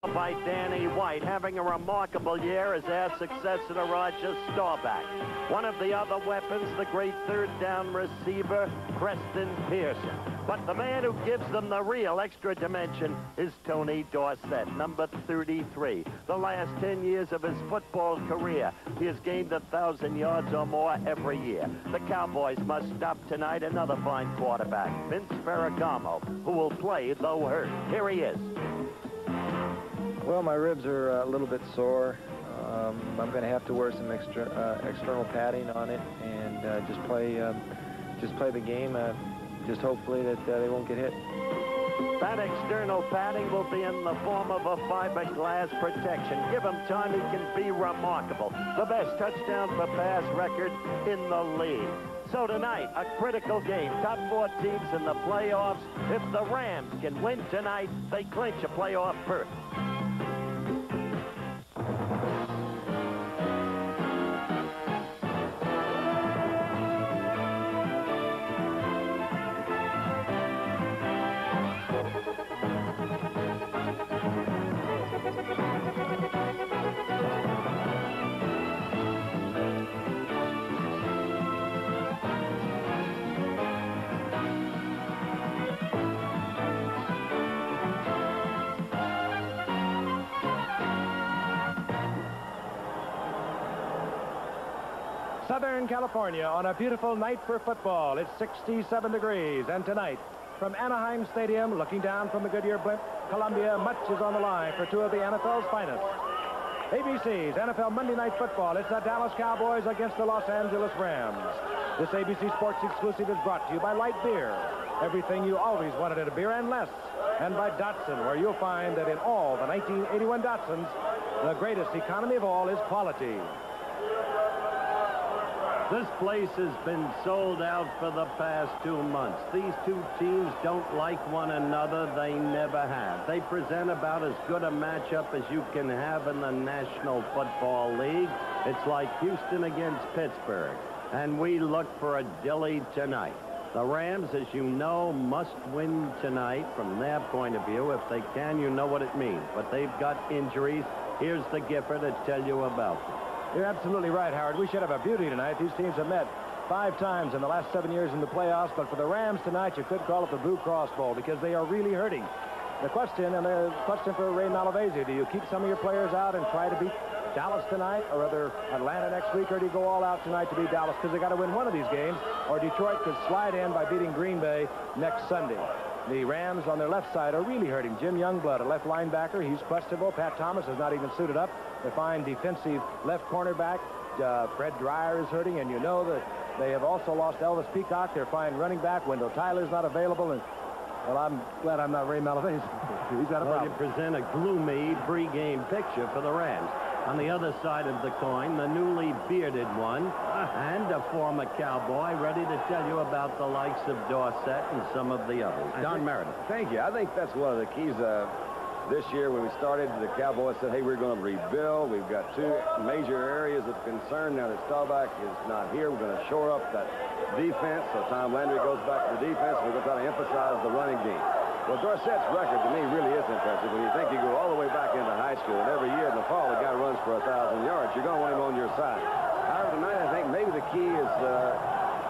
By Danny White, having a remarkable year as our successor to Roger Staubach. One of the other weapons, the great third down receiver, Preston Pearson. But the man who gives them the real extra dimension is Tony Dorsett, number 33. The last 10 years of his football career, he has gained 1,000 yards or more every year. The Cowboys must stop tonight another fine quarterback, Vince Ferragamo, who will play though hurt. Here he is. Well, my ribs are a little bit sore. I'm going to have to wear some external padding on it and just play the game. Just hopefully that they won't get hit. That external padding will be in the form of a fiberglass protection. Give him time, he can be remarkable. The best touchdown for pass record in the league. So tonight, a critical game. Top 4 teams in the playoffs. If the Rams can win tonight, they clinch a playoff berth. Southern California on a beautiful night for football. It's 67 degrees, and tonight, from Anaheim Stadium, looking down from the Goodyear blimp, Columbia, much is on the line for 2 of the NFL's finest. ABC's NFL Monday Night Football. It's the Dallas Cowboys against the Los Angeles Rams. This ABC Sports exclusive is brought to you by Light Beer. Everything you always wanted at a beer and less. And by Datsun, where you'll find that in all the 1981 Datsuns, the greatest economy of all is quality. This place has been sold out for the past 2 months. These two teams don't like one another. They never have. They present about as good a matchup as you can have in the National Football League. It's like Houston against Pittsburgh. And we look for a dilly tonight. The Rams, as you know, must win tonight from their point of view. If they can, you know what it means. But they've got injuries. Here's the Giffer to tell you about them. You're absolutely right, Howard. We should have a beauty tonight. These teams have met 5 times in the last 7 years in the playoffs, but for the Rams tonight, you could call it the Blue Cross Bowl because they are really hurting. The question for Ray Malavasi, do you keep some of your players out and try to beat Dallas tonight, or rather Atlanta next week, or do you go all out tonight to beat Dallas because they got to win one of these games, or Detroit could slide in by beating Green Bay next Sunday? The Rams on their left side are really hurting. Jim Youngblood, a left linebacker, he's questionable. Pat Thomas is not even suited up. They find defensive left cornerback. Fred Dreyer is hurting, and you know that they have also lost Elvis Peacock. Their fine running back, Wendell Tyler's not available, and well, I'm glad I'm not Ray Malavasi. He's got a problem. You present a gloomy pregame picture for the Rams. On the other side of the coin, the newly bearded one, and a former Cowboy, ready to tell you about the likes of Dorsett and some of the others. Don Meredith. Thank you. I think that's one of the keys this year when we started. The Cowboys said, hey, we're going to rebuild. We've got 2 major areas of concern now that Staubach is not here. We're going to shore up that defense. So Tom Landry goes back to the defense. We're going to try to emphasize the running game. Well, Dorsett's record to me really is impressive. When you think you go all the way back into high school, and every year in the fall the guy runs for 1,000 yards, you're going to want him on your side. However, tonight I think maybe the key is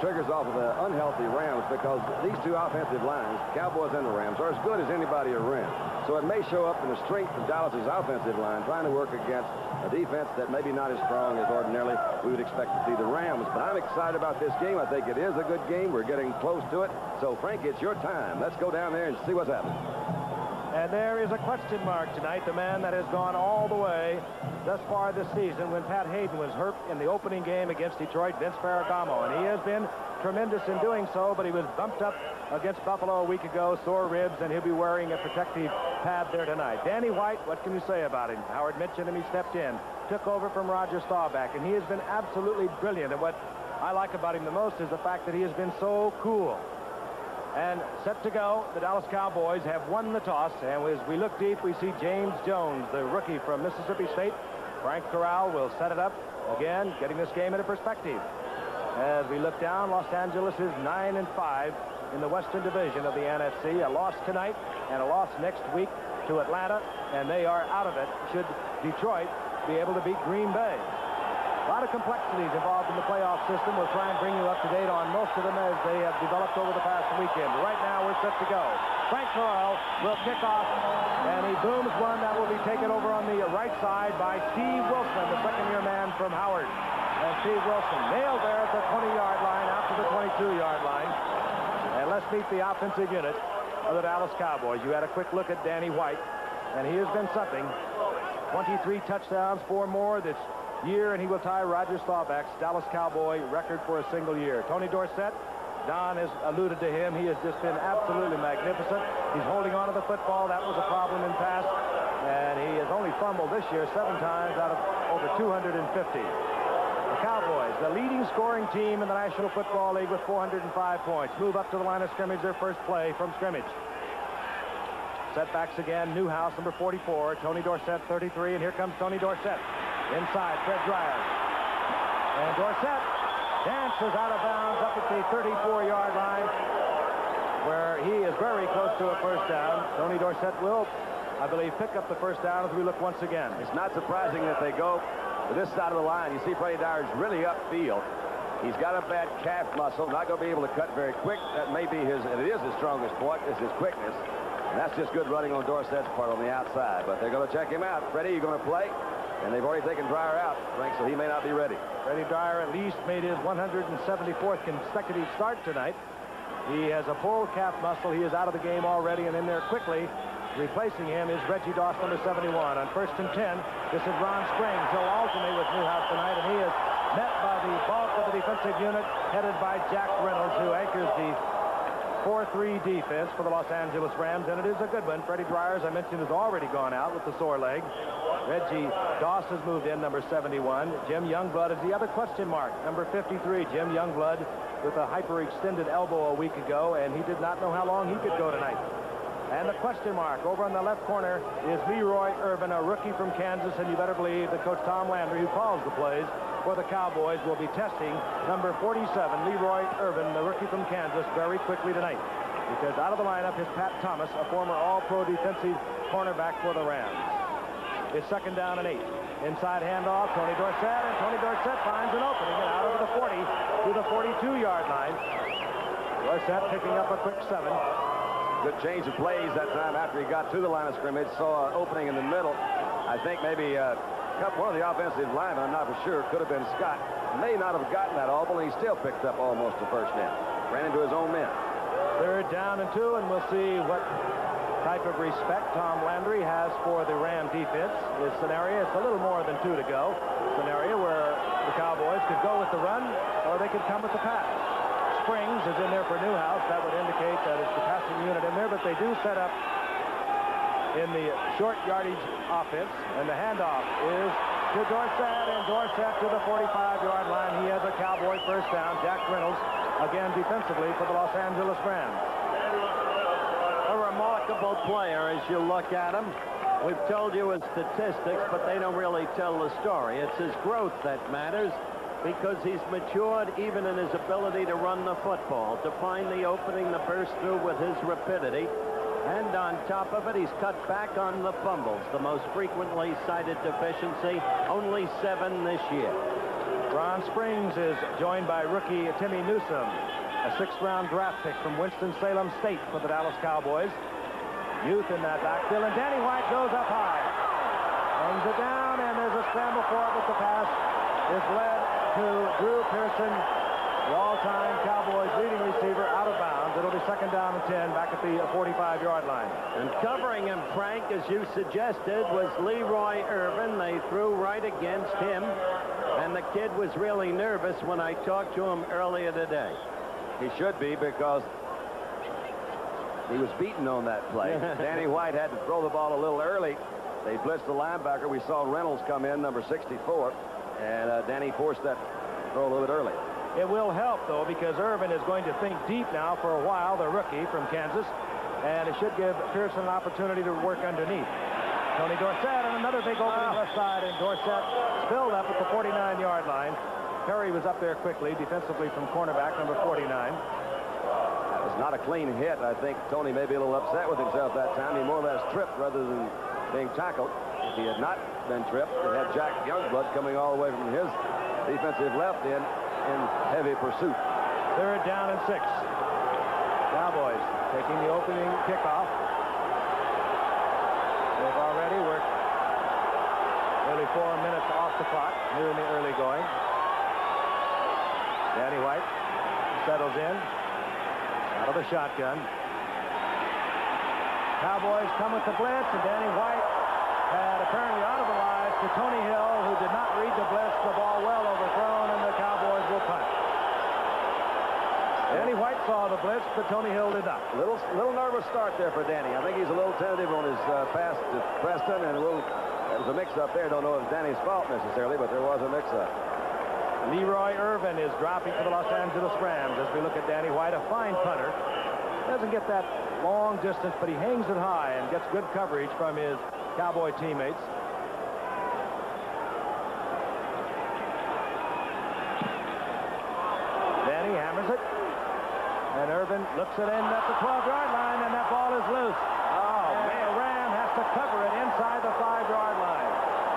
triggers off of the unhealthy Rams, because these 2 offensive lines, Cowboys and the Rams, are as good as anybody around. So it may show up in the strength of Dallas's offensive line trying to work against a defense that maybe not as strong as ordinarily we would expect to see the Rams. But I'm excited about this game. I think it is a good game. We're getting close to it. So, Frank, it's your time. Let's go down there and see what's happening. And there is a question mark tonight. The man that has gone all the way thus far this season when Pat Hayden was hurt in the opening game against Detroit, Vince Ferragamo. And he has been tremendous in doing so, but he was bumped up against Buffalo a week ago, sore ribs, and he'll be wearing a protective pad there tonight. Danny White, what can you say about him? Howard mentioned him. He stepped in, took over from Roger Staubach, and he has been absolutely brilliant. And what I like about him the most is the fact that he has been so cool. And set to go, the Dallas Cowboys have won the toss, and as we look deep, we see James Jones, the rookie from Mississippi State. Frank Corral will set it up again, getting this game into perspective. As we look down, Los Angeles is 9-5 in the Western Division of the NFC. A loss tonight and a loss next week to Atlanta, and they are out of it should Detroit be able to beat Green Bay. A lot of complexities involved in the playoff system. We'll try and bring you up to date on most of them as they have developed over the past weekend. Right now, we're set to go. Frank Farrell will kick off, and he booms one that will be taken over on the right side by Steve Wilson, the second-year man from Howard. And Steve Wilson nailed there at the 20-yard line, out to the 22-yard line. And let's meet the offensive unit of the Dallas Cowboys. You had a quick look at Danny White, and he has been something. 23 touchdowns, 4 more this year, and he will tie Roger Staubach's Dallas Cowboy record for a single year. Tony Dorsett, Don has alluded to him. He has just been absolutely magnificent. He's holding on to the football. That was a problem in pass, and he has only fumbled this year 7 times out of over 250. The Cowboys, the leading scoring team in the National Football League with 405 points, move up to the line of scrimmage, their first play from scrimmage. Setbacks again, Newhouse, number 44, Tony Dorsett, 33, and here comes Tony Dorsett. Inside, Fred Dreyer. And Dorsett dances out of bounds up at the 34-yard line, where he is very close to a first down. Tony Dorsett will, I believe, pick up the first down as we look once again. It's not surprising that they go to this side of the line. You see Freddie Dyer's really upfield. He's got a bad calf muscle, not going to be able to cut very quick. That may be his, and it is his strongest point, is his quickness. And that's just good running on Dorsett's part on the outside. But they're going to check him out. Freddie, you going to play? And they've already taken Dreyer out, Frank, so he may not be ready. Freddie Dreyer at least made his 174th consecutive start tonight. He has a pulled calf muscle. He is out of the game already, and in there quickly, replacing him is Reggie Doss, number 71. On 1st and 10, this is Ron Springs. He'll alternate with Newhouse tonight, and he is met by the bulk of the defensive unit, headed by Jack Reynolds, who anchors the 4-3 defense for the Los Angeles Rams, and it is a good one. Freddie Dreyer, as I mentioned, has already gone out with the sore leg. Reggie Doss has moved in, number 71. Jim Youngblood is the other question mark, number 53. Jim Youngblood with a hyperextended elbow a week ago, and he did not know how long he could go tonight. And the question mark over on the left corner is Leroy Irvin, a rookie from Kansas, and you better believe that Coach Tom Landry, who calls the plays for the Cowboys, will be testing number 47, Leroy Irvin, the rookie from Kansas, very quickly tonight. Because out of the lineup is Pat Thomas, a former All-Pro defensive cornerback for the Rams. It's 2nd down and 8. Inside handoff, Tony Dorsett, and Tony Dorsett finds an opening and out over the 40 to the 42-yard line. Dorsett picking up a quick 7. Good change of plays that time after he got to the line of scrimmage. Saw an opening in the middle. I think maybe one of the offensive linemen, I'm not for sure, could have been Scott. May not have gotten that all, but he still picked up almost the first down. Ran into his own men. 3rd down and 2, and we'll see what type of respect Tom Landry has for the Ram defense. This scenario, it's a little more than 2 to go. Scenario where the Cowboys could go with the run, or they could come with the pass. Springs is in there for Newhouse. That would indicate that it's the passing unit in there, but they do set up in the short yardage offense, and the handoff is to Dorsett, and Dorsett to the 45-yard line. He has a Cowboy first down. Jack Reynolds, again defensively for the Los Angeles Rams. A remarkable player as you look at him. We've told you his statistics, but they don't really tell the story. It's his growth that matters, because he's matured even in his ability to run the football, to find the opening, the burst through with his rapidity. And on top of it, he's cut back on the fumbles, the most frequently cited deficiency, only 7 this year. Ron Springs is joined by rookie Timmy Newsome, a 6th-round draft pick from Winston-Salem State for the Dallas Cowboys. Youth in that backfield, and Danny White goes up high. Hangs it down, and there's a scramble for it, but the pass is led to Drew Pearson, the all-time Cowboys leading receiver, out of bounds. It'll be 2nd down and 10 back at the 45-yard line. And covering him, Frank, as you suggested, was Leroy Irvin. They threw right against him, and the kid was really nervous when I talked to him earlier today. He should be, because he was beaten on that play. Danny White had to throw the ball a little early. They blitzed the linebacker. We saw Reynolds come in, number 64, and Danny forced that throw a little bit early. It will help, though, because Irvin is going to think deep now for a while, the rookie from Kansas, and it should give Pearson an opportunity to work underneath. Tony Dorsett and another big opening left side, and Dorsett spilled up at the 49-yard line. Perry was up there quickly, defensively from cornerback, number 49. That was not a clean hit. I think Tony may be a little upset with himself that time. He more or less tripped rather than being tackled. If he had not been tripped, it had Jack Youngblood coming all the way from his defensive left in heavy pursuit. 3rd down and 6. Cowboys taking the opening kickoff. They've already worked nearly 4 minutes off the clock here in the early going. Danny White settles in out of the shotgun. Cowboys come with the blitz, and Danny White had apparently audibilized to Tony Hill, who did not read the blitz. The ball well overthrown, and the Cowboys will punt. Danny White saw the blitz, but Tony Hill did not. Little nervous start there for Danny. I think he's a little tentative on his pass to Preston, and there was a mix-up there. Don't know if it was Danny's fault necessarily, but there was a mix-up. Leroy Irvin is dropping for the Los Angeles Rams as we look at Danny White, a fine punter. Doesn't get that long distance, but he hangs it high and gets good coverage from his Cowboy teammates. Danny hammers it, and Irvin looks it in at the 12-yard line, and that ball is loose. Oh, man. The Ram has to cover it inside the 5-yard line,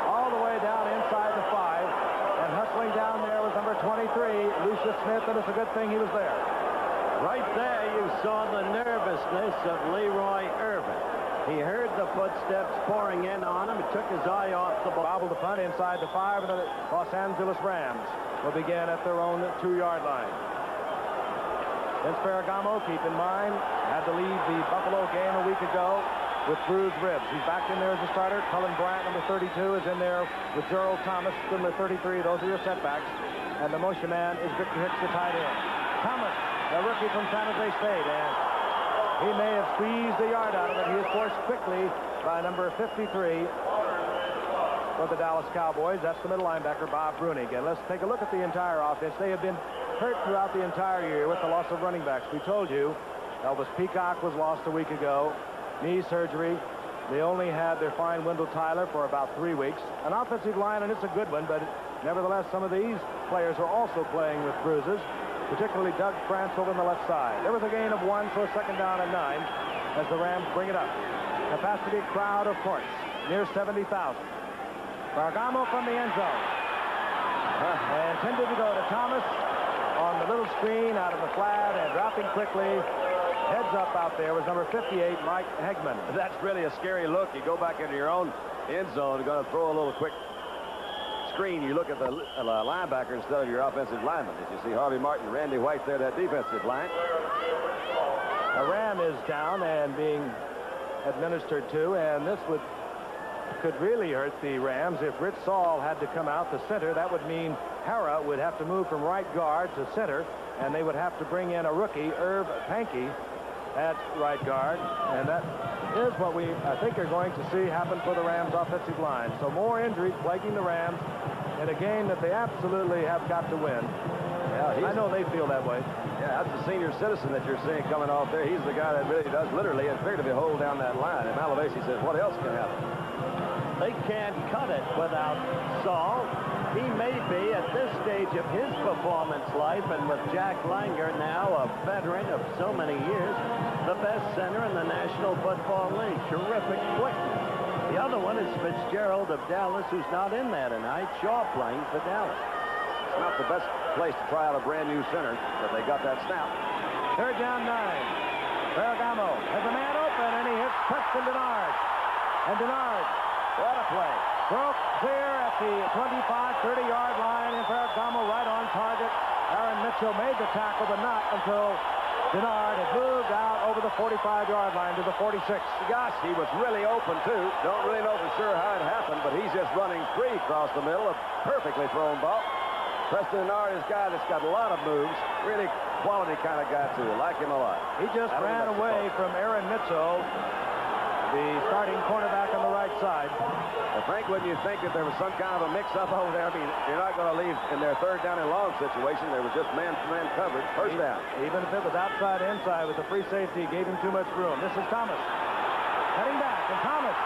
all the way down inside the 5, and hustling down there was number 23, Lucius Smith, and it's a good thing he was there. Right there, you saw the nervousness of Leroy Irvin. He heard the footsteps pouring in on him. He took his eye off the ball. Bobbled the punt inside the 5, and the Los Angeles Rams will begin at their own 2-yard line. Vince Ferragamo, keep in mind, had to leave the Buffalo game a week ago with bruised ribs. He's back in there as a starter. Cullen Bryant, number 32, is in there with Gerald Thomas, number 33. Those are your setbacks. And the motion man is Victor Hicks, the tight end. Thomas, a rookie from San Jose State, and he may have squeezed a yard out of it. He is forced quickly by number 53 for the Dallas Cowboys. That's the middle linebacker, Bob Brunig. And let's take a look at the entire offense. They have been hurt throughout the entire year with the loss of running backs. We told you Elvis Peacock was lost a week ago. Knee surgery. They only had their fine Wendell Tyler for about 3 weeks. An offensive line, and it's a good one, but nevertheless, some of these players are also playing with bruises, particularly Doug France over on the left side. There was a gain of 1, so a 2nd down and 9 as the Rams bring it up. Capacity crowd, of course, near 70,000. Ferragamo from the end zone. And intended to go to Thomas on the little screen out of the flat, and dropping quickly. Heads up out there was number 58, Mike Hegman. That's really a scary look. You go back into your own end zone, you're going to throw a little quick screen. You look at the linebacker instead of your offensive lineman. Did you see Harvey Martin, Randy White there, that defensive line? A Ram is down and being administered to, and this could really hurt the Rams. If Rich Saul had to come out to center, that would mean Hara would have to move from right guard to center, and they would have to bring in a rookie, Irv Pankey, at right guard, and that is what I think are going to see happen for the Rams offensive line. So more injuries plaguing the Rams in a game that they absolutely have got to win. Yeah, I know they feel that way. Yeah, that's the senior citizen that you're seeing coming off there. He's the guy that really does literally and figuratively hold down that line. And Malavasi says, what else can happen? They can't cut it without Saul. He may be, at this stage of his performance life, and with Jack Langer now a veteran of so many years, the best center in the National Football League. Terrific quickness. The other one is Fitzgerald of Dallas, who's not in there tonight. Shaw playing for Dallas. It's not the best place to try out a brand new center, but they got that snap. 3rd down 9. Ferragamo has a man open, and he hits Preston Denard. And Denard, what a play. Broke clear at the 25-30-yard line, and Ferragamo right on target. Aaron Mitchell made the tackle, but not until Denard had moved out over the 45-yard line to the 46. Gosh, he was really open, too. Don't really know for sure how it happened, but he's just running free across the middle. A perfectly thrown ball. Preston Denard is a guy that's got a lot of moves. Really quality kind of guy, too. Like him a lot. He just ran away from Aaron Mitchell, the starting cornerback on the right side. Well, Frank, wouldn't you think that there was some kind of a mix-up over there? I mean, you're not going to leave in their 3rd down and long situation. There was just man-to-man coverage. 1st down. Even if it was outside-inside with the free safety, gave him too much room. This is Thomas. Heading back, and Thomas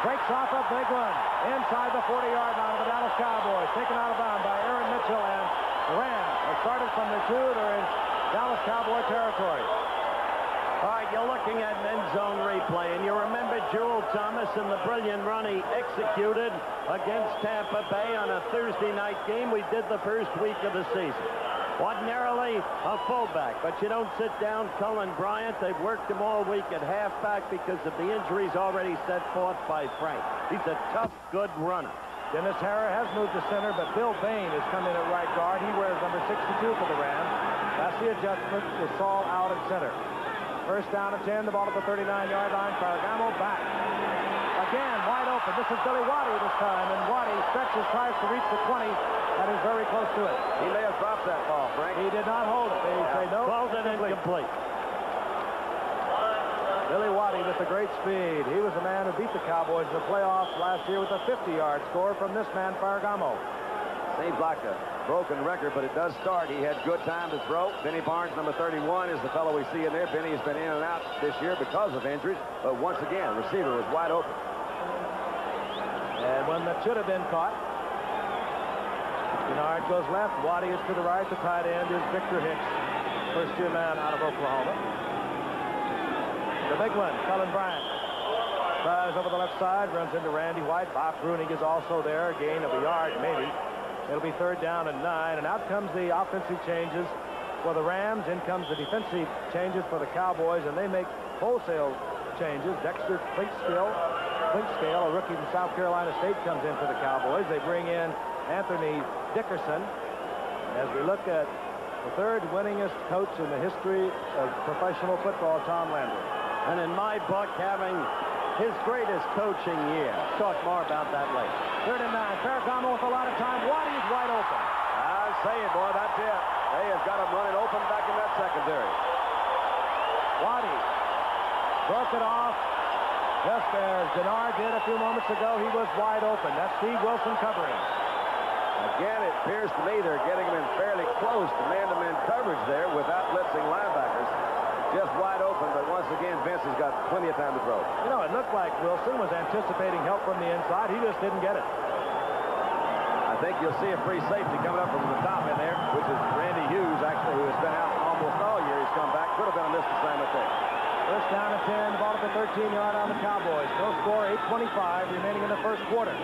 breaks off a big one inside the 40-yard line of the Dallas Cowboys. Taken out of bounds by Aaron Mitchell, and the Rams have started from the 2. They're in Dallas Cowboy territory. All right, you're looking at an end zone replay, and you remember Jewel Thomas and the brilliant run he executed against Tampa Bay on a Thursday night game we did the first week of the season. Ordinarily a fullback, but you don't sit down Cullen Bryant. They've worked him all week at halfback because of the injuries already set forth by Frank. He's a tough, good runner. Dennis Harrer has moved to center, but Bill Bain has come in at right guard. He wears number 62 for the Rams. That's the adjustment with Saul out at center. First down and 10, the ball at the 39-yard line. Ferragamo back. Again, wide open. This is Billy Waddy this time, and Waddy stretches, tries to reach the 20, and is very close to it. He may have dropped that ball, Frank. He did not hold it. They say no. Called it incomplete. Billy Waddy with the great speed. He was the man who beat the Cowboys in the playoffs last year with a 50-yard score from this man, Ferragamo. Seems like a broken record, but it does start. He had good time to throw. Benny Barnes, number 31, is the fellow we see in there. Benny has been in and out this year because of injuries, but once again, receiver was wide open. And one that should have been caught. Denard goes left. Waddy is to the right. The tight end is Victor Hicks, first-year man out of Oklahoma. The big one, Cullen Bryant. Tries over the left side, runs into Randy White. Bob Bruning is also there. Gain of a yard, maybe. It'll be third down and 9, and out comes the offensive changes for the Rams. In comes the defensive changes for the Cowboys, and they make wholesale changes. Dexter Clinkscale, a rookie from South Carolina State, comes in for the Cowboys. They bring in Anthony Dickerson. As we look at the third winningest coach in the history of professional football, Tom Landry. And in my book, having his greatest coaching year. Talk more about that later. Third and 9. Ferragamo with a lot of time. Waddy is wide open. I say it, boy, that's it. They have got him running open back in that secondary. Waddy broke it off. Just as Denard did a few moments ago, he was wide open. That's Steve Wilson covering. Again, it appears to me they're getting him in fairly close to man-to-man coverage there without blitzing linebackers. Just wide open, but once again, Vince has got plenty of time to throw. You know, it looked like Wilson was anticipating help from the inside. He just didn't get it. I think you'll see a free safety coming up from the top in there, which is Randy Hughes, actually, who has been out almost all year. He's come back. Could have been a missed assignment there. First down and 10, ball at the 13-yard on the Cowboys. No score, 8:25 remaining in the first quarter.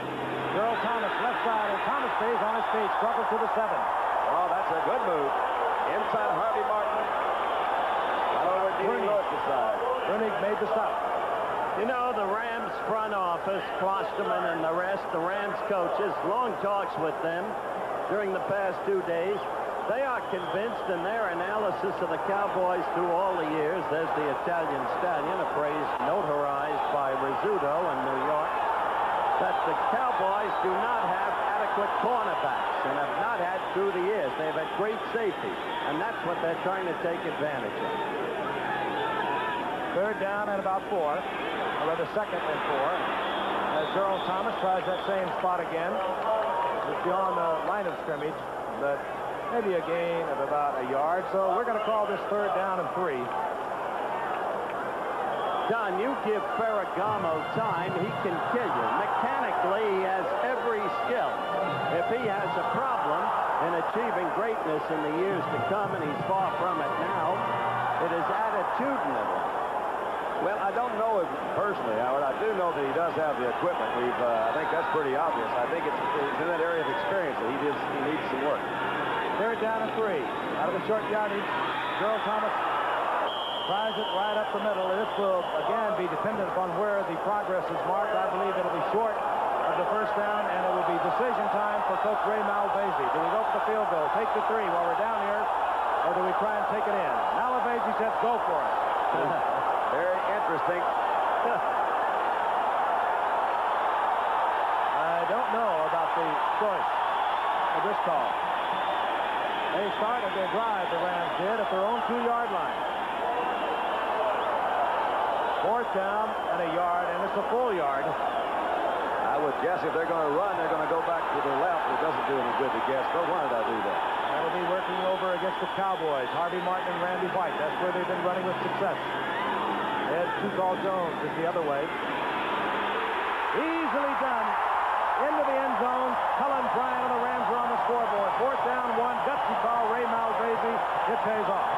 Gerald Thomas, left side, and Thomas stays on his feet, struggles to the 7. Oh, that's a good move. Inside Harvey Martin. Brunig made the stop. You know, the Rams front office, Klosterman and the rest, the Rams coaches, long talks with them during the past 2 days. They are convinced in their analysis of the Cowboys through all the years, there's the Italian stallion, a phrase notarized by Rizzuto in New York, that the Cowboys do not have adequate cornerbacks and have not had through the years. They've had great safety, and that's what they're trying to take advantage of. Third down and about 4, or rather second and 4. As Gerald Thomas tries that same spot again. It's beyond the line of scrimmage, but maybe a gain of about a yard. So we're going to call this third down and 3. Don, you give Ferragamo time, he can kill you. Mechanically, he has every skill. If he has a problem in achieving greatness in the years to come, and he's far from it now, it is attitudinal. Well, I don't know if personally, Howard. I do know that he does have the equipment. I think that's pretty obvious. I think it's in that area of experience that he needs some work. Third down and 3. Out of the short yardage, Gerald Thomas tries it right up the middle. This will, again, be dependent upon where the progress is marked. I believe it'll be short of the first down, and it will be decision time for Coach Ray Malvese. Do we go for the field goal, take the 3 while we're down here, or do we try and take it in? Malvese says go for it. Very interesting. I don't know about the choice of this call. They started their drive, the Rams did, at their own 2-yard line. Fourth down and a yard, and it's a full yard. I would guess if they're going to run, they're going to go back to the left. It doesn't do any good to guess. But why did I do that? That'll be working over against the Cowboys. Harvey Martin and Randy White. That's where they've been running with success. Ed Tucal Jones is the other way. Easily done. Into the end zone. Cullen Bryant and the Rams are on the scoreboard. Fourth down, 1. Gutsy call. Ray Malvese. It pays off.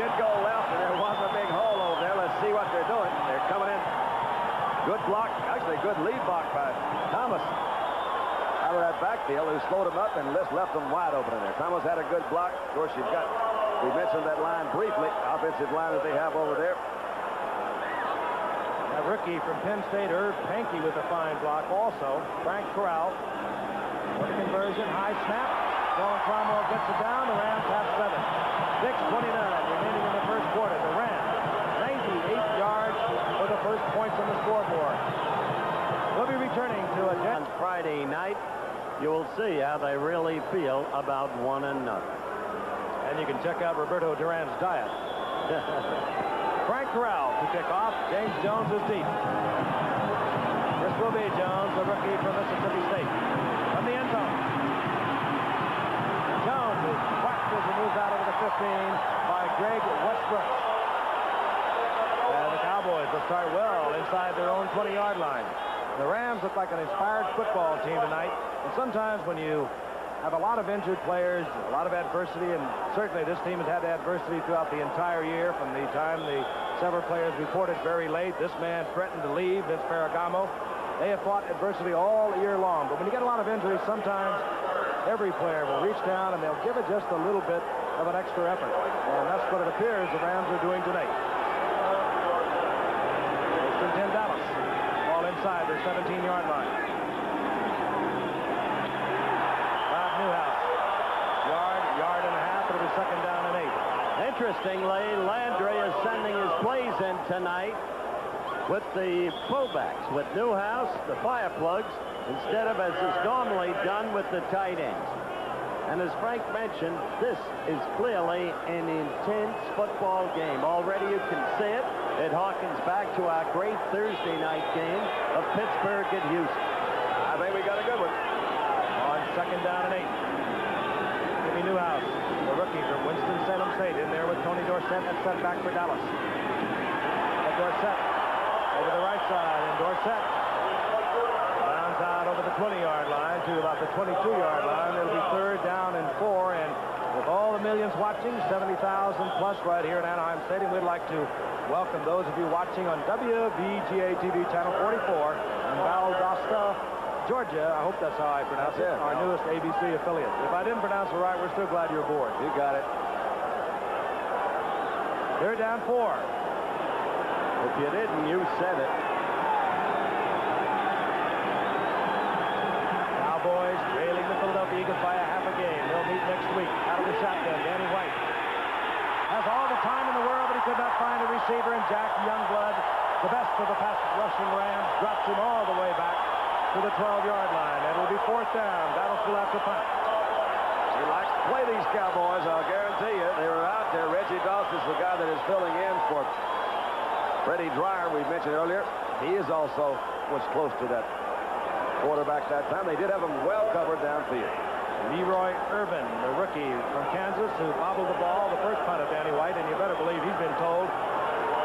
did go left, and there was a big hole over there. Let's see what they're doing. They're coming in. Good block, actually good lead block by Thomas. Out of that backfield, who slowed him up and left them wide open in there. Thomas had a good block. Of course, we mentioned that line briefly, offensive line that they have over there. A rookie from Penn State, Irv Pankey, with a fine block also. Frank Corral with a conversion, high snap. Nolan Cromwell gets it down. The Rams have 7. 6:29 remaining in the first quarter. The Rams 98 yards for the first points on the scoreboard. We'll be returning to a On Friday night, you will see how they really feel about one another. And you can check out Roberto Duran's diet. Frank Corral to kick off. James Jones is deep. This will be Jones, the rookie from Mississippi State. From the end zone. Jones is whacked as he moves out over the 15 by Greg Westbrook. And the Cowboys will start well inside their own 20-yard line. The Rams look like an inspired football team tonight. And sometimes when you have a lot of injured players, a lot of adversity, and certainly this team has had adversity throughout the entire year from the time the several players reported very late. This man threatened to leave, Vince Ferragamo. They have fought adversity all year long. But when you get a lot of injuries, sometimes every player will reach down and they'll give it just a little bit of an extra effort. And that's what it appears the Rams are doing tonight. It's 10 Dallas. Ball inside their 17-yard line. Yard and a half. It'll be second down and 8. Interestingly, Landry is sending his plays in tonight with the fullbacks, with Newhouse, the Fireplugs, instead of as is normally done with the tight ends. And as Frank mentioned, this is clearly an intense football game. Already you can see it. It harkens back to our great Thursday night game of Pittsburgh at Houston. I think we got a good one. On second down and 8. Jimmy Newhouse, the rookie from Winston-Salem State, in there with Tony Dorsett at setback for Dallas. But Dorsett over the right side, and Dorsett rounds out over the 20-yard line to about the 22-yard line. It'll be third down and 4, and with all the millions watching, 70,000 plus right here at Anaheim Stadium, we'd like to welcome those of you watching on WVGA TV channel 44 in Valdosta, Georgia. I hope that's how I pronounce it. Our newest ABC affiliate. If I didn't pronounce it right, we're still glad you're aboard. You got it. Third down 4. If you didn't, you said it. Cowboys trailing the Philadelphia Eagles by a half a game. They'll meet next week. Out of the shotgun, Danny White has all the time in the world, but he could not find a receiver, and Jack Youngblood, the best of the pass rushing Rams, drops him all the way back to the 12-yard line. It'll be fourth down. That'll still have to punt. You like to play these Cowboys, I'll guarantee you. They were out there. Reggie Dawson's the guy that is filling in for Freddie Dreyer, we mentioned earlier. He is also was close to that quarterback that time. They did have him well covered downfield. Leroy Irvin, the rookie from Kansas, who bobbled the ball the first punt of Danny White, and you better believe he's been told,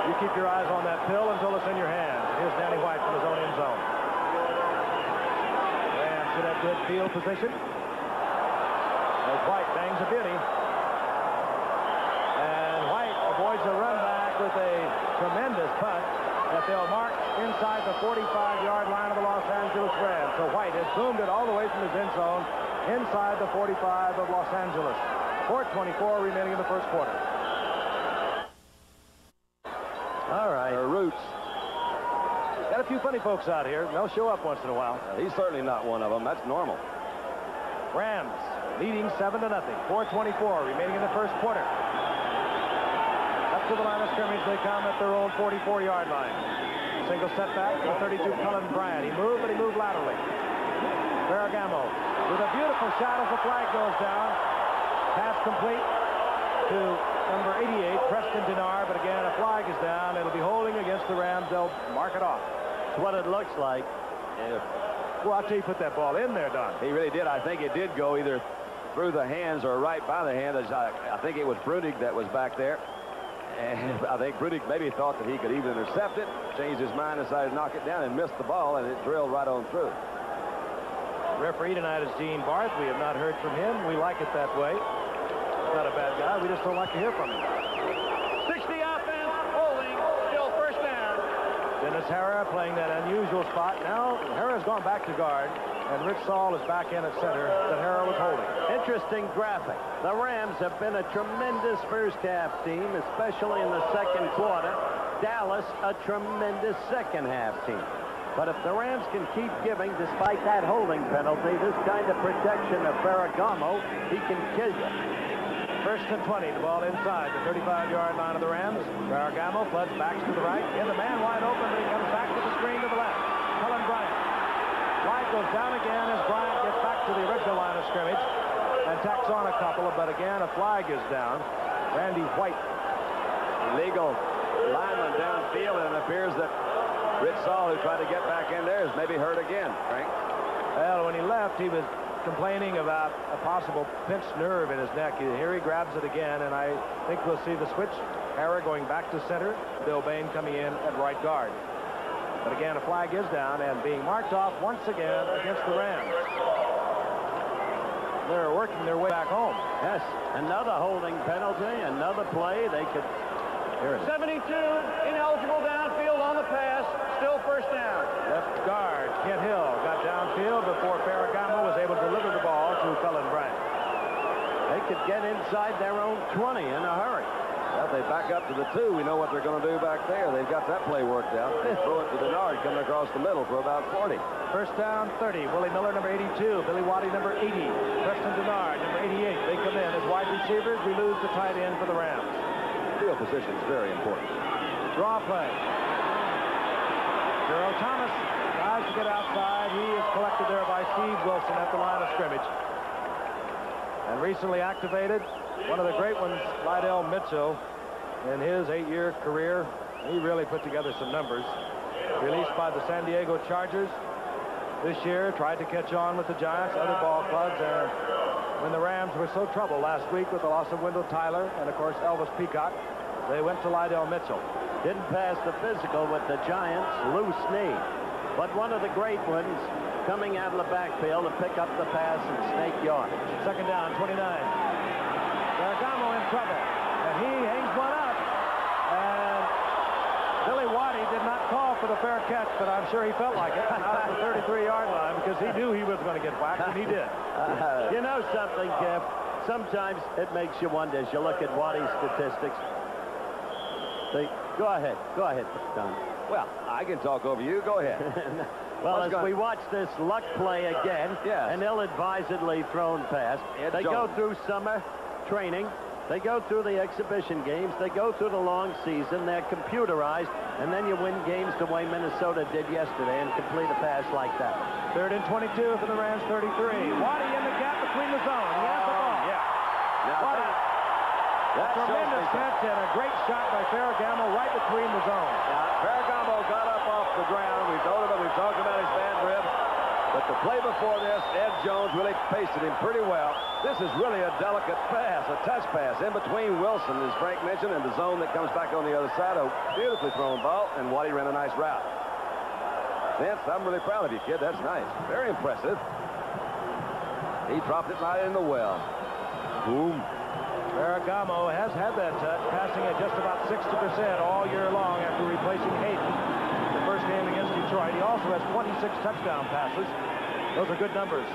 you keep your eyes on that pill until it's in your hand. Here's Danny White from his own end zone. Rams should have good field position. As White bangs a beauty. And White avoids a run back with a tremendous punt that they'll mark inside the 45-yard line of the Los Angeles Rams. So White has boomed it all the way from his end zone inside the 45 of Los Angeles. 4:24 remaining in the first quarter. All right. Roots. Got a few funny folks out here. They'll show up once in a while. He's certainly not one of them. That's normal. Rams leading 7-0. 4:24 remaining in the first quarter. Up to the line of scrimmage they come at their own 44-yard line. Single setback to 32 Cullen Bryant. He moved, but he moved laterally. Ferragamo with a beautiful shot as the flag goes down. Pass complete to number 88, Preston Denard, but again, a flag is down. It'll be holding against the Rams. They'll mark it off. That's what it looks like. Well, I'll tell you, put that ball in there, Don. He really did. I think it did go either through the hands or right by the hand. I think it was Brunig that was back there. And I think Brunig maybe thought that he could even intercept it, changed his mind, decided to knock it down, and missed the ball, and it drilled right on through. Referee tonight is Gene Barth. We have not heard from him. We like it that way. He's not a bad guy. We just don't like to hear from him. Dennis Harrah playing that unusual spot. Now Harrah's gone back to guard, and Rich Saul is back in at center that Harrah was holding. Interesting graphic. The Rams have been a tremendous first-half team, especially in the second quarter. Dallas, a tremendous second-half team. But if the Rams can keep giving, despite that holding penalty, this kind of protection of Ferragamo, he can kill you. First and 20, the ball inside the 35-yard line of the Rams. Ferragamo floods backs to the right. And the man wide open, but he comes back to the screen to the left. Cullen Bryant. Wide goes down again as Bryant gets back to the original line of scrimmage and tacks on a couple, but again, a flag is down. Randy White. Illegal lineman downfield, and it appears that Rich Saul, who tried to get back in there, is maybe hurt again, Frank. Well, when he left, he was complaining about a possible pinched nerve in his neck. Here he grabs it again, and I think we'll see the switch. Harrah going back to center. Bill Bain coming in at right guard. But again, a flag is down and being marked off once again against the Rams. They're working their way back home. Yes, another holding penalty, another play. They could... Here it is. 72, ineligible downfield on the pass, still first down. Left guard, Kent Hill, got downfield before Ferragamo was able to deliver the ball to Cullen Bryant. They could get inside their own 20 in a hurry. Well, if they back up to the 2, we know what they're going to do back there. They've got that play worked out. They throw it to Denard coming across the middle for about 40. First down, 30. Willie Miller, number 82. Billy Waddy, number 80. Preston Denard, number 88. They come in as wide receivers. We lose the tight end for the Rams. Field position is very important. Draw play. Gerald Thomas tries to get outside. He is collected there by Steve Wilson at the line of scrimmage. And recently activated, one of the great ones, Lydell Mitchell, in his 8-year career. He really put together some numbers. Released by the San Diego Chargers this year, tried to catch on with the Giants, other ball clubs, and when the Rams were so troubled last week with the loss of Wendell Tyler and, of course, Elvis Peacock, they went to Lydell Mitchell. Didn't pass the physical with the Giants, loose knee. But one of the great ones coming out of the backfield to pick up the pass and snake yardage. Second down, 29. Ferragamo in trouble, and he hangs one up. And Billy Waddy did not call for the fair catch, but I'm sure he felt like it out of the 33-yard line because he knew he was going to get whacked, and he did. You know something, Kev? Sometimes it makes you wonder as you look at Waddy's statistics. Go ahead, Don. Well, I can talk over you. Go ahead. Well, as we watch this luck play again, yes. an ill-advisedly thrown pass, they go through summer training. They go through the exhibition games. They go through the long season. They're computerized, and then you win games the way Minnesota did yesterday and complete a pass like that. Third and 22 for the Rams, 33. Waddy in the gap between the zone. He has the ball. Now, Waddy. that Tremendous catch and a great shot by Ferragamo right between the zone. Now, Ferragamo got up off the ground. We've talked about his bad rib. But the play before this, Ed Jones really pasted him pretty well. This is really a delicate pass, a touch pass in between Wilson, as Frank mentioned, and the zone that comes back on the other side. A beautifully thrown ball, and Waddy ran a nice route. Vince, I'm really proud of you, kid. That's nice. Very impressive. He dropped it right in the well. Boom. Ferragamo has had that touch, passing at just about 60% all year long after replacing Hayden. The first game against Detroit. He also has 26 touchdown passes. Those are good numbers.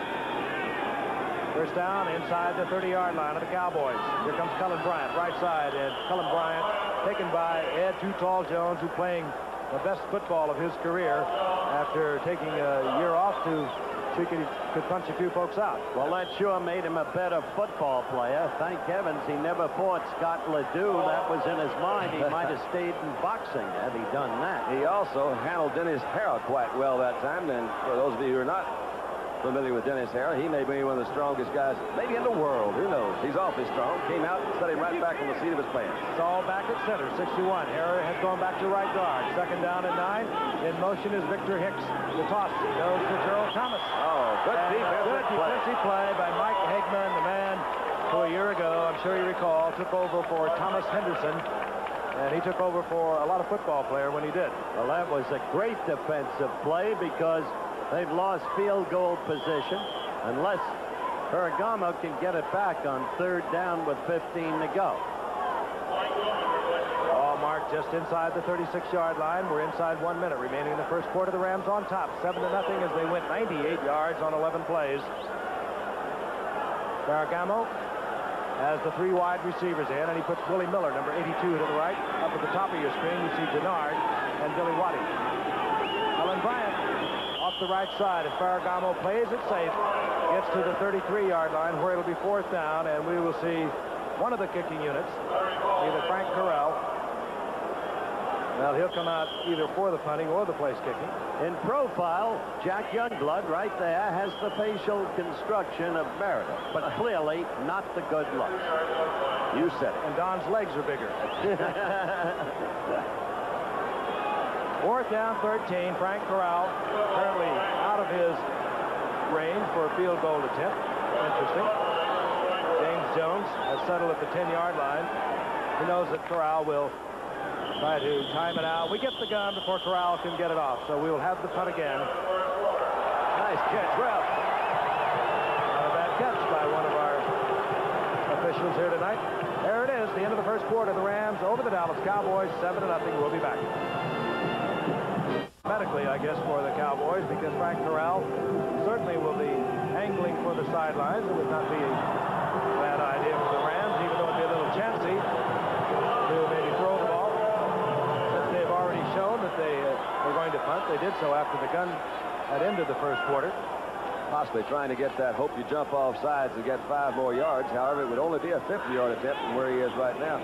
First down inside the 30-yard line of the Cowboys. Here comes Cullen Bryant, right side, and Cullen Bryant taken by Ed Too Tall Jones, who playing the best football of his career after taking a year off to see if he could punch a few folks out. Well, that sure made him a better football player. Thank heavens he never fought Scott Ledoux. That was in his mind. He might have stayed in boxing had he done that. He also handled Dennis Harrah quite well that time. And for those of you who are not familiar with Dennis Harrah, he may be one of the strongest guys maybe in the world. Who knows? He's awfully strong. Came out and set him right back on the seat of his pants. It's all back at center, 61. Harrah has gone back to right guard. Second down and 9. In motion is Victor Hicks. The toss goes to Gerald Thomas. Oh, good defensive play by Mike Hagman, the man who a year ago, I'm sure you recall, took over for Thomas Henderson. And he took over for a lot of football player when he did. Well, that was a great defensive play because they've lost field goal position unless Ferragamo can get it back on third down with 15 to go. Oh, Mark mark just inside the 36-yard line. We're inside 1 minute remaining in the first quarter. The Rams on top, 7-0 as they went 98 yards on 11 plays. Ferragamo has the 3 wide receivers in, and he puts Willie Miller, number 82, to the right. Up at the top of your screen, you see Denard and Billy Waddy. Alan Bryant off the right side as Ferragamo plays it safe, gets to the 33-yard line where it'll be 4th down, and we will see one of the kicking units, either Frank Corral. Well, he'll come out either for the punting or the place kicking. In profile, Jack Youngblood right there has the facial construction of Meredith, but clearly not the good looks. You said it. And Don's legs are bigger. 4th down, 13. Frank Corral currently out of his range for a field goal attempt. Interesting. James Jones has settled at the 10-yard line. He knows that Corral will try to time it out. We get the gun before Corral can get it off, so we will have the punt again. Nice catch, Ralph. Not a bad catch by one of our officials here tonight. There it is, the end of the first quarter. The Rams over the Dallas Cowboys, 7-0. We'll be back. Medically, I guess, for the Cowboys, because Frank Corral certainly will be angling for the sidelines. It would not be a bad idea for the Rams, even though it'd be a little chancy to maybe throw the ball. Since they've already shown that they were going to punt, they did so after the gun had ended the first quarter. Possibly trying to get that hope you jump off sides to get 5 more yards. However, it would only be a 50-yard attempt from where he is right now.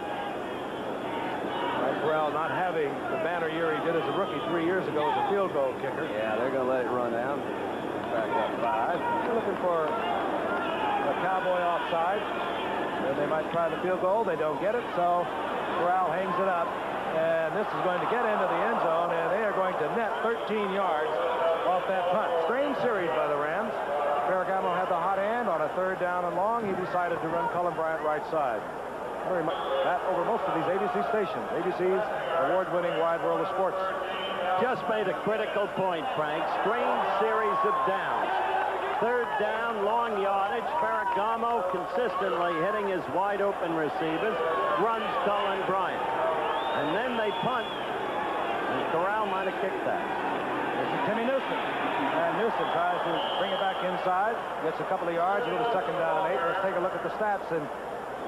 Corral not having the banner year he did as a rookie 3 years ago as a field goal kicker. Yeah, they're going to let it run down. Back up 5. They're looking for a Cowboy offside. And they might try the field goal. They don't get it, so Corral hangs it up. And this is going to get into the end zone, and they are going to net 13 yards off that punt. Strange series by the Rams. Ferragamo had the hot hand on a 3rd down and long. He decided to run Cullen Bryant right side. Very much that over most of these ABC stations. ABC's award-winning Wide World of Sports. Just made a critical point, Frank. Strange series of downs. 3rd down, long yardage. Ferragamo consistently hitting his wide-open receivers. Runs Cullen Bryant. And then they punt. And Corral might have kicked that. This is Timmy Newsom. And Newsom tries to bring it back inside. Gets a couple of yards. A little 2nd down and 8. Let's take a look at the stats. And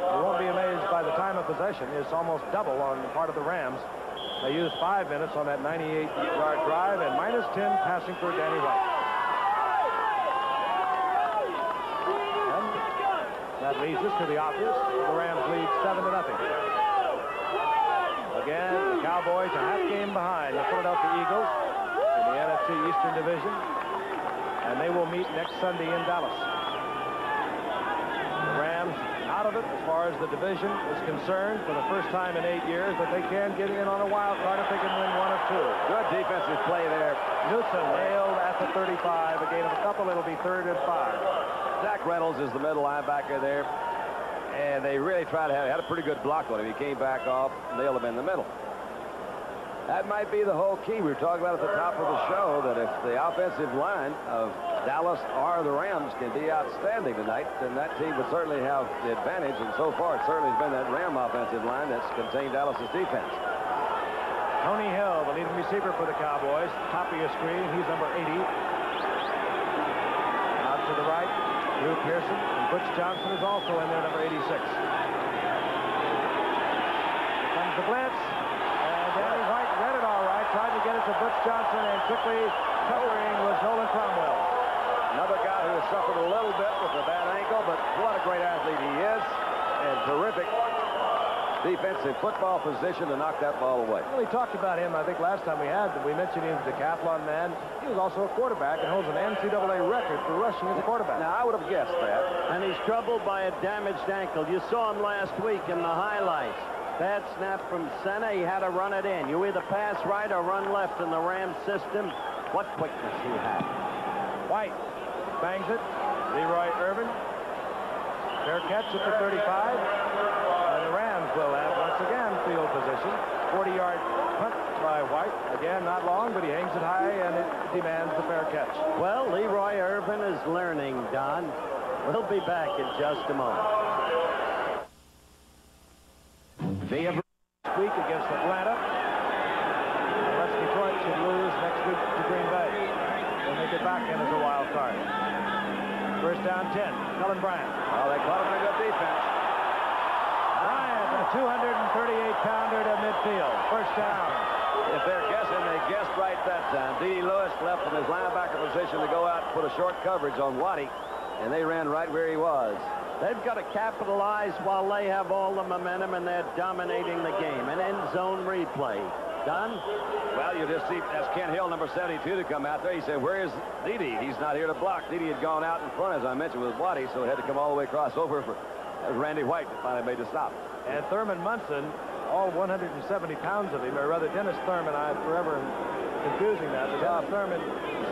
you won't be amazed by the time of possession. It's almost double on the part of the Rams. They used 5 minutes on that 98-yard drive and -10 passing for Danny White. And that leads us to the obvious. The Rams lead 7-0. Again, the Cowboys a half game behind the Philadelphia Eagles in the NFC Eastern Division. And they will meet next Sunday in Dallas. The Rams out of it as far as the division is concerned for the first time in 8 years, but they can get in on a wild card if they can win 1 or 2. Good defensive play there. Newsom nailed at the 35. A gain of a couple. It'll be 3rd and 5. Zach Reynolds is the middle linebacker there. And they really tried to had a pretty good block on him. He came back off, nailed him in the middle. That might be the whole key. We were talking about at the top of the show that if the offensive line of Dallas or the Rams can be outstanding tonight, then that team would certainly have the advantage. And so far, it certainly has been that Ram offensive line that's contained Dallas's defense. Tony Hill, the leading receiver for the Cowboys. Top of your screen, he's number 80. Out to the right, Drew Pearson. And Butch Johnson is also in there, number 86. Here comes the blitz. And Danny White read it all right. Tried to get it to Butch Johnson, and quickly covering was Nolan Cromwell. Another guy who has suffered a little bit with a bad ankle, but what a great athlete he is. And terrific defensive football position to knock that ball away. Well, we talked about him, I think, last time we mentioned him as a decathlon man. He was also a quarterback and holds an NCAA record for rushing as a quarterback. Now, I would have guessed that. And he's troubled by a damaged ankle. You saw him last week in the highlights. Bad snap from center. He had to run it in. You either pass right or run left in the Rams system. What quickness he had. White bangs it. Leroy Irvin. Fair catch at the 35. And the Rams will have, once again, field position. 40-yard punt by White. Again, not long, but he hangs it high, and it demands the fair catch. Well, Leroy Irvin is learning, Don. We'll be back in just a moment. Week against Atlanta. Green Bay. They'll make it back in as a wild card. First down 10. Cullen Bryant. Oh, they caught him in a good defense. Bryant, a 238-pounder to midfield. First down. If they're guessing, they guessed right that time. D.D. Lewis left in his linebacker position to go out and put a short coverage on Waddy, and they ran right where he was. They've got to capitalize while they have all the momentum and they're dominating the game. An end zone replay. Done? Well, you just see that's Ken Hill, number 72, to come out there. He said, where is Dede? He's not here to block. Dede had gone out in front, as I mentioned, with Waddy, so he had to come all the way across over for Randy White that finally made the stop. And Thurman Munson, all 170 pounds of him, or rather Dennis Thurman, I'm forever confusing that. But Dennis Thurman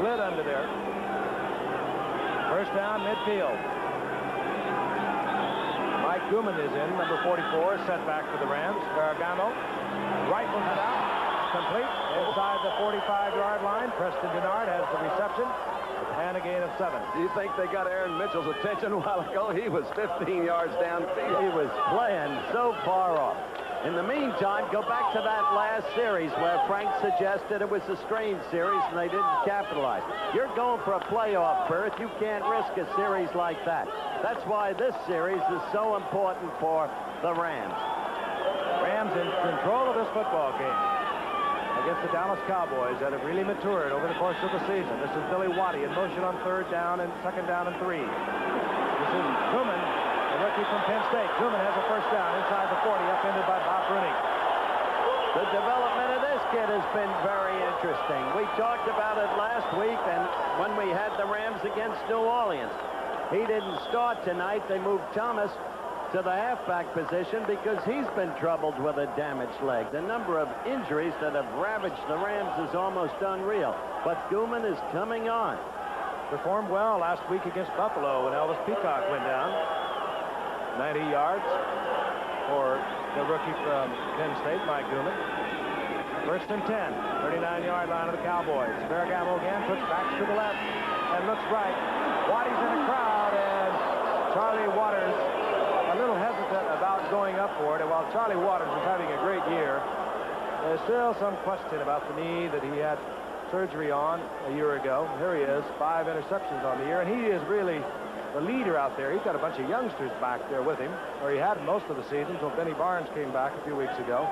slid under there. First down, midfield. Mike Gooman is in, number 44, set back for the Rams. Ferragamo rifles it out, complete inside the 45-yard line. Preston Denard has the reception, and a gain of 7. Do you think they got Aaron Mitchell's attention a while ago? He was 15 yards downfield. He was playing so far off. In the meantime, go back to that last series where Frank suggested it was a strange series and they didn't capitalize. You're going for a playoff berth. You can't risk a series like that. That's why this series is so important for the Rams. Rams in control of this football game against the Dallas Cowboys that have really matured over the course of the season. This is Billy Waddy in motion on 3rd down and 2nd down and 3. This is Truman, the rookie from Penn State. Truman has a first down inside the 40, upended by Bob Bruni. The development of this kid has been very interesting. We talked about it last week and when we had the Rams against New Orleans. He didn't start tonight. They moved Thomas to the halfback position because he's been troubled with a damaged leg. The number of injuries that have ravaged the Rams is almost unreal. But Gooman is coming on. Performed well last week against Buffalo when Elvis Peacock went down. 90 yards for the rookie from Penn State, Mike Gooman. First and 10, 39-yard line of the Cowboys. Ferragamo again puts backs to the left and looks right. Waddy's in the crowd, and Charlie Waters a little hesitant about going up for it. And while Charlie Waters is having a great year, there's still some question about the knee that he had surgery on a year ago. Here he is, 5 interceptions on the year, and he is really the leader out there. He's got a bunch of youngsters back there with him, or he had most of the season until Benny Barnes came back a few weeks ago.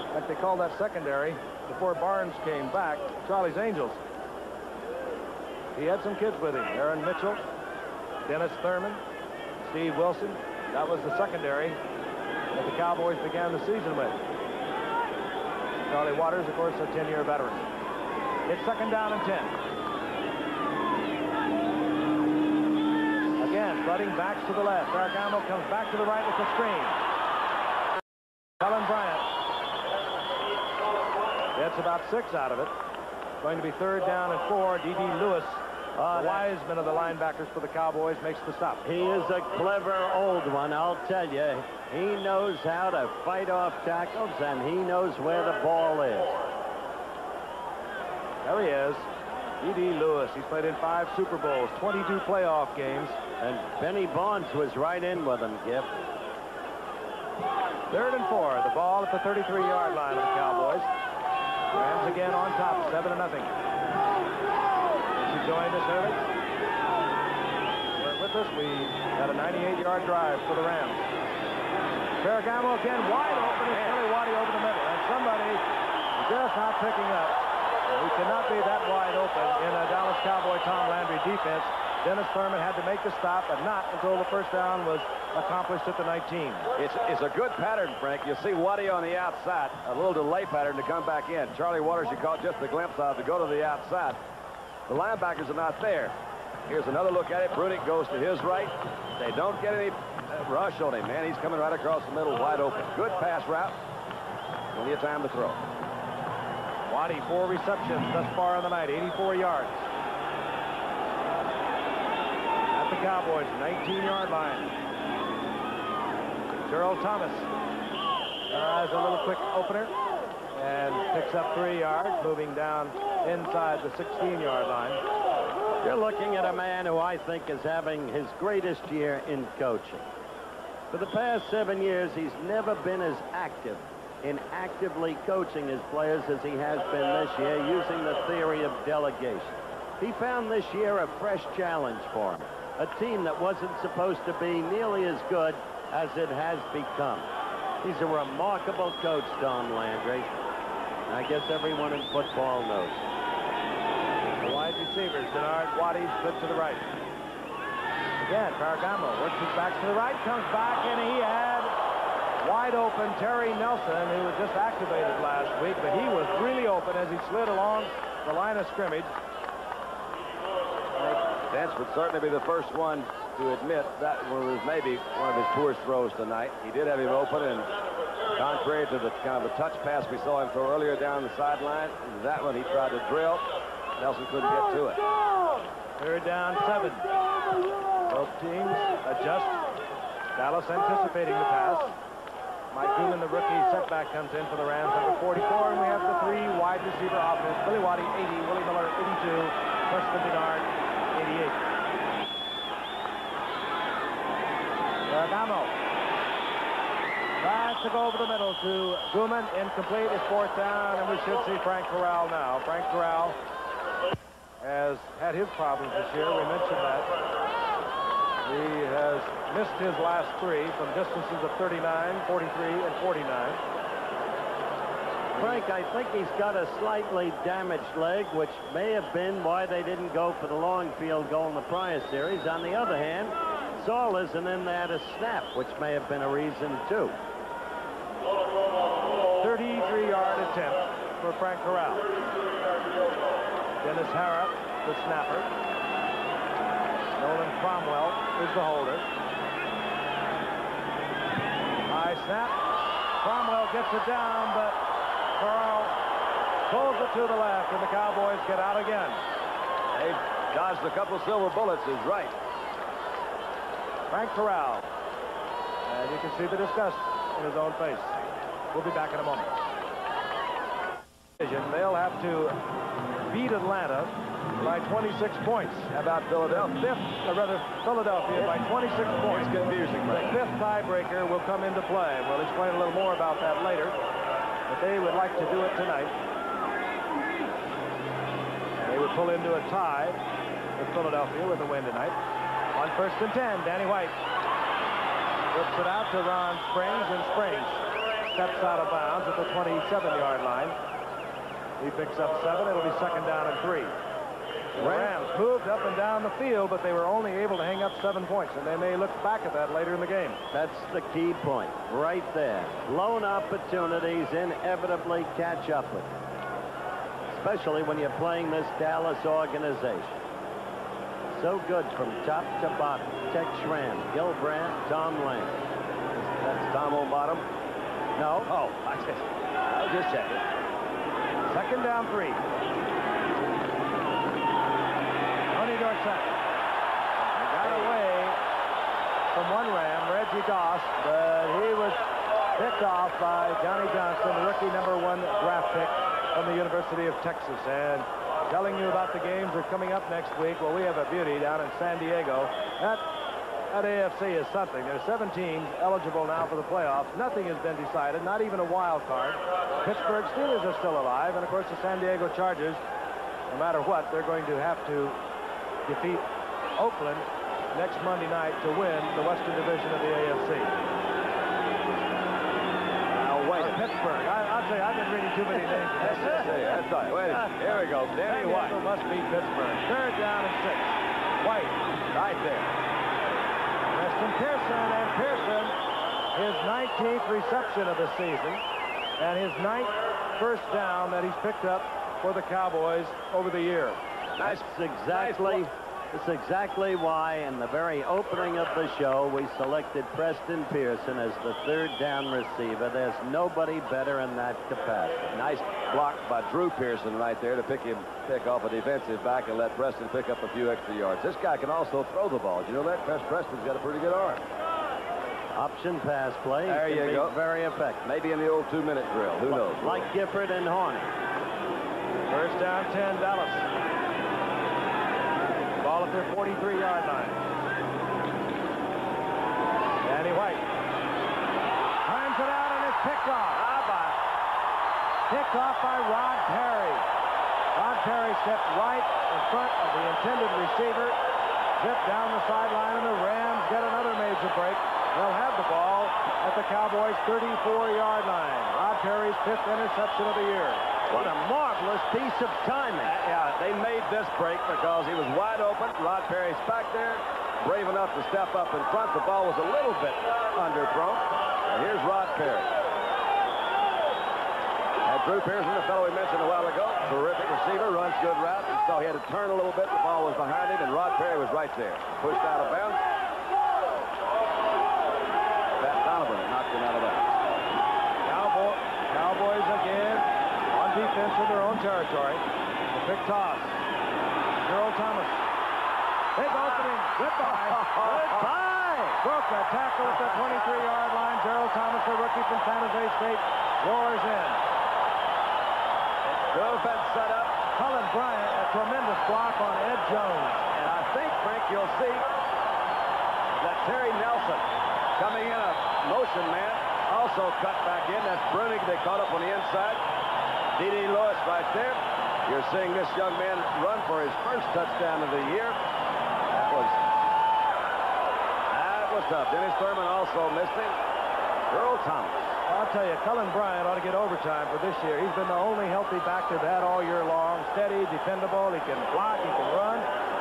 In fact, they called that secondary before Barnes came back Charlie's Angels. He had some kids with him. Aaron Mitchell, Dennis Thurman, Steve Wilson. That was the secondary that the Cowboys began the season with. Charlie Waters, of course, a 10-year veteran. It's 2nd down and 10. Again, flooding backs to the left. Ferragamo comes back to the right with the screen. Cullen Bryant gets about 6 out of it. Going to be 3rd down and 4. D.D. Lewis, the Wiseman of the linebackers for the Cowboys, makes the stop. He is a clever old one, I'll tell you. He knows how to fight off tackles, and he knows where the ball is. There he is, D.D. Lewis. He's played in 5 Super Bowls, 22 playoff games. And Benny Barnes was right in with him, Giff. 3rd and 4. The ball at the 33-yard line of the Cowboys. Rams again on top, 7-0. She joined us early. With us, we had a 98-yard drive for the Rams. Ferragamo again wide open. It's Billy Waddy over the middle. And somebody is just not picking up. He cannot be that wide open in a Dallas Cowboy Tom Landry defense. Dennis Thurman had to make the stop, but not until the first down was accomplished at the 19. It's a good pattern, Frank. You see Waddy on the outside, a little delay pattern to come back in. Charlie Waters, you caught just a glimpse of to go to the outside. The linebackers are not there. Here's another look at it. Brunick goes to his right. They don't get any rush on him, man. He's coming right across the middle, wide open. Good pass route. Plenty of time to throw. Waddy, 4 receptions thus far in the night, 84 yards. At the Cowboys, 19-yard line. Gerald Thomas has a little quick opener and picks up 3 yards, moving down inside the 16-yard line. You're looking at a man who I think is having his greatest year in coaching. For the past 7 years, he's never been as active in actively coaching his players as he has been this year, using the theory of delegation. He found this year a fresh challenge for him, a team that wasn't supposed to be nearly as good as it has become. He's a remarkable coach, Tom Landry. I guess everyone in football knows. The wide receivers, Denard, Waddy, split to the right. Again, Ferragamo works his back to the right, comes back, and he had wide open Terry Nelson, who was just activated last week, but he was really open as he slid along the line of scrimmage. Dents would certainly be the first one to admit that one was maybe one of his poorest throws tonight. He did have him open, and contrary to the kind of a touch pass we saw him throw earlier down the sideline, that one he tried to drill. Nelson couldn't get to it. 3rd down, 7. Both teams adjust. Dallas anticipating the pass. Mike Newman, the rookie setback, comes in for the Rams, number 44, and we have the 3 wide receiver offense. Billy Waddy, 80, Willie Miller, 82, Preston Denard, 88. Ferragamo. Pass to go over the middle to Gooman, incomplete. It's 4th down, and we should see Frank Corral now. Frank Corral has had his problems this year. We mentioned that. He has missed his last 3 from distances of 39, 43, and 49. Frank, I think he's got a slightly damaged leg, which may have been why they didn't go for the long field goal in the prior series. On the other hand, Saul isn't in there to snap, which may have been a reason, too. 33-yard attempt for Frank Corral. Dennis Harrop, the snapper. Nolan Cromwell is the holder. High snap. Cromwell gets it down, but Corral pulls it to the left, and the Cowboys get out again. They dodged a couple silver bullets, is right. Frank Corral. And you can see the disgust in his own face. We'll be back in a moment. They'll have to beat Atlanta by 26 points. How about Philadelphia? Philadelphia by 26 points. It's confusing, The right? 5th tiebreaker will come into play. We'll explain a little more about that later. But they would like to do it tonight. They would pull into a tie with Philadelphia with a win tonight. On 1st and 10, Danny White whips it out to Ron Springs, and Springs steps out of bounds at the 27-yard line. He picks up 7. It'll be 2nd down and 3. The Rams moved up and down the field, but they were only able to hang up 7 points, and they may look back at that later in the game. That's the key point, right there. Lone opportunities inevitably catch up with you, especially when you're playing this Dallas organization. So good from top to bottom. Tex Schramm, Gil Brandt, Tom Lane. That's Tom on bottom. No. Oh, I was just checking. 2nd down, 3. Tony Dorsett. He got away from one Ram, Reggie Goss, but he was picked off by Johnny Johnson, the rookie #1 draft pick from the University of Texas. And telling you about the games that are coming up next week. Well, we have a beauty down in San Diego. That AFC is something. There's 7 teams eligible now for the playoffs. Nothing has been decided, not even a wild card. Pittsburgh Steelers are still alive, and of course the San Diego Chargers, no matter what, they're going to have to defeat Oakland next Monday night to win the Western Division of the AFC. Now, wait. Pittsburgh. I'll tell you, I've been reading too many names. That's right. Wait a minute. Here we go. Danny San White. Diego must beat Pittsburgh. 3rd down and 6. White. Right there. Preston Pearson, and Pearson, his 19th reception of the season, and his 9th first down that he's picked up for the Cowboys over the year. That's exactly why in the very opening of the show we selected Preston Pearson as the 3rd down receiver. There's nobody better in that capacity. Nice block by Drew Pearson right there to pick off a defensive back and let Preston pick up a few extra yards. This guy can also throw the ball. You know that? Preston's got a pretty good arm. Option pass play. There you go. Very effective. Maybe in the old 2-minute drill. Who knows? Like Gifford and Horney. 1st down, 10, Dallas. Ball at their 43-yard line. Danny White climbs it out, and it's picked off. How about picked off by Rod Perry. Rod Perry stepped right in front of the intended receiver, zipped down the sideline, and the Rams get another major break. They'll have the ball at the Cowboys' 34-yard line. Rod Perry's 5th interception of the year. What a marvelous piece of timing. Yeah, they made this break because he was wide open. Rod Perry's back there, brave enough to step up in front. The ball was a little bit underthrown. And here's Rod Perry. And Drew Pearson, the fellow we mentioned a while ago, terrific receiver, runs good route. You saw he had to turn a little bit. The ball was behind him, and Rod Perry was right there. Pushed out of bounds. Pat Donovan knocked him out of bounds. Cowboys again on defense in their own territory. The big toss. Gerald Thomas. Big opening. Goodbye. Goodbye. Broke a tackle at the 23-yard line. Gerald Thomas, the rookie from San Jose State, roars in. Good fence set up. Cullen Bryant, a tremendous block on Ed Jones. And I think, Frank, you'll see that Terry Nelson coming in a motion man also cut back in. That's Brunig. They caught up on the inside. D.D. Lewis right there. You're seeing this young man run for his first touchdown of the year. That was tough. Dennis Thurman also missed him. Earl Thomas. I'll tell you, Cullen Bryant ought to get overtime for this year. He's been the only healthy back to that all year long. Steady, dependable. He can block, he can run.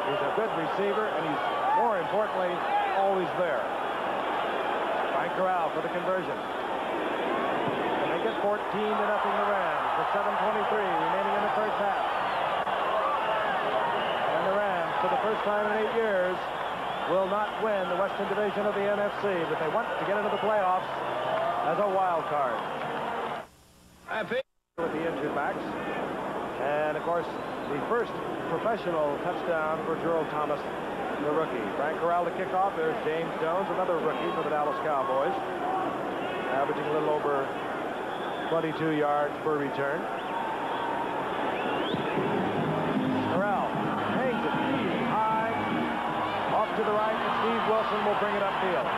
He's a good receiver, and he's, more importantly, always there. Frank Corral for the conversion. To make it 14-0 the Rams with 7:23 remaining in the first half. And the Rams, for the first time in 8 years, will not win the Western Division of the NFC, but they want to get into the playoffs as a wild card. With the injured backs. And, of course, the first professional touchdown for Gerald Thomas, the rookie. Frank Corral to kick off. There's James Jones, another rookie for the Dallas Cowboys, averaging a little over 22 yards per return. Corral hangs it high, off to the right, and Steve Wilson will bring it upfield.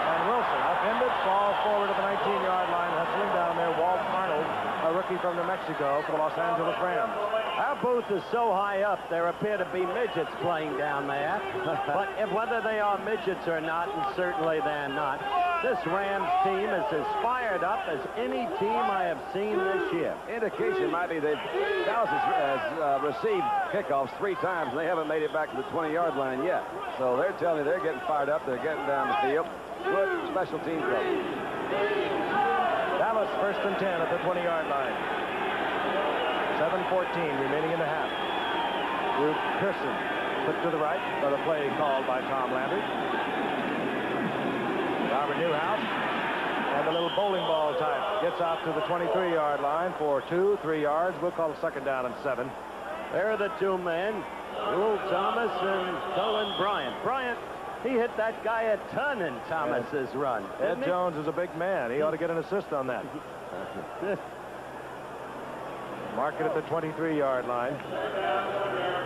And Wilson, upended, falls forward to the 19-yard line, hustling down there. Walt Arnold, a rookie from New Mexico for the Los Angeles Rams. Our booth is so high up, there appear to be midgets playing down there. But whether they are midgets or not, and certainly they're not, this Rams team is as fired up as any team I have seen this year. Indication might be that Dallas has received kickoffs 3 times, and they haven't made it back to the 20-yard line yet. So they're telling you they're getting fired up. They're getting down the field. Good special team play. Dallas first and 10 at the 20-yard line. 7:14 remaining in the half. Drew Pearson put to the right for the play called by Tom Landry. Robert Newhouse and the little bowling ball type gets out to the 23-yard line for 2-3 yards. We'll call a second down and 7. There are the two men, Earl Thomas and Cullen Bryant. Bryant, he hit that guy a ton in Thomas's run. Ed Jones is a big man. He ought to get an assist on that. Mark it at the 23-yard line.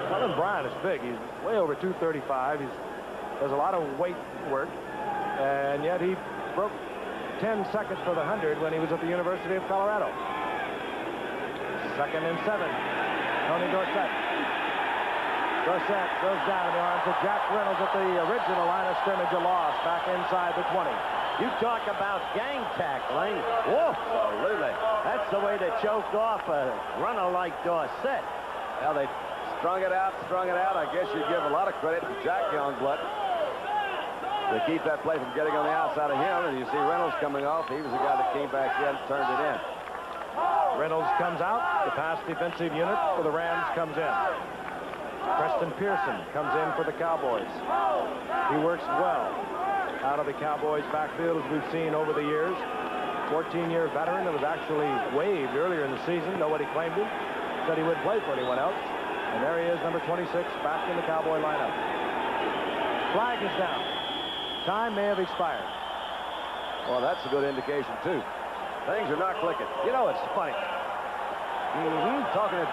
Cullen Bryant is big. He's way over 235. He does a lot of weight work. And yet he broke 10 seconds for the 100 when he was at the University of Colorado. Second and 7. Tony Dorsett. Dorsett goes down in the arms of Jack Reynolds at the original line of scrimmage, a loss back inside the 20. You talk about gang tackling. Whoa, absolutely. That's the way to choke off a runner like Dorsett. Well, they strung it out. I guess you'd give a lot of credit to Jack Youngblood to keep that play from getting on the outside of him. And you see Reynolds coming off. He was the guy that came back in and turned it in. Reynolds comes out. The pass defensive unit for the Rams comes in. Preston Pearson comes in for the Cowboys. He works well out of the Cowboys backfield, as we've seen over the years. 14-year veteran that was actually waived earlier in the season. Nobody claimed him. Said he wouldn't play for anyone else. And there he is, number 26, back in the Cowboy lineup. Flag is down. Time may have expired. Well, that's a good indication, too. Things are not clicking. You know, it's funny. Talking to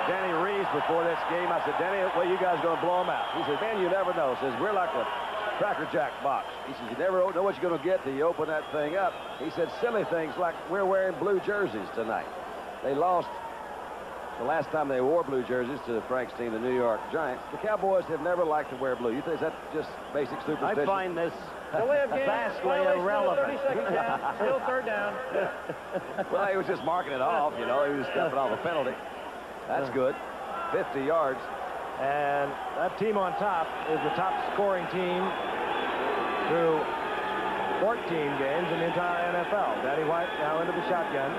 Danny Reeves before this game, I said, Danny, well, you guys going to blow them out. He said, man, you never know. He says, we're like a Cracker Jack box. He says, you never know what you're going to get till you open that thing up. He said, silly things like we're wearing blue jerseys tonight. They lost the last time they wore blue jerseys to Frank's team, the New York Giants. The Cowboys have never liked to wear blue. You think that's just basic superstition? I find this vastly irrelevant. Still third down. Well, he was just marking it off, you know. He was stepping off a penalty. That's good. 50 yards. And that team on top is the top scoring team through 14 games in the entire NFL. Danny White now into the shotgun.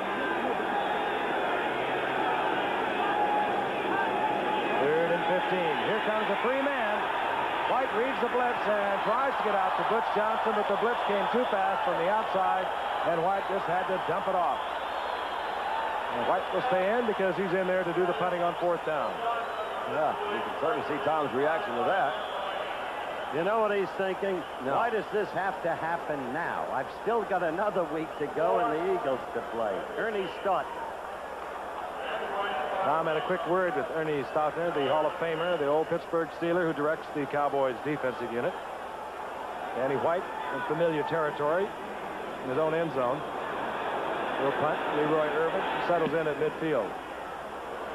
Third and 15. Here comes a three-man. White reads the blitz and tries to get out to Butch Johnson, but the blitz came too fast from the outside, and White just had to dump it off. And White will stay in because he's in there to do the punting on fourth down. Yeah, you can certainly see Tom's reaction to that. You know what he's thinking? No. Why does this have to happen now? I've still got another week to go and the Eagles to play. Ernie Stott. Tom had a quick word with Ernie Stoutner, the Hall of Famer, the old Pittsburgh Steeler who directs the Cowboys defensive unit. Danny White in familiar territory in his own end zone. He'll punt. Leroy Irvin settles in at midfield.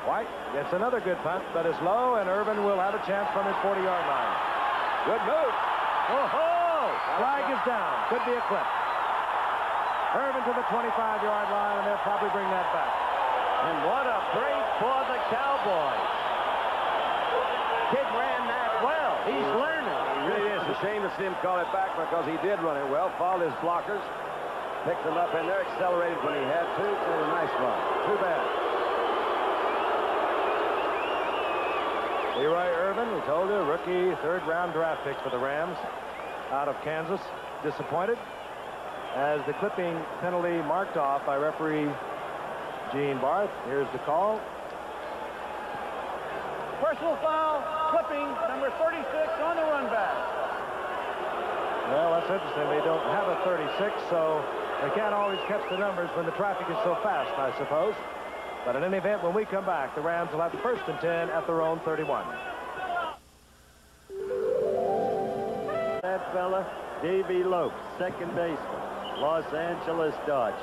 White gets another good punt, but it's low, and Irvin will have a chance from his 40-yard line. Good move. Oh-ho! Flag is down. Could be a clip. Irvin to the 25-yard line, and they'll probably bring that back. And what a break for the Cowboys. Kid ran that well. He's learning. It really is a shame to see him call it back because he did run it well, followed his blockers, picked them up in there, accelerated when he had to. It was a nice run. Too bad. Leroy Irvin, we told you, rookie third-round draft pick for the Rams out of Kansas. Disappointed as the clipping penalty marked off by referee Gene Barth. Here's the call. Personal foul, clipping, number 36 on the run back. Well, that's interesting. They don't have a 36, so they can't always catch the numbers when the traffic is so fast, I suppose. But in any event, when we come back, the Rams will have first and 10 at their own 31. That fella, Davey Lopes, second baseman, Los Angeles Dodgers.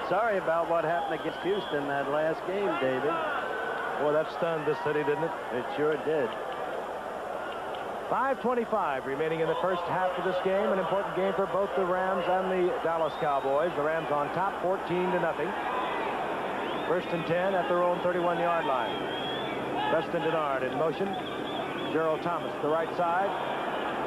Sorry about what happened against Houston that last game, Davey. Boy, that stunned this city, didn't it? It sure did. 5:25 remaining in the first half of this game. An important game for both the Rams and the Dallas Cowboys. The Rams on top 14-0. First and 10 at their own 31-yard line. Preston Denard in motion. Gerald Thomas, the right side.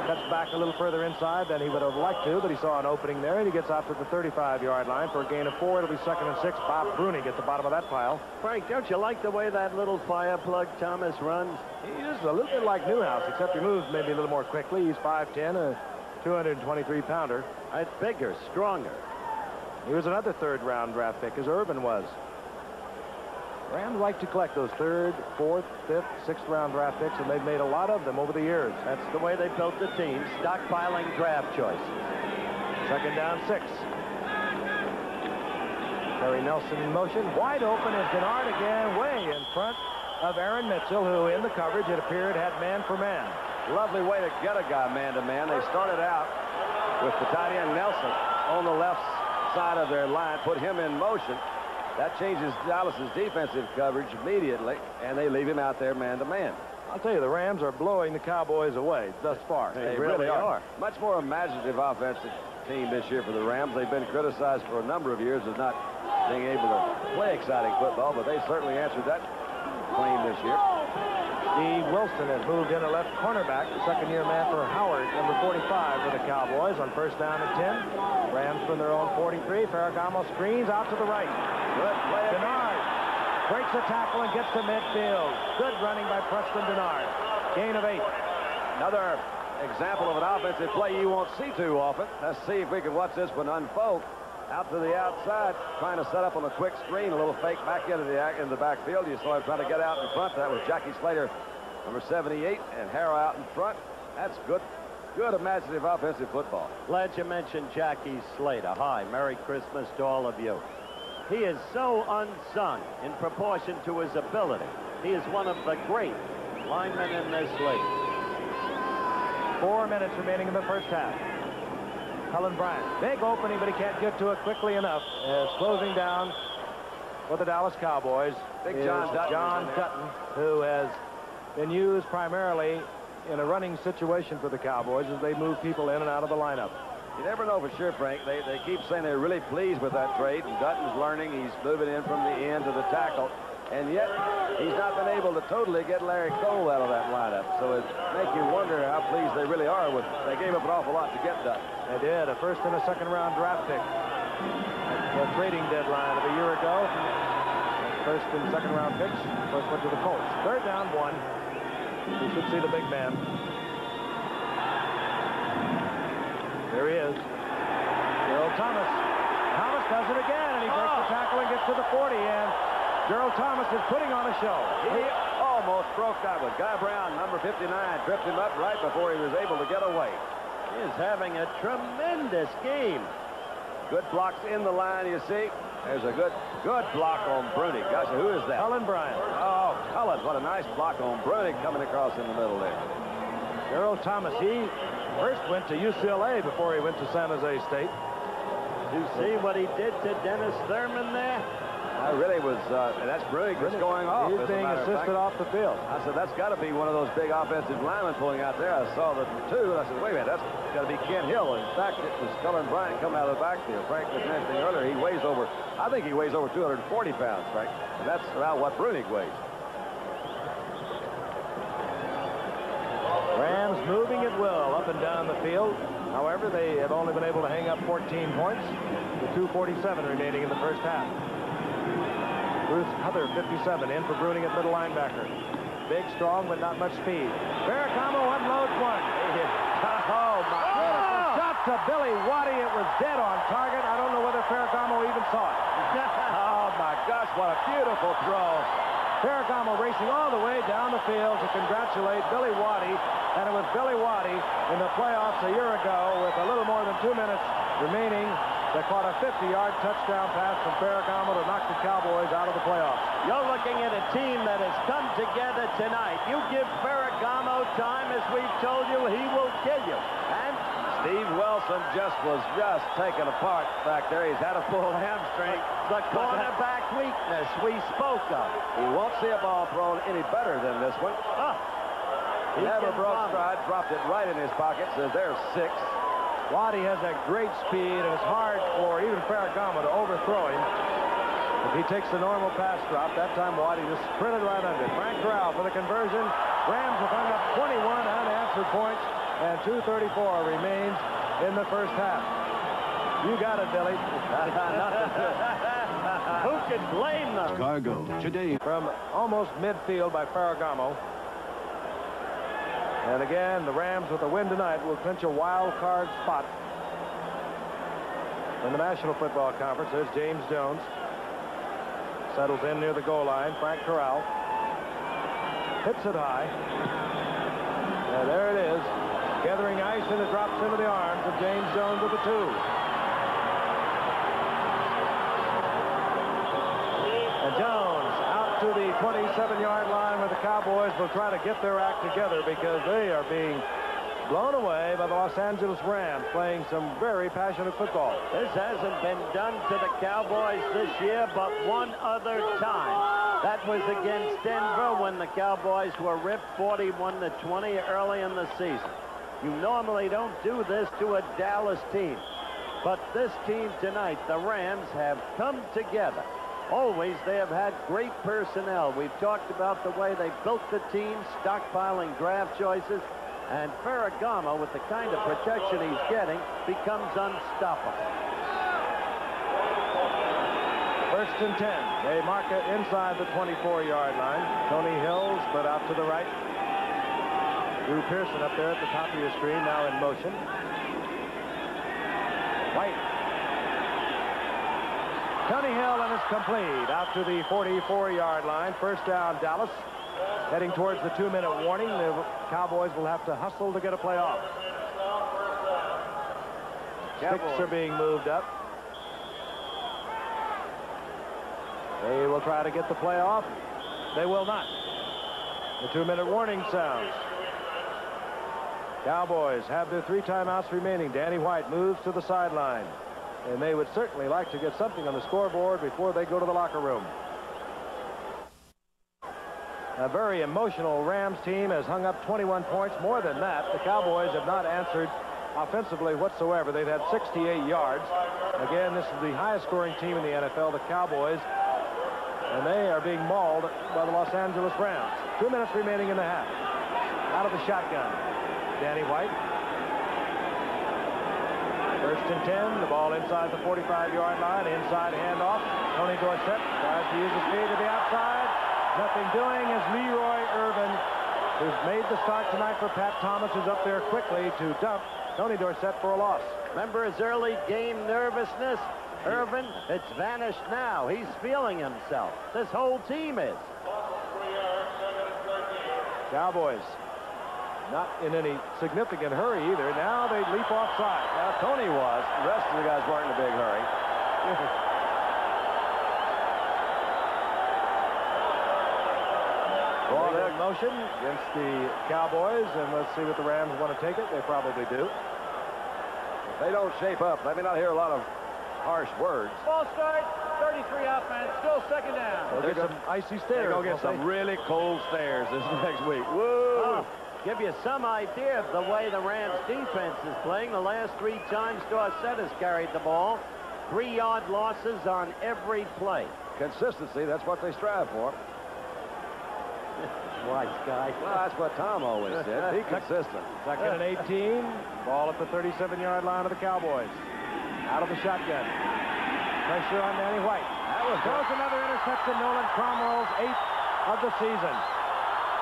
Cuts back a little further inside than he would have liked to, but he saw an opening there, and he gets out to the 35-yard line for a gain of 4. It'll be second and 6. Bob Bruni gets the bottom of that pile. Frank, don't you like the way that little fire plug Thomas runs? He is a little bit like Newhouse, except he moves maybe a little more quickly. He's 5'10", a 223-pounder. That's bigger, stronger. He was another third-round draft pick, as Irvin was. Rams like to collect those third, fourth, fifth, sixth-round draft picks, and they've made a lot of them over the years. That's the way they built the team, stockpiling draft choices. Second down, 6. Terry Nelson in motion. Wide open is Denard again, way in front of Aaron Mitchell, who in the coverage, it appeared, had man for man. Lovely way to get a guy man-to-man. They started out with the tight end Nelson on the left side of their line, put him in motion. That changes Dallas's defensive coverage immediately, and they leave him out there man-to-man. I'll tell you, the Rams are blowing the Cowboys away thus far. They really are. Much more imaginative offensive team this year for the Rams. They've been criticized for a number of years as not being able to play exciting football, but they certainly answered that claim this year. Steve Wilson has moved in a left cornerback, the second-year man for Howard, number 45 for the Cowboys on first down and 10. Rams from their own 43. Ferragamo screens out to the right. Good play. Denard breaks the tackle and gets to midfield. Good running by Preston Denard. Gain of 8. Another example of an offensive play you won't see too often. Let's see if we can watch this one unfold. Out to the outside, trying to set up on a quick screen, a little fake back into the backfield. You saw him trying to get out in front. That was Jackie Slater, number 78, and Harrow out in front. That's good imaginative offensive football. Glad you mentioned Jackie Slater. Hi, Merry Christmas to all of you. He is so unsung in proportion to his ability. He is one of the great linemen in this league. 4 minutes remaining in the first half. Cullen Bryant, big opening, but he can't get to it quickly enough. As closing down for the Dallas Cowboys Big is John Dutton, who has been used primarily in a running situation for the Cowboys as they move people in and out of the lineup. You never know for sure, Frank. They keep saying they're really pleased with that trade, and Dutton's learning. He's moving in from the end to the tackle, and yet he's not been able to totally get Larry Cole out of that lineup. So it makes you wonder how pleased they really are with. They gave up an awful lot to get Dutton. They did. A first and a second round draft pick. The trading deadline of a year ago. First and second round picks. First went to the Colts. Third down, 1. You should see the big man. There he is. Gerald Thomas. Thomas does it again, and he breaks the tackle and gets to the 40. And Gerald Thomas is putting on a show. He almost broke that one. Guy Brown, number 59, tripped him up right before he was able to get away. He is having a tremendous game. Good blocks in the line, you see. There's a good block on Brunig. Gosh, who is that? Cullen Bryant. Oh, Cullen. What a nice block on Brunig coming across in the middle there. Gerald Thomas, he first went to UCLA before he went to San Jose State. You see what he did to Dennis Thurman there? I really was, and that's Brunig that's going off. He's being assisted off the field. I said, that's got to be one of those big offensive linemen pulling out there. I saw the two, and I said, wait a minute, that's got to be Kent Hill. In fact, it was Cullen Bryant coming out of the backfield. Frank was mentioning earlier, he weighs over, I think he weighs over 240 pounds, Frank. And that's about what Brunig weighs. Rams moving at will up and down the field. However, they have only been able to hang up 14 points with 2:47 remaining in the first half. Bruce Huther, 57, in for Bruning at middle linebacker. Big, strong, but not much speed. Ferragamo unloads one. Oh, my beautiful shot to Billy Waddy. It was dead on target. I don't know whether Ferragamo even saw it. Oh, my gosh, what a beautiful throw. Ferragamo racing all the way down the field to congratulate Billy Waddy. And it was Billy Waddy in the playoffs a year ago with a little more than 2 minutes remaining that caught a 50-yard touchdown pass from Ferragamo to knock the Cowboys out of the playoffs. You're looking at a team that has come together tonight. You give Ferragamo time, as we've told you, he will kill you. And Steve Wilson was just taken apart back there. He's had a full hamstring. the cornerback weakness we spoke of. He won't see a ball thrown any better than this one. He never broke stride, dropped it right in his pocket, says there's 6. Waddy has that great speed, and it's hard for even Ferragamo to overthrow him. If he takes the normal pass drop, that time Waddy just sprinted right under it. Frank Corral for the conversion. Rams have hung up 21 unanswered points, and 2:34 remains in the first half. You got it, Billy. Who could blame them? Cargo today. From almost midfield by Ferragamo. And again, the Rams with a win tonight will clinch a wild card spot in the National Football Conference. There's James Jones. Settles in near the goal line. Frank Corral hits it high. And there it is. Gathering ice, and it drops into the arms of James Jones with the 2. And Jones out to the 27-yard line where the Cowboys will try to get their act together because they are being blown away by the Los Angeles Rams playing some very passionate football. This hasn't been done to the Cowboys this year but one other time. That was against Denver when the Cowboys were ripped 41-20 early in the season. You normally don't do this to a Dallas team. But this team tonight, the Rams, have come together. Always, they have had great personnel. We've talked about the way they built the team, stockpiling draft choices. And Ferragamo, with the kind of protection he's getting, becomes unstoppable. First and 10. They mark it inside the 24-yard line. Tony Hill split out to the right. Drew Pearson up there at the top of your screen, now in motion. White. Tony Hill, and it's complete out to the 44-yard line. First down, Dallas. Heading towards the 2-minute warning. The Cowboys will have to hustle to get a play off. Sticks are being moved up. They will try to get the play off. They will not. The 2-minute warning sounds. Cowboys have their 3 timeouts remaining. Danny White moves to the sideline. and they would certainly like to get something on the scoreboard before they go to the locker room. A very emotional Rams team has hung up 21 points. More than that, the Cowboys have not answered offensively whatsoever. They've had 68 yards. Again, this is the highest scoring team in the NFL, the Cowboys, and they are being mauled by the Los Angeles Rams. 2 minutes remaining in the half. Out of the shotgun, Danny White. First and 10, the ball inside the 45-yard line, inside handoff. Tony Dorsett tries to use his speed to the outside. Nothing doing as Leroy Irvin, who's made the start tonight for Pat Thomas, is up there quickly to dump Tony Dorsett for a loss. Remember his early game nervousness? Irvin, it's vanished now. He's feeling himself. This whole team is. Cowboys not in any significant hurry either. Now they leap offside. Now, Tony was. The rest of the guys weren't in a big hurry. Ball in motion against the Cowboys, and let's see what the Rams want to take it. They probably do. If they don't shape up, let me not hear a lot of harsh words. Ball start, 33 offense, still second down. They'll get some icy stairs. They're going to get some really cold stares this next week. Woo! Oh, give you some idea of the way the Rams defense is playing. The last 3 times Dorsett has carried the ball. 3-yard losses on every play. Consistency, that's what they strive for. Wise guy. Well, that's what Tom always said. Be consistent. Second and 18. Ball at the 37-yard line of the Cowboys. Out of the shotgun. Pressure on Danny White. Throws another interception. Nolan Cromwell's 8th of the season.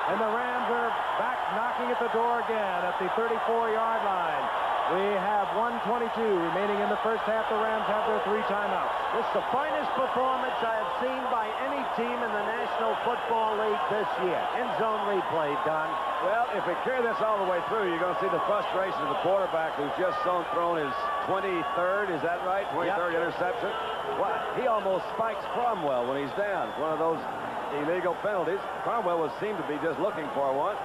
And the Rams are back knocking at the door again at the 34-yard line. We have 1:22 remaining in the first half. The Rams have their 3 timeouts. This is the finest performance I have seen by any team in the National Football League this year. End zone replay, Don. Well, if we carry this all the way through, you're going to see the frustration of the quarterback who's just thrown his 23rd, is that right? 23rd interception. Well, he almost spikes Cromwell when he's down. It's one of those illegal penalties. Cromwell would seem to be just looking for one.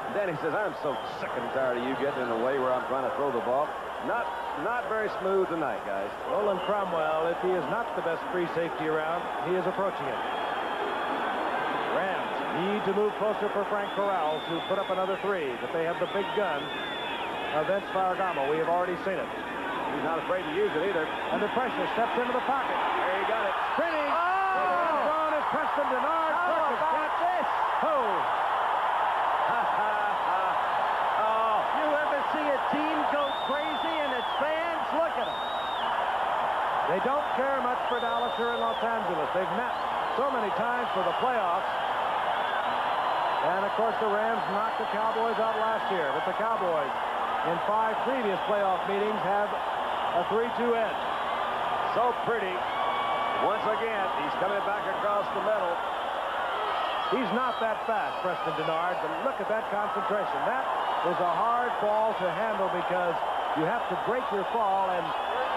Then he says, I'm so sick and tired of you getting in the way where I'm trying to throw the ball. Not very smooth tonight, guys. Nolan Cromwell, if he is not the best free safety around, he is approaching it. Rams need to move closer for Frank Corral to put up another 3, but they have the big gun of Vince Ferragamo. We have already seen it. He's not afraid to use it either. Under pressure, steps into the pocket. There he got it. Sprinting. Oh! Is Preston Denard. How about this? Oh! You ever see a team go crazy and its fans? Look at them. They don't care much for Dallas or in Los Angeles. They've met so many times for the playoffs. And, of course, the Rams knocked the Cowboys out last year. But the Cowboys, in 5 previous playoff meetings, have a 3-2 edge. So pretty. Once again, he's coming back across the middle. He's not that fast, Preston Denard, but look at that concentration. That is a hard ball to handle because you have to break your fall and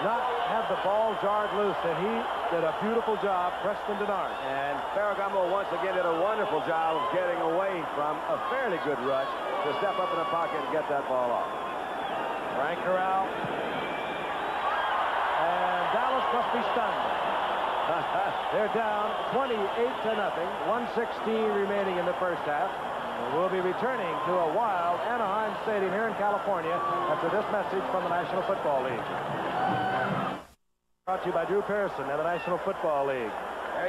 not have the ball jarred loose. And he did a beautiful job, Preston Denard. And Ferragamo once again did a wonderful job of getting away from a fairly good rush to step up in the pocket and get that ball off. Frank Corral. And Dallas must be stunned. They're down 28-0. 1:16 remaining in the first half. And we'll be returning to a wild Anaheim Stadium here in California after this message from the National Football League. Brought to you by Drew Pearson and the National Football League.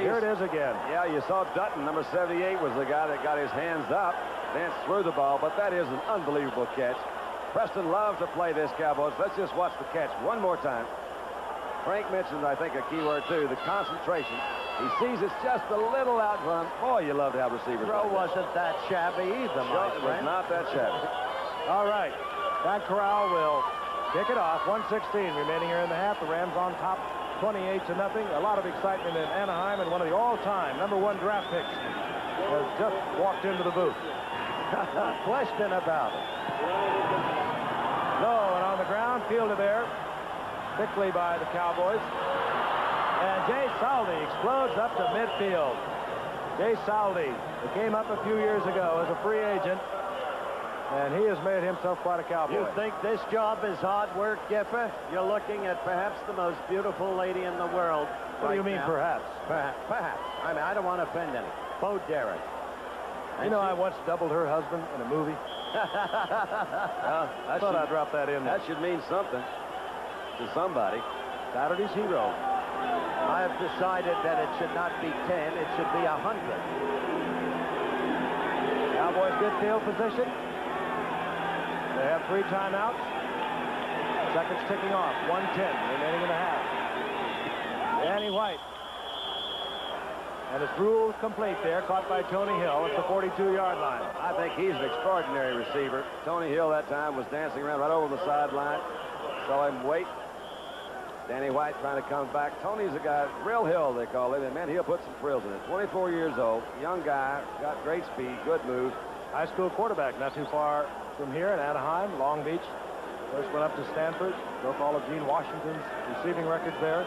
Here it is again. Yeah, you saw Dutton, number 78, was the guy that got his hands up, then threw the ball, but that is an unbelievable catch. Preston loves to play this, Cowboys. Let's just watch the catch one more time. Frank mentioned, I think, a key word, too, the concentration. He sees it's just a little out front. Boy, you love to have receivers. Throw like wasn't that shabby either, my it was friend. not that shabby. All right. Frank Corral will kick it off. 1:16 remaining here in the half. The Rams on top 28-0. A lot of excitement in Anaheim, and one of the all-time #1 draft picks has just walked into the booth. No question about it. Low and on the ground, fielded there quickly by the Cowboys. And Jay Saldi explodes up to midfield. Jay Saldi, who came up a few years ago as a free agent, And he has made himself quite a cowboy. You think this job is hard work, Giffer? You're looking at perhaps the most beautiful lady in the world. What do you mean, now. perhaps? Perhaps. I mean, I don't want to offend any. Bo Derek. You know, I once doubled her husband in a movie. I thought I'd drop that in. That should mean something to somebody. Saturday's hero. I have decided that it should not be 10, it should be 100. Cowboys good field position. They have 3 timeouts. Seconds ticking off. 1:10 remaining in the half. Danny White. And his rules complete there, caught by Tony Hill at the 42-yard line. I think he's an extraordinary receiver. Tony Hill that time was dancing around right over the sideline. Saw him wait. Danny White trying to come back. Tony's a guy, Thrill Hill they call him, and man, he'll put some thrills in it. 24 years old, young guy, got great speed, good move. High school quarterback not too far from here in Anaheim, Long Beach. First went up to Stanford, broke all of Gene Washington's receiving records there.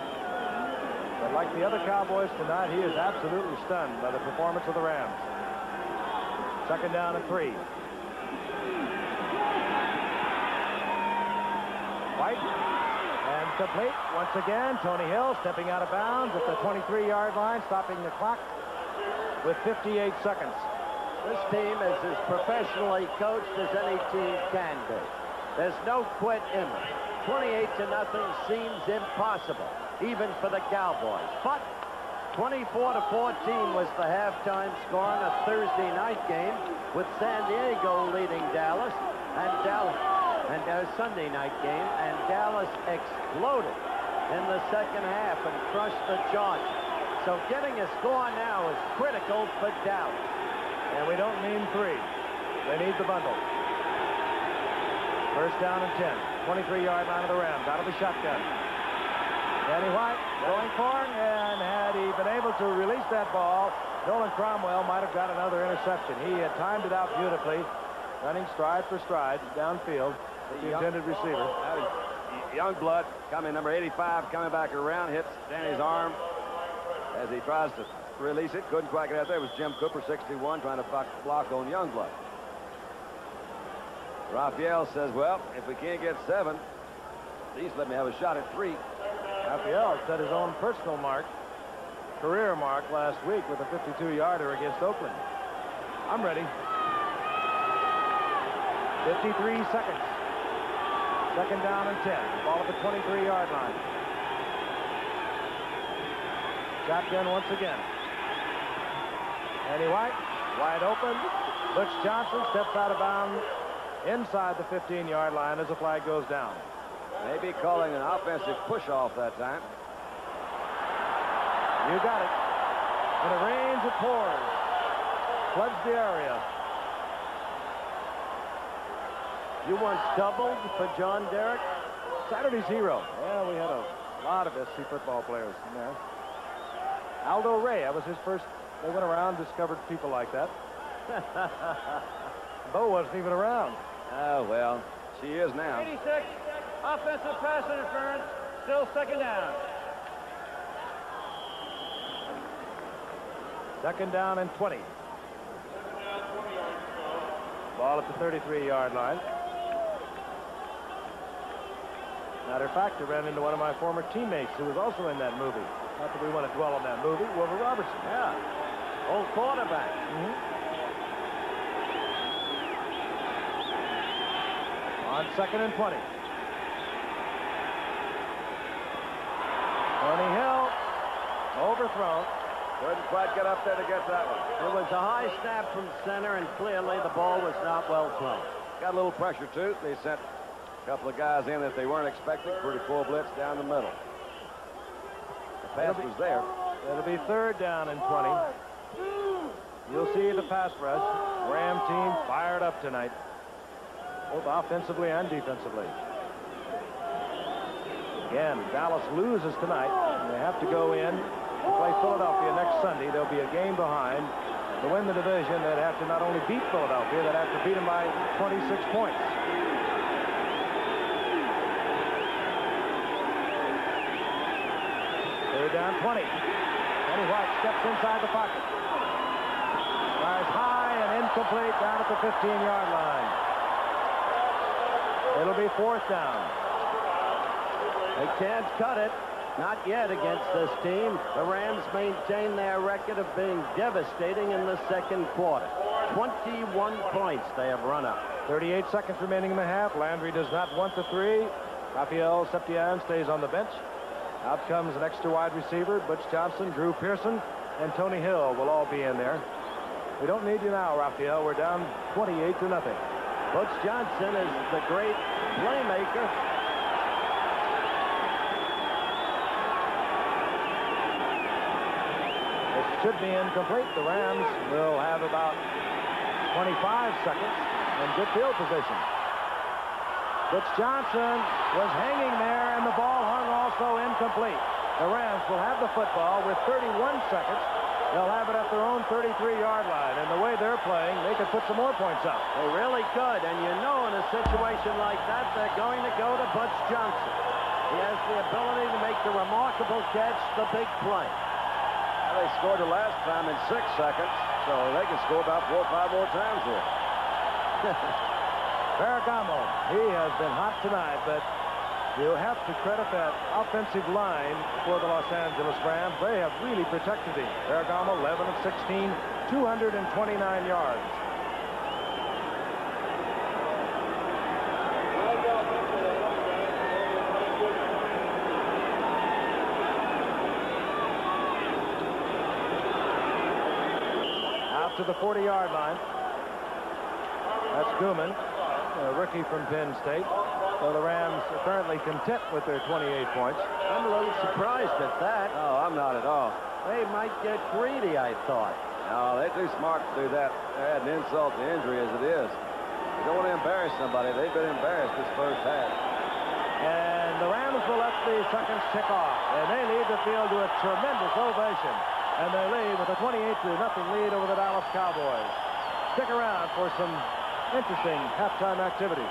But like the other Cowboys tonight, he is absolutely stunned by the performance of the Rams. Second down and 3. White. And complete once again. Tony Hill stepping out of bounds at the 23-yard line, stopping the clock with 58 seconds. This team is as professionally coached as any team can be. There's no quit in them. 28-0 seems impossible, even for the Cowboys. But 24-14 was the halftime score on a Thursday night game, with San Diego leading Dallas, and Sunday night game, and Dallas exploded in the second half and crushed the Chargers. So getting a score now is critical for Dallas. And we don't mean 3. They need the bundle. First down and 10. 23-yard line of the Rams out of the shotgun. Danny White going for it, and had he been able to release that ball, Nolan Cromwell might have got another interception. He had timed it out beautifully, running stride for stride downfield. The intended receiver. Young blood coming, number 85, coming back around, hits Danny's arm as he tries to release it. Couldn't quite get out there. It was Jim Cooper, 61, trying to block on Youngblood. Raphael says, well, if we can't get 7, at least let me have a shot at 3. Raphael set his own personal mark, career mark last week with a 52-yarder against Oakland. I'm ready. 53 seconds. Second down and 10. Ball at the 23-yard line. Shotgun once again. Danny White, wide open. Butch Johnson steps out of bounds inside the 15-yard line as the flag goes down. Maybe calling an offensive push-off that time. You got it. And it rains, it pours. Floods the area. You once doubled for John Derek? Saturday's hero. Yeah, we had a lot of SC football players in there. Aldo Ray, that was his first. They went around, discovered people like that. Bo wasn't even around. Oh, well, she is now. 86, offensive pass interference, still second down. Second down and 20. Ball at the 33-yard line. Matter of fact, I ran into one of my former teammates who was also in that movie. Not that we want to dwell on that movie. Wilbur Robertson. Yeah. Old quarterback. On second and 20. Tony Hill overthrown. Couldn't quite get up there to get that one. It was a high snap from center, and clearly the ball was not well thrown. Got a little pressure, too. They sent a couple of guys in that they weren't expecting. Pretty full blitz down the middle. The pass was there. It'll be third down and 20. You'll see the pass rush. Ram team fired up tonight, both offensively and defensively. Again, Dallas loses tonight, and they have to go in to play Philadelphia next Sunday. They'll be a game behind. To win the division, they'd have to not only beat Philadelphia, they'd have to beat them by 26 points. Third down 20. Danny White steps inside the pocket. Fires high and incomplete down at the 15-yard line. It'll be 4th down. They can't cut it. Not yet against this team. The Rams maintain their record of being devastating in the second quarter. 21 points they have run up. 38 seconds remaining in the half. Landry does not want the 3. Raphael Septien stays on the bench. Out comes an extra wide receiver. Butch Johnson, Drew Pearson, and Tony Hill will all be in there. We don't need you now, Raphael. We're down 28-0. Butch Johnson is the great playmaker. It should be incomplete. The Rams will have about 25 seconds in good field position. Butch Johnson was hanging there, and the ball hung also incomplete. The Rams will have the football with 31 seconds. They'll have it at their own 33-yard line. And the way they're playing, they could put some more points up. They really could. And you know in a situation like that, they're going to go to Butch Johnson. He has the ability to make the remarkable catch, the big play. Well, they scored the last time in 6 seconds, so they can score about 4 or 5 more times here. Ferragamo, he has been hot tonight, but you have to credit that offensive line for the Los Angeles Rams. They have really protected him. Ferragamo, 11 of 16, 229 yards. Out to the 40-yard line. That's Gooman, a rookie from Penn State. So the Rams apparently content with their 28 points. I'm a little surprised at that. No, I'm not at all. They might get greedy, I thought. No, they're too smart to do that. They're adding insult to injury as it is. They don't want to embarrass somebody. They've been embarrassed this first half. And the Rams will let the seconds tick off. And they lead the field to a tremendous ovation. And they lead with a 28-0 lead over the Dallas Cowboys. Stick around for some interesting halftime activities.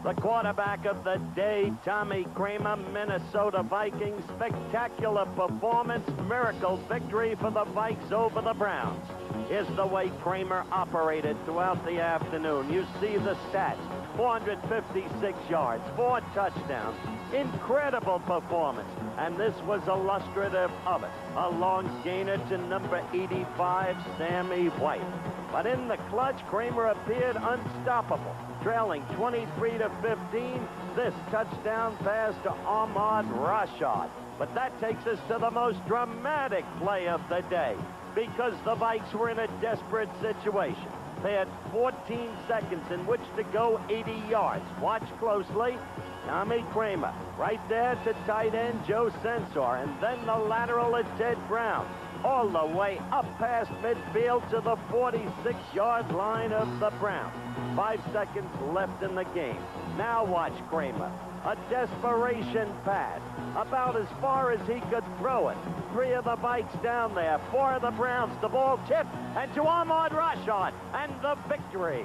The quarterback of the day, Tommy Kramer, Minnesota Vikings. Spectacular performance, miracle victory for the Vikes over the Browns. Here's the way Kramer operated throughout the afternoon. You see the stats. 456 yards, 4 touchdowns. Incredible performance. And this was illustrative of it. A long gainer to number 85, Sammy White. But in the clutch, Kramer appeared unstoppable. Trailing 23-15, this touchdown pass to Ahmad Rashad. But that takes us to the most dramatic play of the day, because the Vikes were in a desperate situation. They had 14 seconds in which to go 80 yards. Watch closely. Tommy Kramer right there to tight end Joe Sensor, and then the lateral at Ted Brown, all the way up past midfield to the 46-yard line of the Browns. 5 seconds left in the game. Now watch Kramer. A desperation pass, about as far as he could throw it. 3 of the Vikes down there, 4 of the Browns. The ball tipped, and to Ahmad Rashad, and the victory.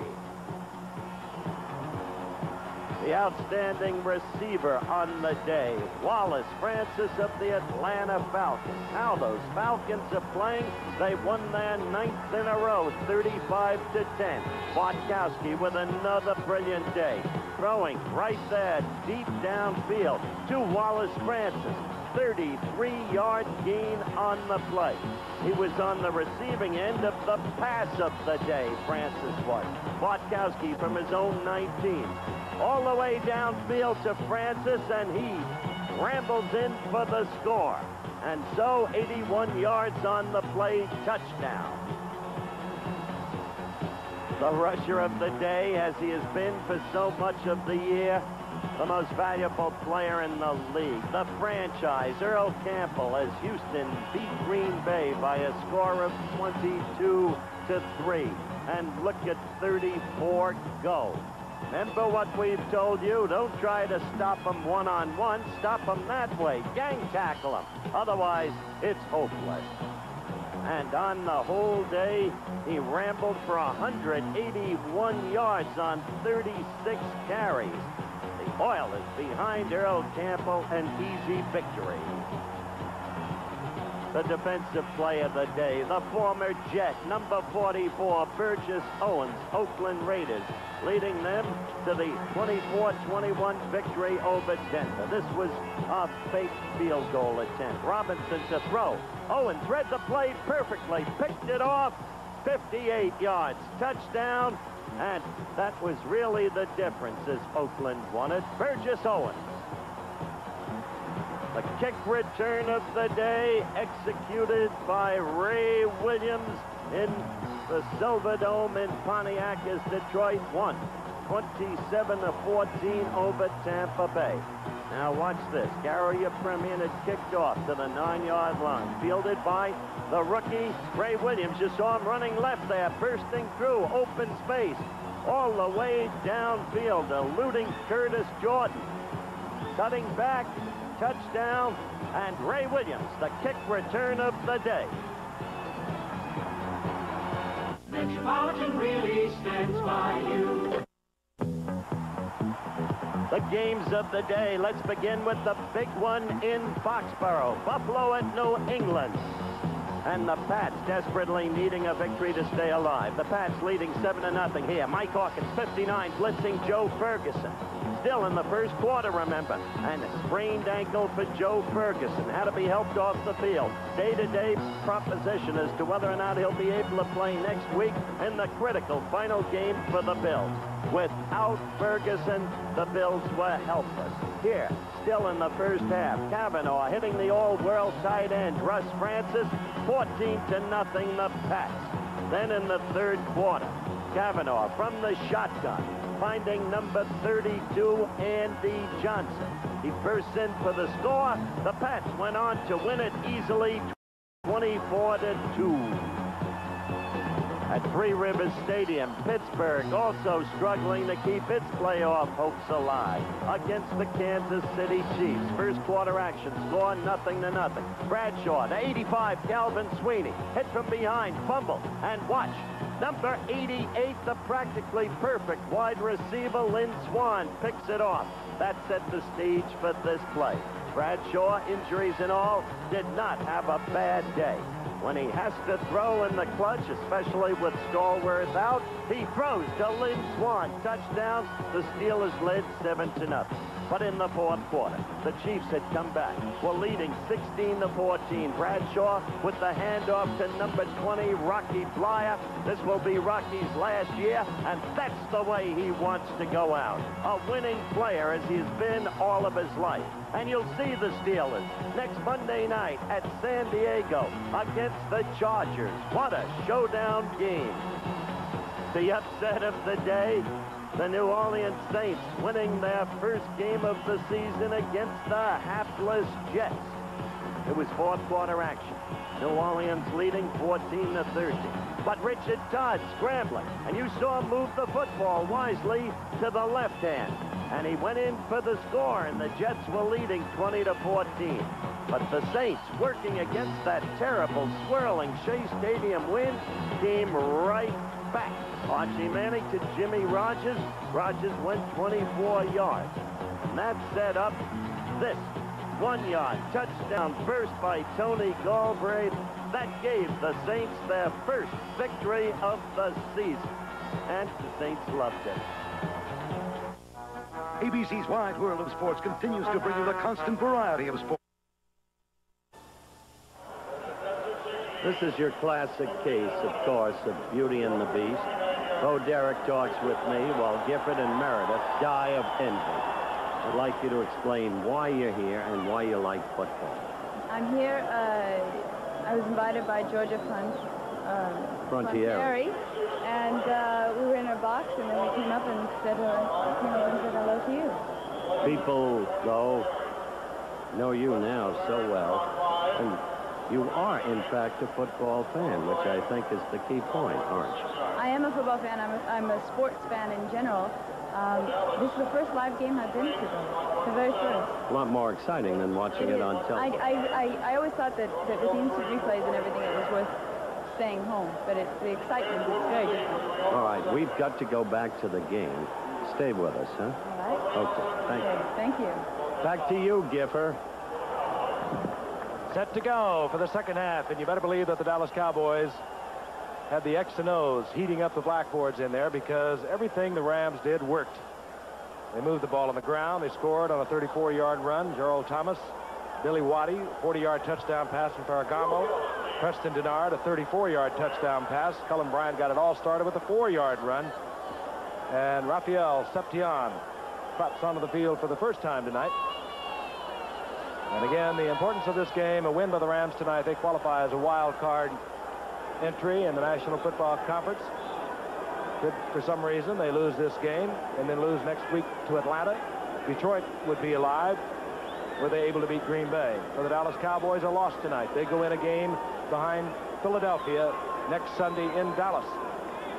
The outstanding receiver on the day, Wallace Francis of the Atlanta Falcons. How those Falcons are playing. They won their 9th in a row, 35-10. Bartkowski with another brilliant day, throwing right there, deep downfield to Wallace Francis. 33-yard gain on the play. He was on the receiving end of the pass of the day, Francis was. Bartkowski from his own 19. All the way downfield to Francis, and he rambles in for the score. And so 81 yards on the play, touchdown. The rusher of the day, as he has been for so much of the year, the most valuable player in the league, the franchise, Earl Campbell, as Houston beat Green Bay by a score of 22-3. And look at 34 go. Remember what we've told you. Don't try to stop them one-on-one. Stop them that way. Gang tackle them. Otherwise, it's hopeless. And on the whole day, he rambled for 181 yards on 36 carries. The oil is behind Earl Campbell, an easy victory. The defensive player of the day, the former Jet, number 44, Burgess Owens, Oakland Raiders, leading them to the 24-21 victory over Denver. This was a fake field goal attempt. Robinson to throw. Owens read the play perfectly, picked it off, 58 yards, touchdown, and that was really the difference as Oakland won it. Burgess Owens. The kick return of the day executed by Ray Williams in the Silverdome in Pontiac as Detroit won 27-14 over Tampa Bay. Now watch this. Gary Premian had kicked off to the 9-yard line. Fielded by the rookie Ray Williams. You saw him running left there, bursting through open space all the way downfield, eluding Curtis Jordan. Cutting back, touchdown, and Ray Williams, the kick return of the day. Metropolitan really stands by you. The games of the day. Let's begin with the big one in Foxborough. Buffalo at New England. And the Pats desperately needing a victory to stay alive. The Pats leading 7-0 here. Mike Hawkins, 59, blitzing Joe Ferguson. Still in the first quarter, remember. And a sprained ankle for Joe Ferguson. Had to be helped off the field. Day-to-day proposition as to whether or not he'll be able to play next week in the critical final game for the Bills. Without Ferguson, the Bills were helpless. Here, still in the first half, Kavanaugh hitting the all-world tight end, Russ Francis, 14-0, the Pats. Then in the third quarter, Kavanaugh from the shotgun, finding number 32, Andy Johnson. He bursts in for the score. The Pats went on to win it easily, 24-2. At Three Rivers Stadium, Pittsburgh also struggling to keep its playoff hopes alive against the Kansas City Chiefs. First quarter action, score 0-0. Bradshaw to 85, Calvin Sweeney. Hit from behind, fumble, and watch. Number 88, the practically perfect wide receiver, Lynn Swann, picks it off. That set the stage for this play. Bradshaw, injuries and all, did not have a bad day. When he has to throw in the clutch, especially with Stallworth out, he throws to Lynn Swann. Touchdown. The Steelers led 7-0. But in the fourth quarter, the Chiefs had come back. Were leading 16-14. Bradshaw with the handoff to number 20, Rocky Blyer. This will be Rocky's last year, and that's the way he wants to go out. A winning player as he's been all of his life. And you'll see the Steelers next Monday night at San Diego against the Chargers. What a showdown game. The upset of the day, the New Orleans Saints winning their first game of the season against the hapless Jets. It was fourth quarter action. New Orleans leading 14-13. But Richard Todd scrambling, and you saw him move the football wisely to the left hand. And he went in for the score, and the Jets were leading 20-14. But the Saints, working against that terrible, swirling Shea Stadium wind, came right back. Archie Manning to Jimmy Rogers. Rogers went 24 yards. And that set up this 1-yard touchdown burst by Tony Galbraith. That gave the Saints their first victory of the season. And the Saints loved it. ABC's Wide World of Sports continues to bring you the constant variety of sports. This is your classic case, of course, of Beauty and the Beast. Bo Derek talks with me while Gifford and Meredith die of envy. I'd like you to explain why you're here and why you like football. I'm here. I was invited by Georgia Frontieri, and we were in our box, and then we came up and said hello to you. People, though, know you now so well, and you are, in fact, a football fan, which I think is the key point, aren't you? I am a football fan. I'm a sports fan in general. This is the first live game I've been to, though. The very first. A lot more exciting than watching it on television. I always thought that with the instant replays and everything, it was worth staying home. But the excitement is very different. All right, we've got to go back to the game. Stay with us, huh? All right? Okay, thank you. Thank you. Back to you, Giffer. Set to go for the second half, and you better believe that the Dallas Cowboys had the X and O's heating up the blackboards in there because everything the Rams did worked. They moved the ball on the ground. They scored on a 34-yard run. Gerald Thomas, Billy Waddy, 40-yard touchdown pass from Ferragamo. Preston Denard, a 34-yard touchdown pass. Cullen Bryant got it all started with a 4-yard run. And Raphael Septian trots onto the field for the first time tonight. And again, the importance of this game, a win by the Rams tonight, they qualify as a wild card entry in the National Football Conference. If for some reason they lose this game and then lose next week to Atlanta, Detroit would be alive. Were they able to beat Green Bay? For the Dallas Cowboys, a loss tonight. They go in a game behind Philadelphia next Sunday in Dallas.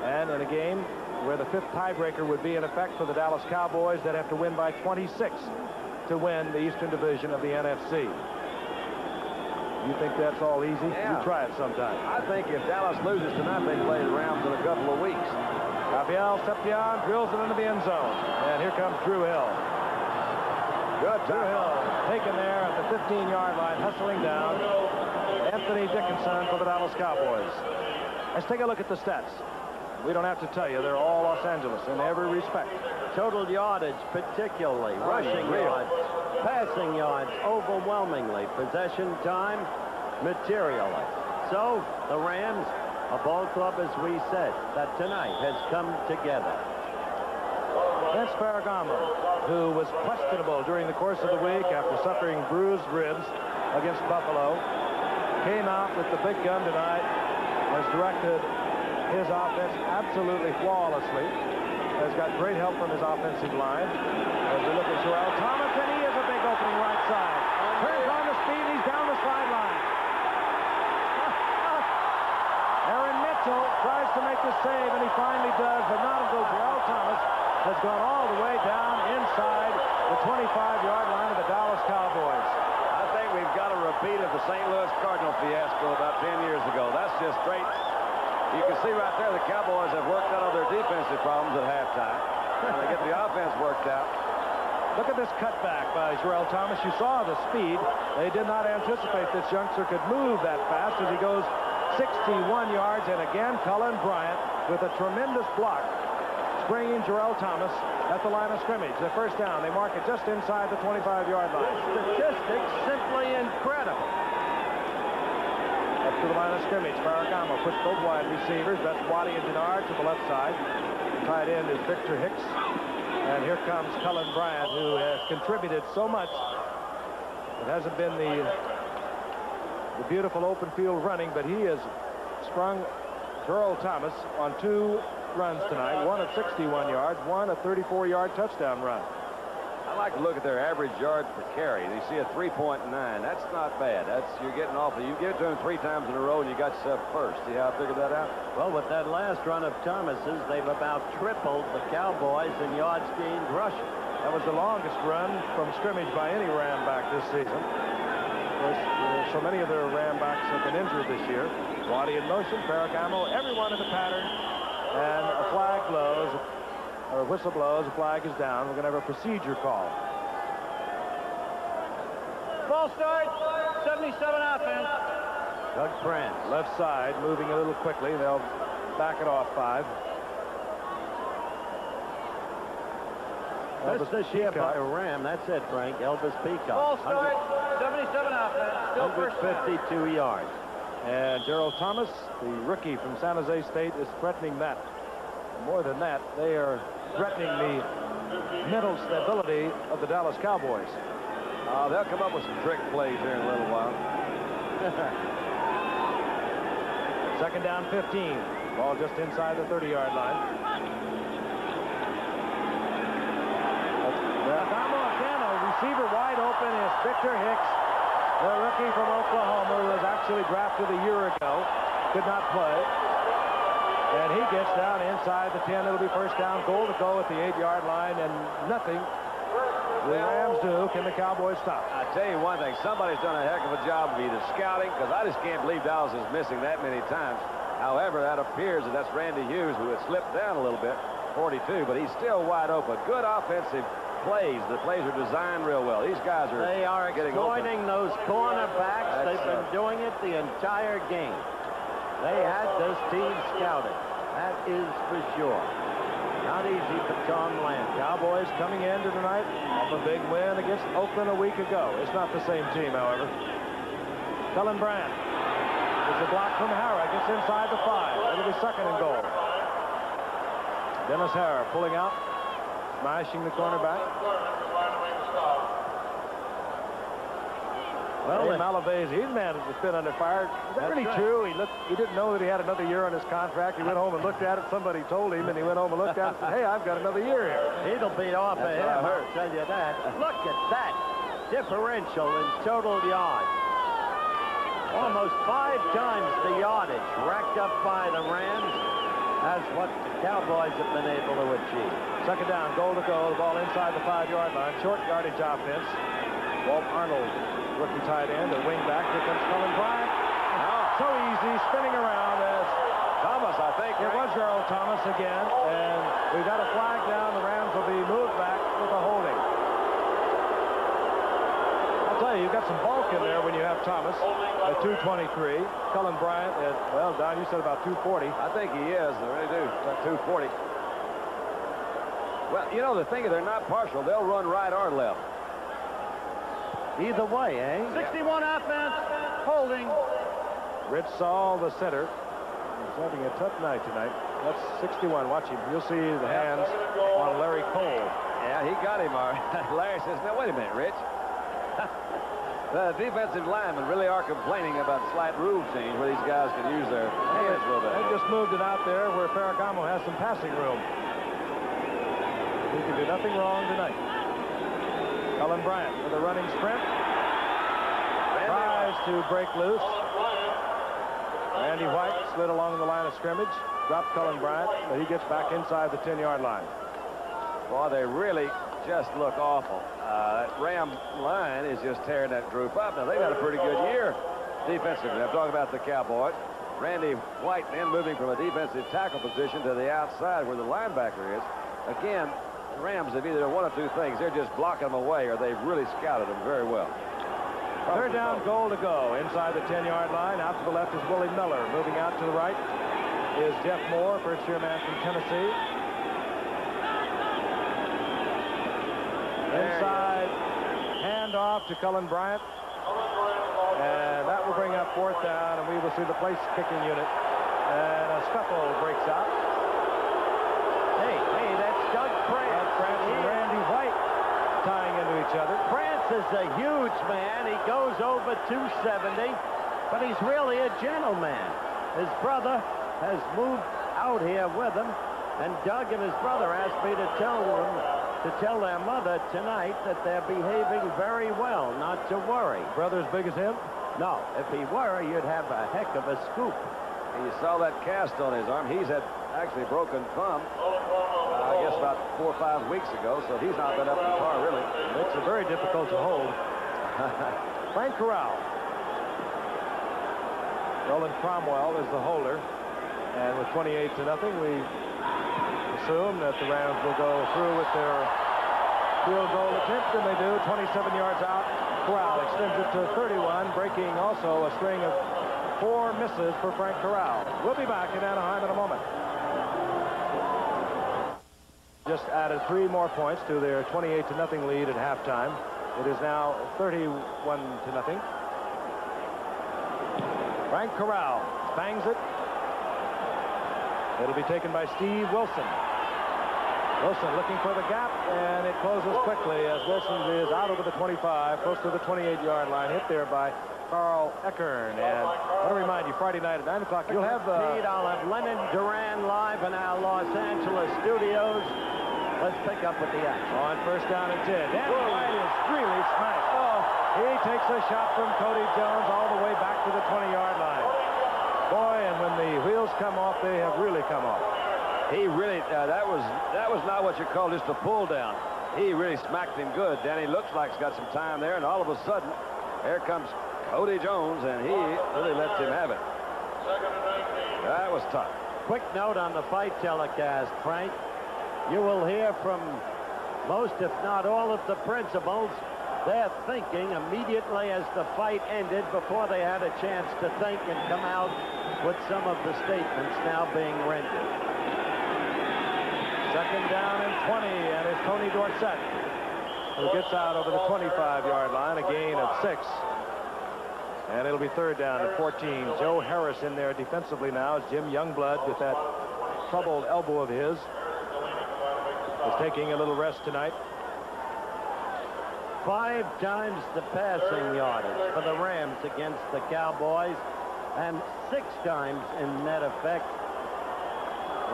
And in a game where the 5th tiebreaker would be in effect for the Dallas Cowboys, they'd have to win by 26 to win the Eastern Division of the NFC. You think that's all easy? Yeah. You try it sometime. I think if Dallas loses tonight, they play the Rams in a couple of weeks. Raphael Septian drills it into the end zone. And here comes Drew Hill. Good Drew Hill taken there at the 15-yard line, hustling down. Anthony Dickinson for the Dallas Cowboys. Let's take a look at the stats. We don't have to tell you, they're all Los Angeles in every respect. Total yardage, particularly. Rushing yards, passing yards, overwhelmingly. Possession time, materially. So, the Rams, a ball club, as we said, that tonight has come together. Vince Ferragamo, who was questionable during the course of the week after suffering bruised ribs against Buffalo, came out with the big gun tonight, has directed his offense absolutely flawlessly, has got great help from his offensive line. As we look at Joel Thomas, and he is a big opening right side. Turns on the speed, he's down the sideline. Aaron Mitchell tries to make the save, and he finally does, but not until Joel Thomas has gone all the way down inside the 25-yard line of the Dallas Cowboys. I think we've got a repeat of the St. Louis Cardinal fiasco about 10 years ago. That's just straight. You can see right there the Cowboys have worked out all their defensive problems at halftime. And they get the offense worked out. Look at this cutback by Joel Thomas. You saw the speed. They did not anticipate this youngster could move that fast as he goes 61 yards. And again, Cullen Bryant with a tremendous block, springing Joel Thomas at the line of scrimmage. The first down, they mark it just inside the 25-yard line. Statistics simply incredible. Up to the line of scrimmage, Ferragamo puts both wide receivers. That's Waddy and Denard to the left side. The tight end is Victor Hicks. And here comes Cullen Bryant, who has contributed so much. It hasn't been the beautiful open field running, but he has sprung Joel Thomas on 2 runs tonight, one of 61 yards, one a 34-yard touchdown run. I like to look at their average yards per carry. You see a 3.9. That's not bad. You're getting off. You give it to them 3 times in a row, and you got yourself first. See how I figured that out? Well, with that last run of Thomas's, they've about tripled the Cowboys in yards gained rushing. That was the longest run from scrimmage by any Ram back this season. Of course, so many of their Ram backs have been injured this year. Waddy in motion, Ferragamo, everyone in the pattern, and a flag blows. Or a whistle blows, a flag is down. We're going to have a procedure call. Ball start, 77 offense. Doug Prince. Left side, moving a little quickly. They'll back it off 5. That's this year by a Ram. That's it, Frank. Elvis Peacock. Ball start, 77 offense. Still first down. 152 yards. And Gerald Thomas, the rookie from San Jose State, is threatening that. More than that, they are threatening the mental stability of the Dallas Cowboys. They'll come up with some trick plays here in a little while. Second down, 15. Ball just inside the 30-yard line. Ferragamo again, a receiver wide open is Victor Hicks, the rookie from Oklahoma, who was actually drafted a year ago. Could not play. And he gets down inside the 10. It'll be first down goal to go at the 8-yard line, and nothing the Rams do can the Cowboys stop. I tell you one thing, somebody's done a heck of a job of either scouting, because I just can't believe Dallas is missing that many times, However, that appears that that's Randy Hughes, who had slipped down a little bit, 42, but he's still wide open. Good offensive plays. The plays are designed real well. These guys are They are exploiting those cornerbacks. They've been doing it the entire game. They had this team scouted. That is for sure. Not easy for Tom Land. Cowboys coming into tonight off a big win against Oakland a week ago. It's not the same team, however. Cullen Bryant. It's a block from Hara. Gets inside the 5. It'll be second and goal. Dennis Hara pulling out, smashing the cornerback. Well, Malavase, he's man has been under fire. Is that really true? He didn't know that he had another year on his contract. He went home and looked at it. Somebody told him, and he went home and looked at it and said, hey, I've got another year here. He'll be off of him, I'll tell you that. Look at that differential in total yards. Almost 5 times the yardage racked up by the Rams. That's what the Cowboys have been able to achieve. Second down, goal to go. The ball inside the 5-yard line. Short yardage offense. Walt Arnold, rookie tight end, a wing back. Here comes Cullen Bryant. So easy, spinning around as Thomas, I think. It was Earl Thomas again, and we've got a flag down. The Rams will be moved back with a holding. I'll tell you, you've got some bulk in there when you have Thomas at 223. Cullen Bryant at, well, Don, you said about 240. I think he is. They really do. At 240. Well, you know, the thing is, they're not partial. They'll run right or left. Either way, eh? 61 offense, holding. Rich Saul, the center, is having a tough night tonight. That's 61. Watch him. You'll see the hands on Larry Cole. Yeah, he got him, all right. Larry says, now, wait a minute, Rich. The defensive linemen really are complaining about slight rule change where these guys can use their hands a little bit. They just moved it out there where Ferragamo has some passing room. He can do nothing wrong tonight. Cullen Bryant with a running sprint. Tries to break loose. Randy White slid along the line of scrimmage. Dropped Cullen Bryant, but he gets back inside the 10-yard line. Boy, they really just look awful. That Ram line is just tearing that group up. Now, they've had a pretty good year defensively. I'm talking about the Cowboys. Randy White then moving from a defensive tackle position to the outside where the linebacker is. Again, the Rams have either done one of two things. They're just blocking them away, or they've really scouted them very well. Third down, goal to go. Inside the 10-yard line. Out to the left is Willie Miller. Moving out to the right is Jeff Moore, first-year man from Tennessee. Inside, handoff to Cullen Bryant. And that will bring up fourth down, and we will see the place kicking unit. And a scuffle breaks out. Hey, that's Doug France. And Randy White tying into each other. France is a huge man. He goes over 270, but he's really a gentleman. His brother has moved out here with him, and Doug and his brother asked me to tell their mother tonight that they're behaving very well, not to worry. Brother as big as him? No, if he were, you'd have a heck of a scoop. And you saw that cast on his arm. He's had actually a broken thumb, I guess about 4 or 5 weeks ago, so he's not been up to par, really. Makes it very difficult to hold. Frank Corral. Roland Cromwell is the holder. And with 28-0, we assume that the Rams will go through with their field goal attempt, and they do. 27 yards out. Corral extends it to 31, breaking also a string of 4 misses for Frank Corral. We'll be back in Anaheim in a moment. Just added 3 more points to their 28-0 lead at halftime. It is now 31-0. Frank Corral bangs it. It'll be taken by Steve Wilson. Wilson looking for the gap, and it closes quickly as Wilson is out over the 25, close to the 28-yard line, hit there by Carl Eckern. And I want to remind you, Friday night at 9 o'clock, you'll have I'll have Leonard Duran live in our Los Angeles studios. Let's pick up with the action. On first down and 10. Danny White is really smashed. Oh, he takes a shot from Cody Jones all the way back to the 20-yard line. Boy, and when the wheels come off, they have really come off. He really, that was not what you call just a pull down. He really smacked him good. Danny looks like he's got some time there, and all of a sudden, here comes Cody Jones, and he really lets him have it. That was tough. Quick note on the fight telecast, Frank. You will hear from most, if not all, of the principals. They're thinking immediately as the fight ended, before they had a chance to think and come out with some of the statements now being rendered. Second down and 20, and it's Tony Dorsett who gets out over the 25-yard line, a gain of 6. And it'll be third down and 14. Joe Harris in there defensively now as Jim Youngblood, with that troubled elbow of his, is taking a little rest tonight. 5 times the passing yardage for the Rams against the Cowboys, and 6 times in net effect.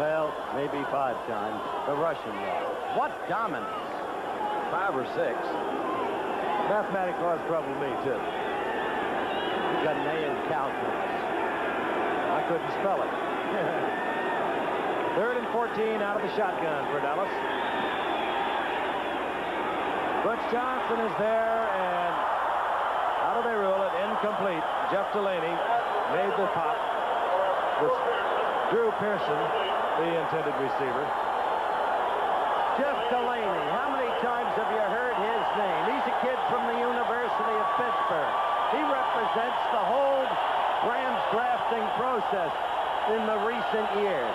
Well, maybe 5 times the rushing yardage. What dominance! 5 or 6. Mathematics always troubled me, too. You got an A in calculus. I couldn't spell it. Third and 14 out of the shotgun for Dallas. Butch Johnson is there, and how do they rule it? Incomplete. Jeff Delaney made the pop. With Drew Pearson, the intended receiver. Jeff Delaney, how many times have you heard his name? He's a kid from the University of Pittsburgh. He represents the whole Rams drafting process in the recent years,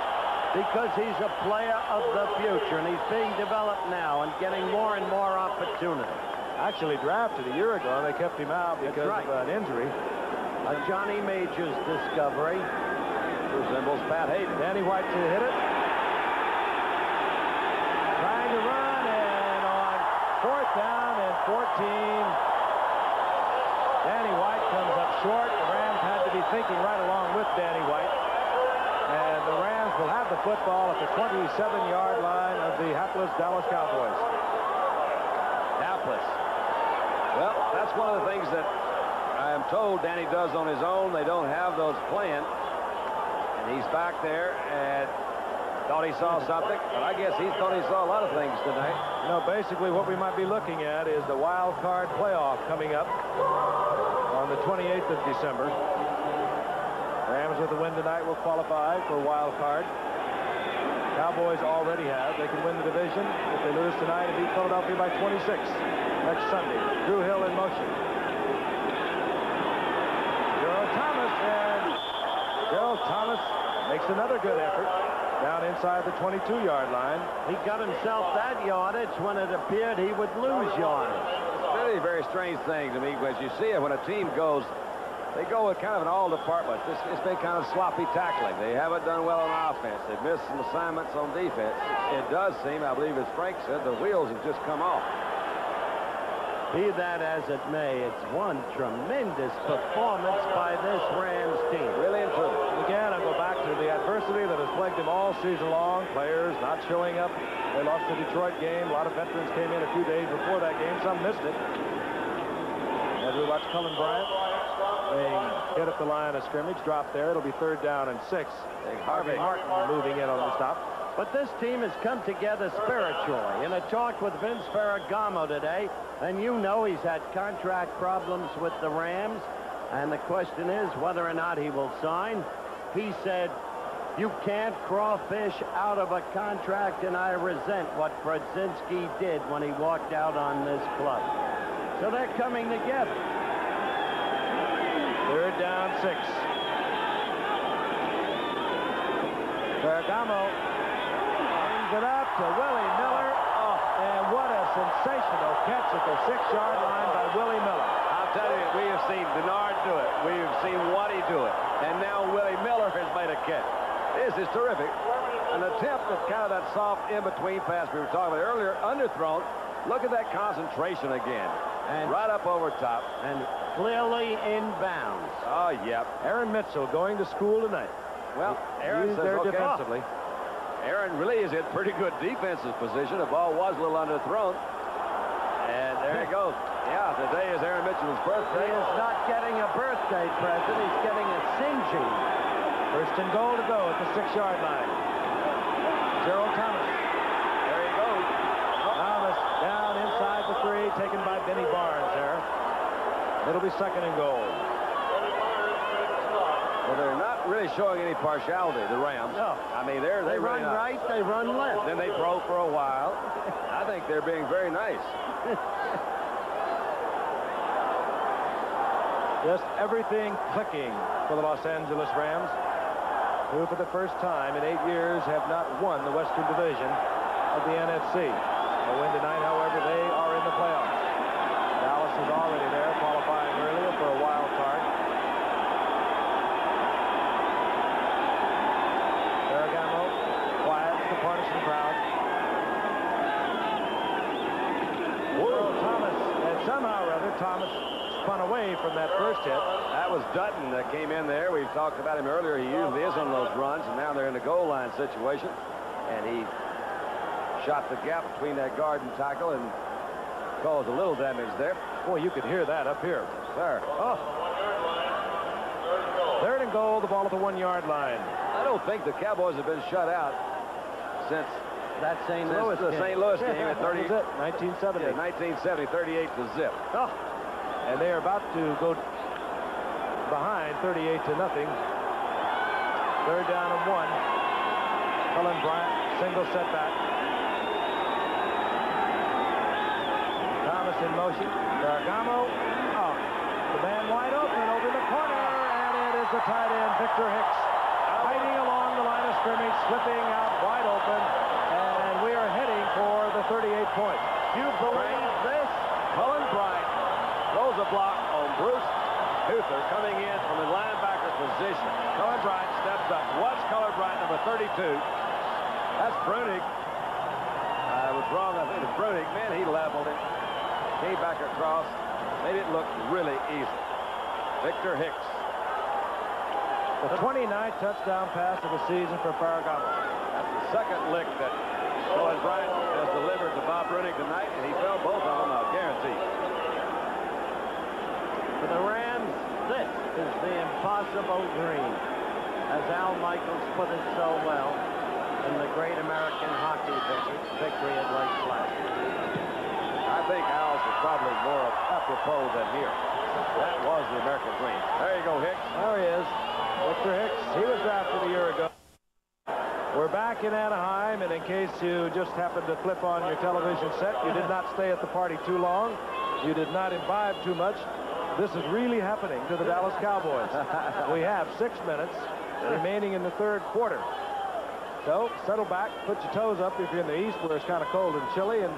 because he's a player of the future, and he's being developed now and getting more and more opportunity. Actually drafted a year ago, and they kept him out because of an injury. A Johnny Majors discovery. Resembles Pat Hayden. Danny White to hit it. Trying to run, and on 4th down and 14, Danny White comes up short. The Rams had to be thinking right along with Danny White. And the Rams will have the football at the 27-yard line of the hapless Dallas Cowboys. Hapless. Well, that's one of the things that I am told Danny does on his own. They don't have those planned. And he's back there and thought he saw something, but I guess he thought he saw a lot of things tonight. You know, basically what we might be looking at is the wild card playoff coming up on the 28th of December. Rams with a win tonight will qualify for wild card. Cowboys already have. They can win the division if they lose tonight and beat Philadelphia by 26 next Sunday. Drew Hill in motion. Gerald Thomas, and Gerald Thomas makes another good effort down inside the 22-yard line. He got himself that yardage when it appeared he would lose yardage. It's really a very strange thing to me, because you see it when a team goes, they go with kind of an all departments. It's been kind of sloppy tackling. They haven't done well on offense. They've missed some assignments on defense. It does seem, I believe, as Frank said, the wheels have just come off. Be that as it may, it's one tremendous performance by this Rams team. Really and truly. Again, I'll go back to the adversity that has plagued them all season long. Players not showing up. They lost the Detroit game. A lot of veterans came in a few days before that game. Some missed it. As we watch Cullen Bryant being hit at the line of scrimmage, drop there. It'll be third down and 6. Harvey Martin moving in on the stop. But this team has come together spiritually. In a talk with Vince Ferragamo today, and you know he's had contract problems with the Rams, and the question is whether or not he will sign. He said, you can't crawfish out of a contract, and I resent what Brodzinski did when he walked out on this club. So they're coming together. Third down, 6. Ferragamo brings it up to Willie Miller. Oh, and what a sensational catch at the 6-yard line by Willie Miller. I'll tell you, we have seen Denard do it. We have seen Waddy do it. And now Willie Miller has made a catch. This is terrific. An attempt at kind of that soft in-between pass we were talking about earlier, underthrown. Look at that concentration again. And right up over top. And clearly in bounds. Oh, yep. Aaron Mitchell going to school tonight. Well, Aaron says, there okay. defensively. Aaron really is in pretty good defensive position. The ball was a little underthrown. And there it goes. Yeah, today is Aaron Mitchell's birthday. He is not getting a birthday present. He's getting a singeing. First and goal to go at the 6-yard line. Gerald Thomas. There he goes. Thomas down inside the 3, taken by Benny Barnes there. It'll be second and goal. Well, they're not really showing any partiality, the Rams. No. I mean, they run really right, they run left. Then they throw for a while. I think they're being very nice. Just everything clicking for the Los Angeles Rams, who for the first time in 8 years have not won the Western Division of the NFC. A win tonight, however, they are in the playoffs. Dallas is already there, qualifying earlier for a wild card. Ferragamo quiets the partisan crowd. Whoa, Thomas, and somehow or other, Thomas spun away from that first hit. That was Dutton that came in there. We've talked about him earlier. He usually is on those runs, and now they're in the goal line situation. And he shot the gap between that guard and tackle and caused a little damage there. Boy, you could hear that up here. Sir. Oh. 3rd and goal, the ball at the 1-yard line. I don't think the Cowboys have been shut out since that St. Louis the game. St. Louis game at 30. 1970. Yeah, 1970, 38 to zip. Oh. And they are about to go behind 38 to nothing. 3rd down and 1. Cullen Bryant, single setback. Thomas in motion. Ferragamo. Oh, the man wide open over the corner, and it is the tight end, Victor Hicks, fighting along the line of scrimmage, slipping out wide open, and we are heading for the 38 points. Do you believe this? Cullen Bryant throws a block on Bruce Huther coming in from the linebacker position. Cullen Bryant steps up. Watch Cullen Bryant, number 32. That's Brunig. I was wrong. I think it's Brunig. Man, he leveled it. Came back across. Made it look really easy. Victor Hicks. The 29th touchdown pass of the season for Ferragamo. That's the second lick that Cullen Bryant has delivered to Bob Brunig tonight, and he fell both of them, I'll guarantee. For the Rams, this is the impossible dream. As Al Michaels put it so well in the great American hockey victory at Lake Placid. I think Al's is probably more apropos than here. That was the American dream. There you go, Hicks. There he is. Victor Hicks. He was drafted a year ago. We're back in Anaheim, and in case you just happened to flip on your television set, you did not stay at the party too long, you did not imbibe too much, this is really happening to the Dallas Cowboys. We have 6 minutes remaining in the 3rd quarter. So, settle back, put your toes up if you're in the east where it's kind of cold and chilly, and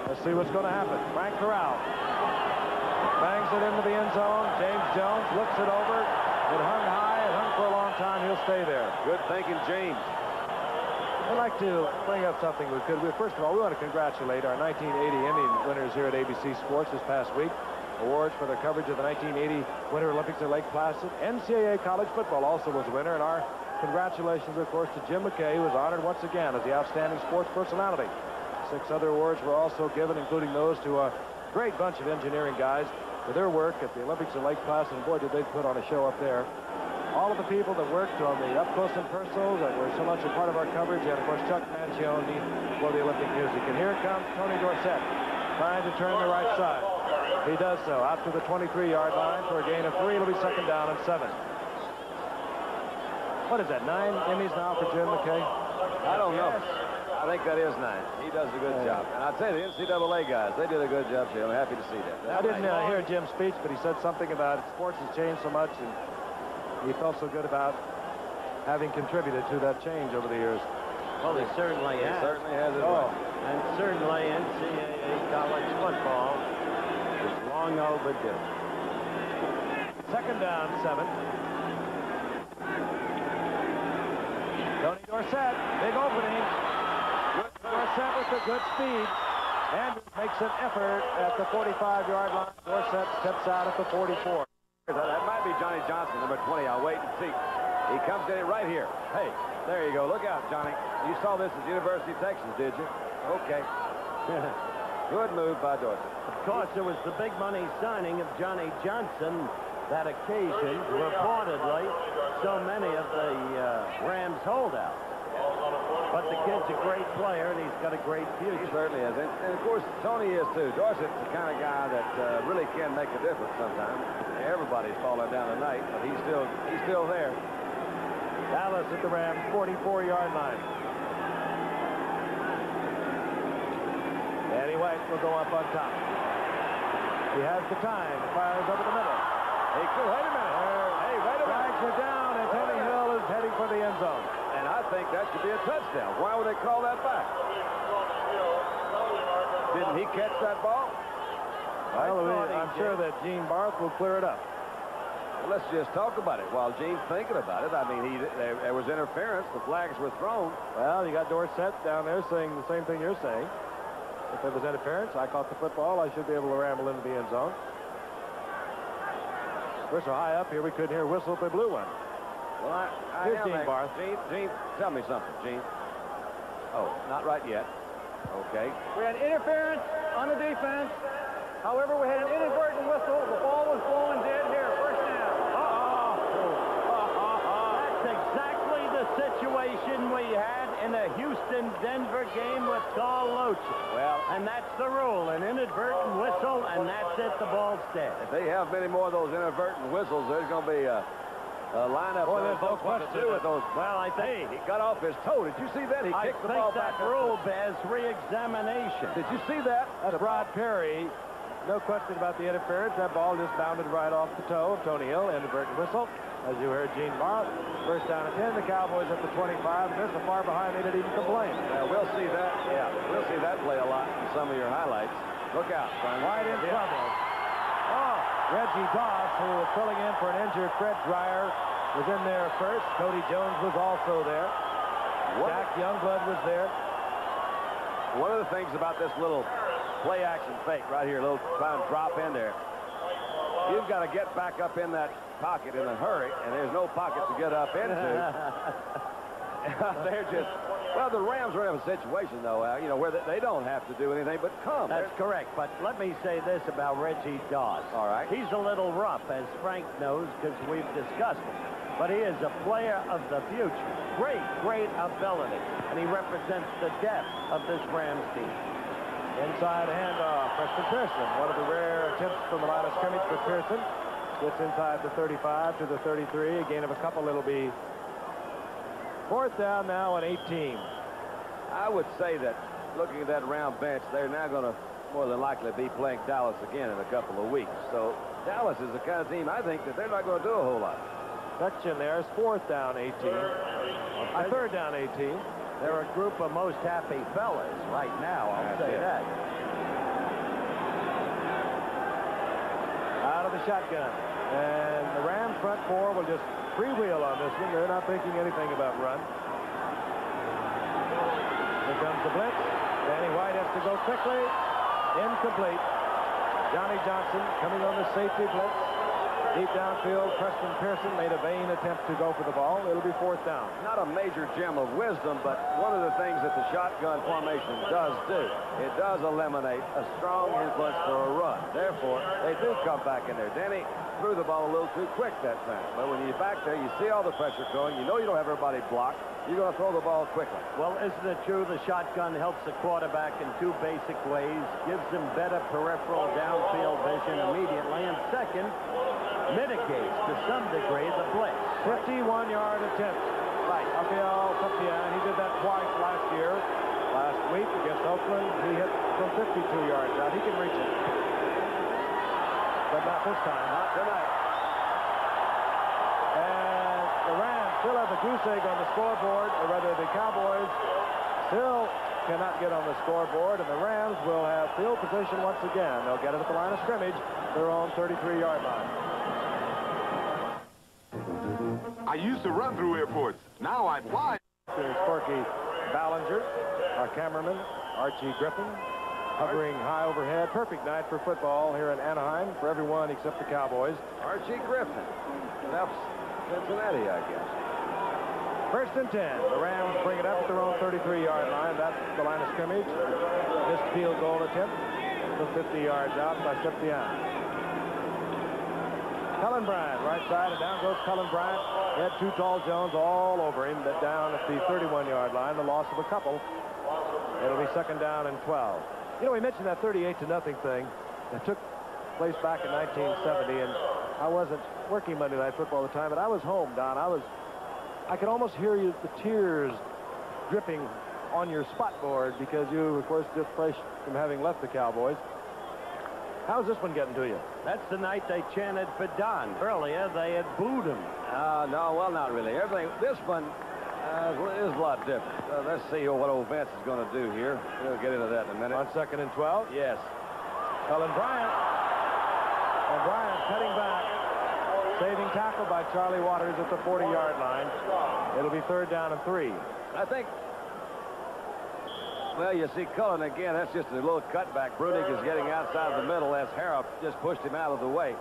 let's see what's going to happen. Frank Corral bangs it into the end zone. James Jones looks it over. It hung high. It hung for a long time. He'll stay there. Good thinking, James. I'd like to bring up something we could. First of all, we want to congratulate our 1980 Emmy winners here at ABC Sports this past week. Awards for their coverage of the 1980 Winter Olympics at Lake Placid. NCAA college football also was a winner, and our congratulations, of course, to Jim McKay, who was honored once again as the outstanding sports personality. 6 other awards were also given, including those to a great bunch of engineering guys for their work at the Olympics at Lake Placid. And boy, did they put on a show up there. All of the people that worked on the up-close and personals that were so much a part of our coverage, and of course Chuck Mangione for the Olympic music. And here comes Tony Dorsett trying to turn the right side. He does so out to the 23-yard line for a gain of 3. It'll be 2nd down and 7. What is that, 9 Emmys now for Jim McKay? I don't know. I think that is 9. He does a good job. And I'll tell you, the NCAA guys, they did a good job too. I'm happy to see that. I didn't hear Jim's speech, but he said something about sports has changed so much, and he felt so good about having contributed to that change over the years. Well, he certainly has. He certainly has it. And certainly NCAA college football is long overdue. 2nd down, 7. Tony Dorsett, big opening. Dorsett with the good speed. Andrews makes an effort at the 45-yard line. Dorsett steps out at the 44. That might be Johnny Johnson, number 20. I'll wait and see. He comes in it right here. Hey, there you go. Look out, Johnny. You saw this at University of Texas, did you? Okay. Good move by Dorsett. Of course, there was the big money signing of Johnny Johnson that occasioned, reportedly, so many of the Rams holdouts. But the kid's a great player, and he's got a great future. He certainly is. And of course, Tony is, too. Dorsett's the kind of guy that really can make a difference sometimes. Everybody's falling down tonight, but he's still there. Dallas at the Rams' 44-yard line. Danny White will go up on top. He has the time. Fires over the middle. Hey, wait a minute. Hey, wait a minute. Drags it down, and Tony Hill is heading for the end zone. And I think that should be a touchdown. Why would they call that back? Didn't he catch that ball? Well, I'm sure that Gene Barth will clear it up. Well, let's just talk about it while Gene's thinking about it. I mean, there was interference. The flags were thrown. Well, you got Dorsett down there saying the same thing you're saying. If there was interference, I caught the football, I should be able to ramble into the end zone. We're so high up here we couldn't hear a whistle if they blew one. Well, Here's Gene Barth. Gene, tell me something, Gene. Oh, not right yet. Okay. We had interference on the defense. However, we had an inadvertent whistle. The ball was blowing dead here. First down. That's exactly the situation we had in the Houston-Denver game with Carl Loach. Well, and that's the rule. An inadvertent whistle, and that's it. The ball's dead. if they have many more of those inadvertent whistles, there's going to be a lineup. Boy, there's no what to question do with those. Well, I think He got off his toe. Did you see that? He kicked the ball back. that rule bears re-examination. Did you see that? That's Rod Perry. No question about the interference. That ball just bounded right off the toe of Tony Hill. Inadvertent whistle. As you heard Gene Barth. First down at 10. The Cowboys at the 25. And they're so far behind they didn't even complain. We'll see that. Yeah, we'll see that play a lot in some of your highlights. Look out, son. White in trouble. Oh, Reggie Doss, who was filling in for an injured Fred Dreyer, was in there first. Cody Jones was also there. Jack Youngblood was there. One of the things about this little play-action fake right here, little trying to drop in there, you've got to get back up in that pocket in a hurry, and there's no pocket to get up into. They're just, well, the Rams are in a situation, though, you know, where they don't have to do anything but come. That's correct, but let me say this about Reggie Doss. All right. He's a little rough, as Frank knows, because we've discussed it. But he is a player of the future. Great, great ability. And he represents the depth of this Rams team. Inside handoff, Preston Pearson. One of the rare attempts from the line of scrimmage for Pearson. Gets inside the 35 to the 33. A gain of a couple. It'll be fourth down now and 18. I would say that looking at that round bench, they're now going to more than likely be playing Dallas again in a couple of weeks. So Dallas is the kind of team I think that they're not going to do a whole lot. Section there is fourth down 18. Third down 18. They're a group of most happy fellas right now, I'll say that. Out of the shotgun. And the Rams front four will just freewheel on this one. They're not thinking anything about run. Here comes the blitz. Danny White has to go quickly. Incomplete. Johnny Johnson coming on the safety blitz. Deep downfield, Preston Pearson made a vain attempt to go for the ball. It'll be fourth down. Not a major gem of wisdom, but one of the things that the shotgun formation does do, it does eliminate a strong influence for a run. Therefore, they do come back in there. Danny threw the ball a little too quick that time. But when you're back there, you see all the pressure going. You know you don't have everybody blocked. You're going to throw the ball quickly. Well, isn't it true the shotgun helps the quarterback in two basic ways, gives him better peripheral downfield vision immediately, and second, mitigates to some degree the blitz. 51-yard attempt. Right. Rafael Sofian, he did that twice last year. Last week against Oakland, he hit from 52 yards out. He can reach it. But not this time. Not tonight. And the Rams still have a goose egg on the scoreboard, or rather the Cowboys still cannot get on the scoreboard, and the Rams will have field position once again. They'll get it at the line of scrimmage, their own 33-yard line. I used to run through airports. Now I fly. Here's Corky Ballinger, our cameraman, Archie Griffin, hovering high overhead. Perfect night for football here in Anaheim for everyone except the Cowboys. Archie Griffin left Cincinnati, I guess. First and 10. The Rams bring it up at their own 33-yard line. That's the line of scrimmage. Missed field goal attempt from 50 yards out by Septian. Cullen Bryant, right side, and down goes Cullen Bryant. He had two tall Jones all over him, but down at the 31-yard line, the loss of a couple. It'll be 2nd down and 12. You know, we mentioned that 38-0 thing that took place back in 1970, and I wasn't working Monday Night Football at the time, but I was home, Don. I could almost hear the tears dripping on your spot board because you, of course, just fresh from having left the Cowboys. How's this one getting to you? That's the night they chanted for Don. Earlier, they had booed him. No, well, not really. This one is a lot different. Let's see what old Vince is going to do here. We'll get into that in a minute. On 2nd and 12? Yes. Cullen Bryant. And Bryant cutting back. Saving tackle by Charlie Waters at the 40-yard line. It'll be 3rd down and 3. I think, well, you see Cullen again. That's just a little cutback. Brunig is getting outside the middle as Harrop just pushed him out of the way.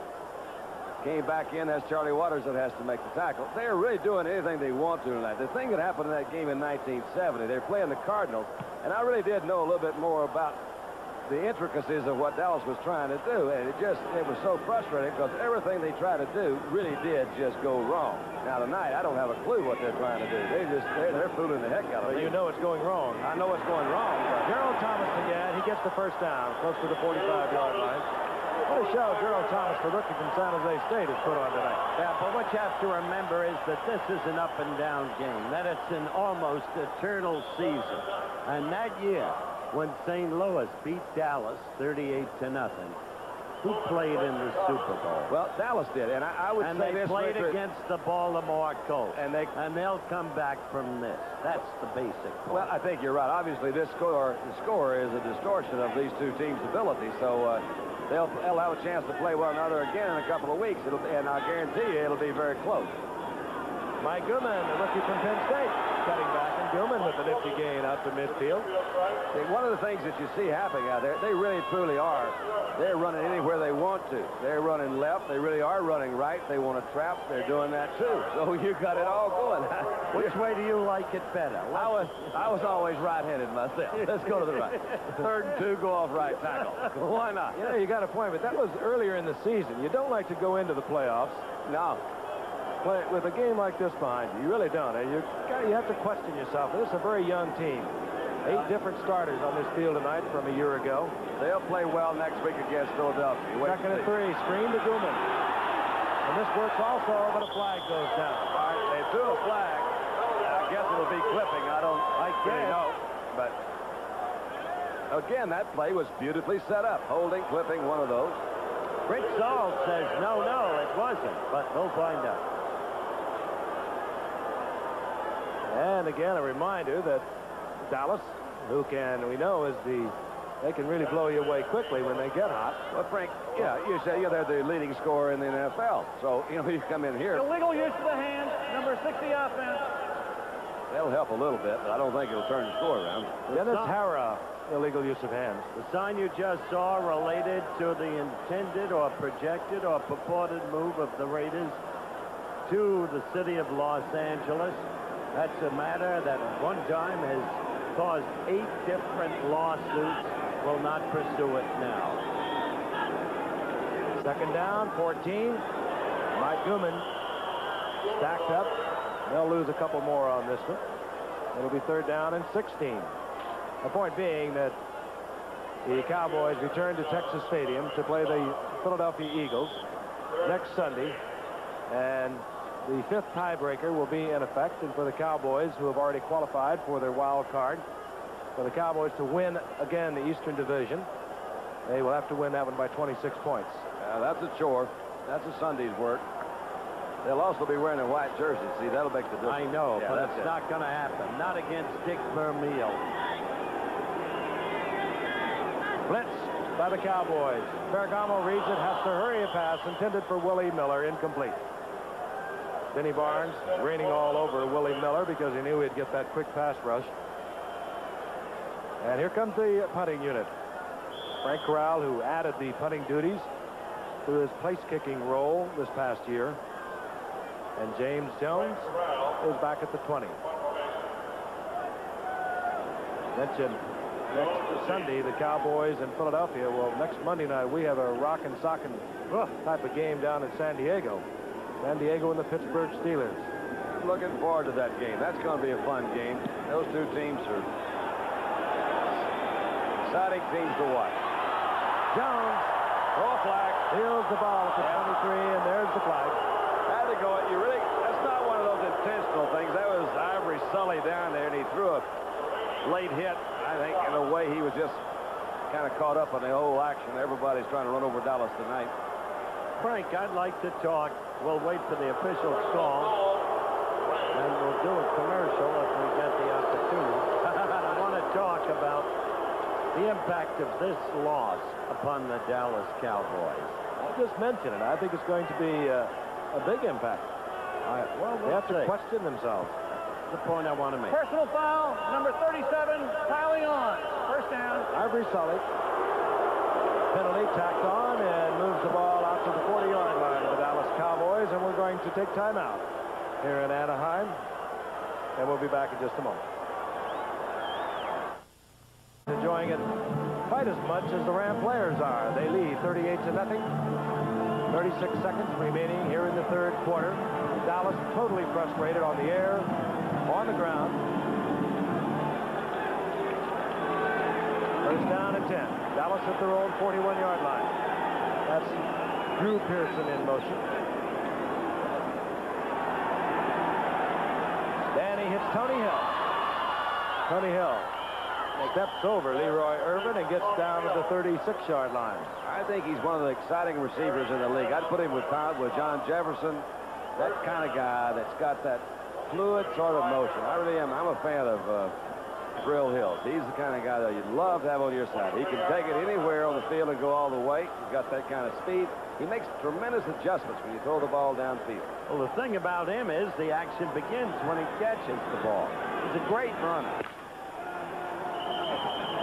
Came back in. That's Charlie Waters that has to make the tackle. They're really doing anything they want to tonight. The thing that happened in that game in 1970, they're playing the Cardinals, and I really did know a little bit more about the intricacies of what Dallas was trying to do, and it was so frustrating because everything they tried to do really did just go wrong. Now tonight, I don't have a clue what they're trying to do. They're fooling the heck out of me. You know it's going wrong. I know it's going wrong. Gerald Thomas again. He gets the 1st down, close to the 45-yard line. What a show Gerald Thomas, the rookie from San Jose State, has put on tonight. Yeah, but what you have to remember is that this is an up-and-down game, that it's an almost eternal season. And that year, when St. Louis beat Dallas 38-0, who played in the Super Bowl? Well, Dallas did, and I would say they this. played against the Baltimore Colts, and they'll come back from this. That's the basic point. Well, I think you're right. Obviously, the score is a distortion of these two teams' ability, so they'll have a chance to play one another again in a couple of weeks, and I guarantee you it'll be very close. Mike Gooman, the rookie from Penn State, cutting back, and Gooman with a nifty gain out to midfield. See, one of the things that you see happening out there, they really truly are. They're running anywhere they want to. They're running left. They really are running right. They want to trap. They're doing that too. So you got it all going. Which way do you like it better? I was always right-handed myself. Let's go to the right. 3rd and 2, go off right tackle. Why not? Yeah, you got a point, but that was earlier in the season. You don't like to go into the playoffs. No. With a game like this behind you. You really don't. You have to question yourself. This is a very young team. 8 different starters on this field tonight from a year ago. They'll play well next week against Philadelphia. 2nd and 3, screen to Gooman. And this works also, but a flag goes down. All right, they threw a flag. I guess it'll be clipping. I really know. But again, that play was beautifully set up. Holding, clipping, one of those. Rick Saul says, no, it wasn't. But we'll find out. And again, a reminder that Dallas, we know they can really blow you away quickly when they get hot. Well, Frank, you say they're the leading scorer in the NFL. So, you come in here. Illegal use of the hand, number 60 offense. That'll help a little bit, but I don't think it'll turn the score around. Dennis Hara, illegal use of hands. The sign you just saw related to the intended or projected or purported move of the Raiders to the city of Los Angeles. That's a matter that at one time has caused 8 different lawsuits. Will not pursue it now. 2nd down, 14. Mike Gooman stacked up. They'll lose a couple more on this one. It'll be 3rd down and 16. The point being that the Cowboys return to Texas Stadium to play the Philadelphia Eagles next Sunday, and the 5th tiebreaker will be in effect, and for the Cowboys, who have already qualified for their wild card, for the Cowboys to win again the Eastern Division, they will have to win that one by 26 points. That's a chore. That's a Sunday's work. They'll also be wearing a white jersey. See, that'll make the difference. I know, but it's not going to happen. Not against Dick Vermeil. Blitz by the Cowboys. Ferragamo reads it, has to hurry a pass intended for Willie Miller, incomplete. Denny Barnes raining all over Willie Miller because he knew he'd get that quick pass rush. And here comes the punting unit. Frank Corral, who added the punting duties to his place-kicking role this past year. And James Jones is back at the 20. Mentioned next Sunday, the Cowboys in Philadelphia. Well, next Monday night, we have a rockin' sockin' type of game down in San Diego. San Diego and the Pittsburgh Steelers. I'm looking forward to that game. That's going to be a fun game. Those two teams are exciting teams to watch. Jones, throw a flag, steals the ball at the 23, and there's the flag. Had to go. That's not one of those intentional things. That was Ivory Sully down there, and he threw a late hit. I think in a way he was just kind of caught up on the whole action. Everybody's trying to run over Dallas tonight. Frank, I'd like to talk. We'll wait for the official call, and we'll do a commercial if we get the opportunity. I want to talk about the impact of this loss upon the Dallas Cowboys. I just mentioned it. I think it's going to be a big impact. They have to question themselves. That's the point I want to make. Personal foul, number 37, piling on. First down. Ivory Sully. Penalty tacked on and moves the ball out to the 40-yard line of the Dallas Cowboys, and we're going to take timeout here in Anaheim, and we'll be back in just a moment. Enjoying it quite as much as the Ram players are. They lead 38-0. 36 seconds remaining here in the third quarter. Dallas totally frustrated on the air, on the ground. First down at 10. Dallas at their own 41-yard line. That's Drew Pearson in motion. Danny hits Tony Hill. Tony Hill steps over Leroy Irvin and gets down to the 36-yard line. I think he's one of the exciting receivers in the league. I'd put him with John Jefferson, that kind of guy that's got that fluid sort of motion. I really am. I'm a fan of Brill Hills. He's the kind of guy that you'd love to have on your side. He can take it anywhere on the field and go all the way. He's got that kind of speed. He makes tremendous adjustments when you throw the ball downfield. Well, the thing about him is the action begins when he catches the ball. He's a great runner.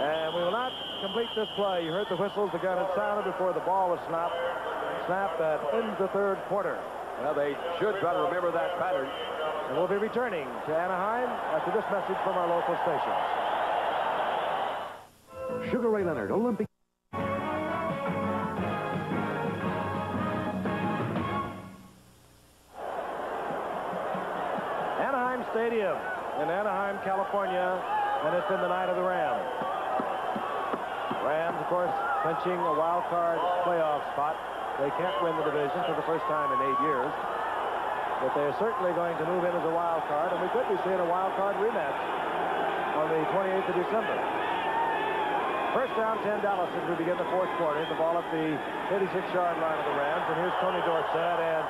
And we will not complete this play. You heard the whistles. The gun had sounded before the ball was snapped. Snapped that ends the third quarter. Well, they should try to remember that pattern. And we'll be returning to Anaheim after this message from our local stations. Sugar Ray Leonard, Olympic. Anaheim Stadium in Anaheim, California, and it's in the night of the Rams. Rams, of course, clinching a wild card playoff spot. They can't win the division for the first time in 8 years. But they're certainly going to move in as a wild card, and we could be seeing a wild card rematch on the 28th of December. First down, 10 Dallas as we begin the fourth quarter. The ball at the 36-yard line of the Rams, and here's Tony Dorsett, and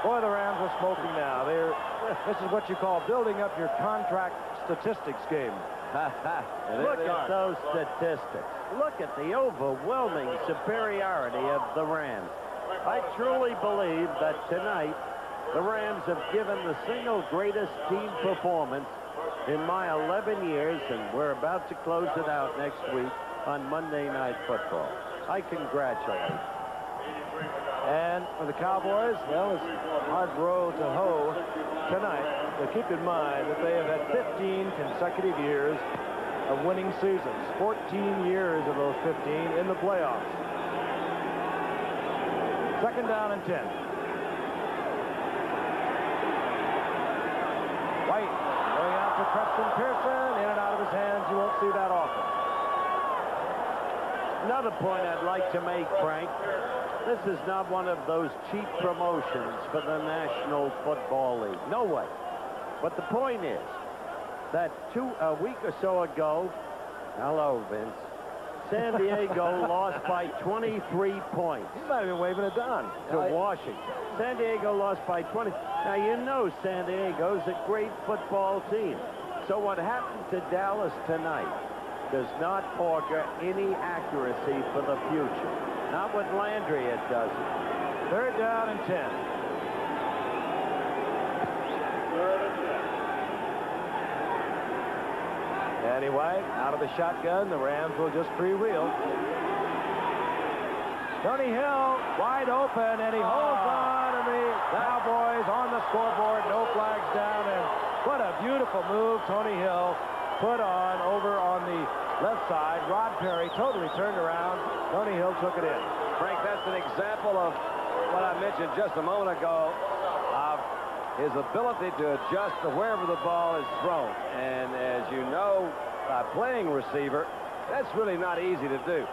boy, the Rams are smoking now. This is what you call building up your contract statistics game. Look at those statistics. Look at the overwhelming superiority of the Rams. I truly believe that tonight the Rams have given the single greatest team performance in my 11 years, and we're about to close it out next week on Monday Night Football. I congratulate them. And for the Cowboys, well, it's a hard row to hoe tonight. But keep in mind that they have had 15 consecutive years of winning seasons. 14 years of those 15 in the playoffs. Second down and 10. White going out to Preston Pearson. In and out of his hands. You won't see that often. Another point I'd like to make, Frank. This is not one of those cheap promotions for the National Football League. No way. But the point is that a week or so ago, hello, Vince, San Diego lost by 23 points. He might have been waving it down to Washington. San Diego lost by 20. Now, you know San Diego's a great football team. So what happened to Dallas tonight does not augur any accuracy for the future. Not with Landry, it doesn't. Third down and 10. Danny White out of the shotgun. The Rams will just freewheel. Tony Hill wide open, and he holds on, and the Cowboys on the scoreboard. No flags down, and what a beautiful move Tony Hill put on over on the left side. Rod Perry totally turned around. Tony Hill took it in. Frank, that's an example of what I mentioned just a moment ago of his ability to adjust to wherever the ball is thrown. And as you know, by playing receiver, that's really not easy to do.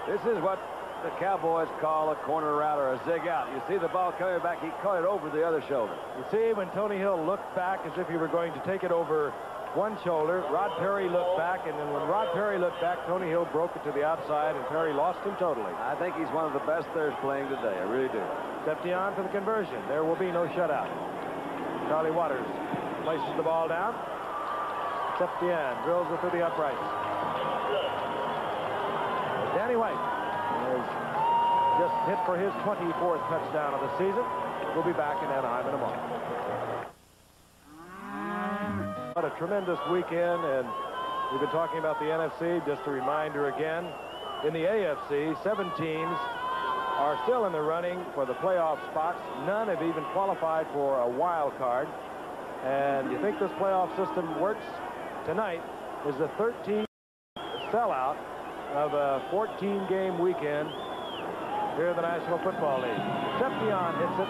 This is what the Cowboys call a corner route or a zig out. You see the ball coming back, he caught it over the other shoulder. You see, when Tony Hill looked back as if he were going to take it over one shoulder, Rod Perry looked back, and then when Rod Perry looked back, Tony Hill broke it to the outside, and Perry lost him totally. I think he's one of the best there's playing today. I really do. Seption for the conversion. There will be no shutout. Charlie Waters places the ball down. Seption drills it through the uprights. Danny White is just hit for his 24th touchdown of the season. We'll be back in Anaheim in a moment. What a tremendous weekend, and we've been talking about the NFC. Just a reminder again, in the AFC, 7 teams are still in the running for the playoff spots. None have even qualified for a wild card. And you think this playoff system works? Tonight is the 13th sellout of a 14-game weekend here in the National Football League. Seption hits it.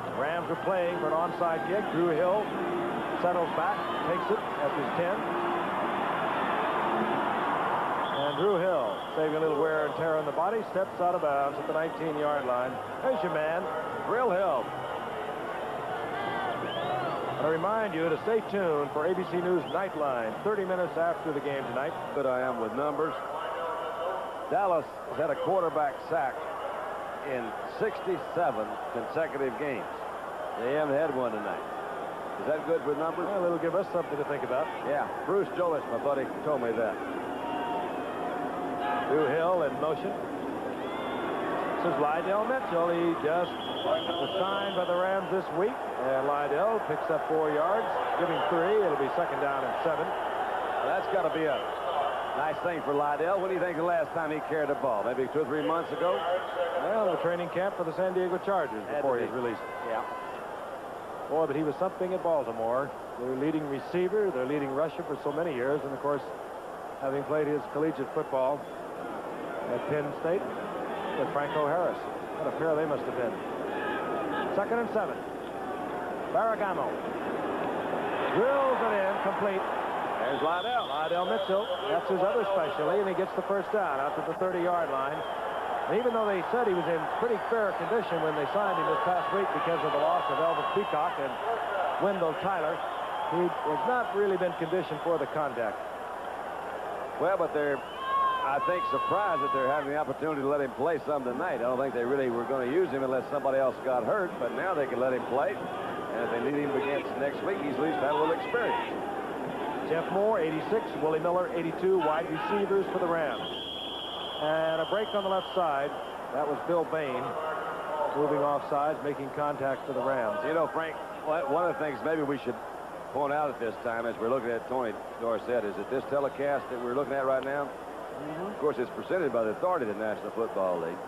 The Rams are playing for an onside kick. Drew Hill settles back, takes it at his 10. And Drew Hill, saving a little wear and tear on the body, steps out of bounds at the 19-yard line. There's your man, Drill Hill. And I remind you to stay tuned for ABC News Nightline, 30 minutes after the game tonight. Good I am with numbers. Dallas has had a quarterback sack in 67 consecutive games. They haven't had one tonight. Is that good for numbers? Well, it'll give us something to think about. Yeah, Bruce Jolis, my buddy, told me that. Drew Hill in motion. This is Lydell Mitchell. He just was signed by the Rams this week. And Lydell picks up 4 yards, giving 3. It'll be second down and 7. Well, that's got to be a nice thing for Lydell. When do you think the last time he carried the ball? Maybe 2 or 3 months ago? Well, the training camp for the San Diego Chargers before he was released. Yeah. Boy, but he was something at Baltimore. Their leading receiver, their leading rusher for so many years. And, of course, having played his collegiate football at Penn State with Franco Harris. What a pair they must have been. Second and 7. Ferragamo drills it in, complete. There's Lydell. Lydell Mitchell. That's his other specialty, and he gets the first down out to the 30-yard line. And even though they said he was in pretty fair condition when they signed him this past week because of the loss of Elvis Peacock and Wendell Tyler, he has not really been conditioned for the contact. Well, but they're, I think, surprised that they're having the opportunity to let him play some tonight. I don't think they really were going to use him unless somebody else got hurt, but now they can let him play. And if they need him against next week, he's at least had a little experience. Jeff Moore, 86. Willie Miller, 82. Wide receivers for the Rams. And a break on the left side. That was Bill Bain moving off sides, making contact for the Rams. You know, Frank, one of the things maybe we should point out at this time as we're looking at Tony Dorsett is that this telecast that we're looking at right now, of course, it's presented by the authority of the National Football League.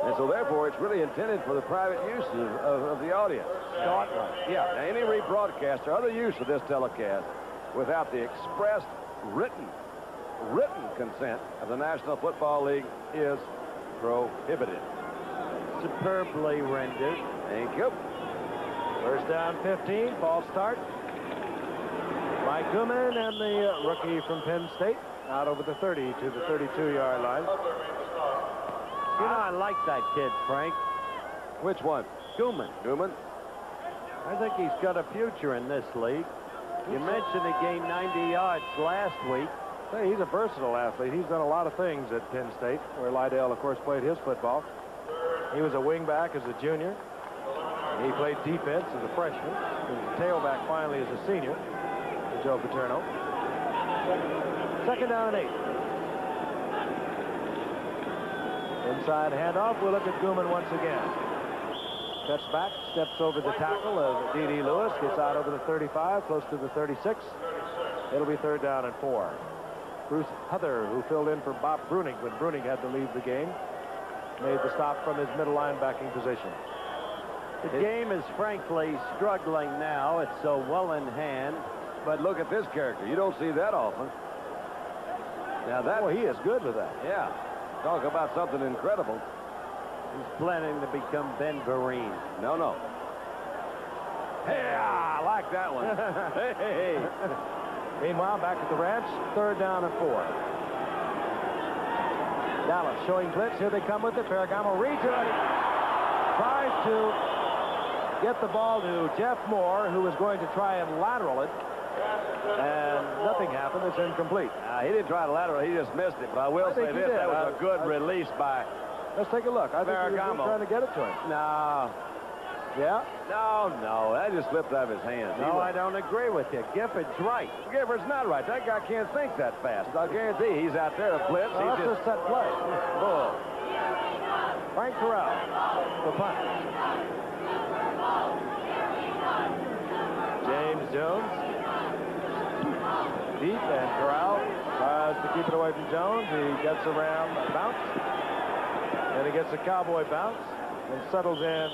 And so, therefore, it's really intended for the private use of the audience. Yeah, now, any rebroadcast or other use of this telecast without the expressed written consent of the National Football League is prohibited. Superbly rendered. Thank you. First down 15, false start. Mike Gooman and the rookie from Penn State out over the 30 to the 32-yard line. You know, I like that kid, Frank. Which one? Gooman. Gooman? I think he's got a future in this league. You mentioned he gained 90 yards last week. Hey, he's a versatile athlete. He's done a lot of things at Penn State, where Lydell, of course, played his football. He was a wingback as a junior. He played defense as a freshman. He was a tailback finally as a senior for Joe Paterno. Second down and 8. Inside handoff. We'll look at Gooman once again. Cuts back, steps over the tackle of D.D. Lewis, gets out over the 35, close to the 36. It'll be third down and 4. Bruce Huther, who filled in for Bob Bruning when Bruning had to leave the game, made the stop from his middle linebacking position. The game is frankly struggling now. It's so well in hand. But look at this character. You don't see that often. Now that... Boy, he is good with that. Yeah. Talk about something incredible. He's planning to become Ben Vereen. No, no. Hey, I like that one. Hey. Meanwhile, back at the ranch, 3rd down and 4. Dallas showing blitz. Here they come with it. Ferragamo reads it. Tries to get the ball to Jeff Moore, who is going to try and lateral it. And nothing happened. It's incomplete. He didn't try to lateral. He just missed it. But I will say this. That was a good release by... Let's take a look. I think he was trying to get it to him. No. Yeah? No. That just slipped out of his hands. No, I don't agree with you. Gifford's right. Gifford's not right. That guy can't think that fast. I'll guarantee he's out there to blitz. Well, that's just set play. Bull. Frank Corral, the punt. James Jones. Deep, and Corral tries to keep it away from Jones. He gets around a bounce. And he gets a Cowboy bounce and settles in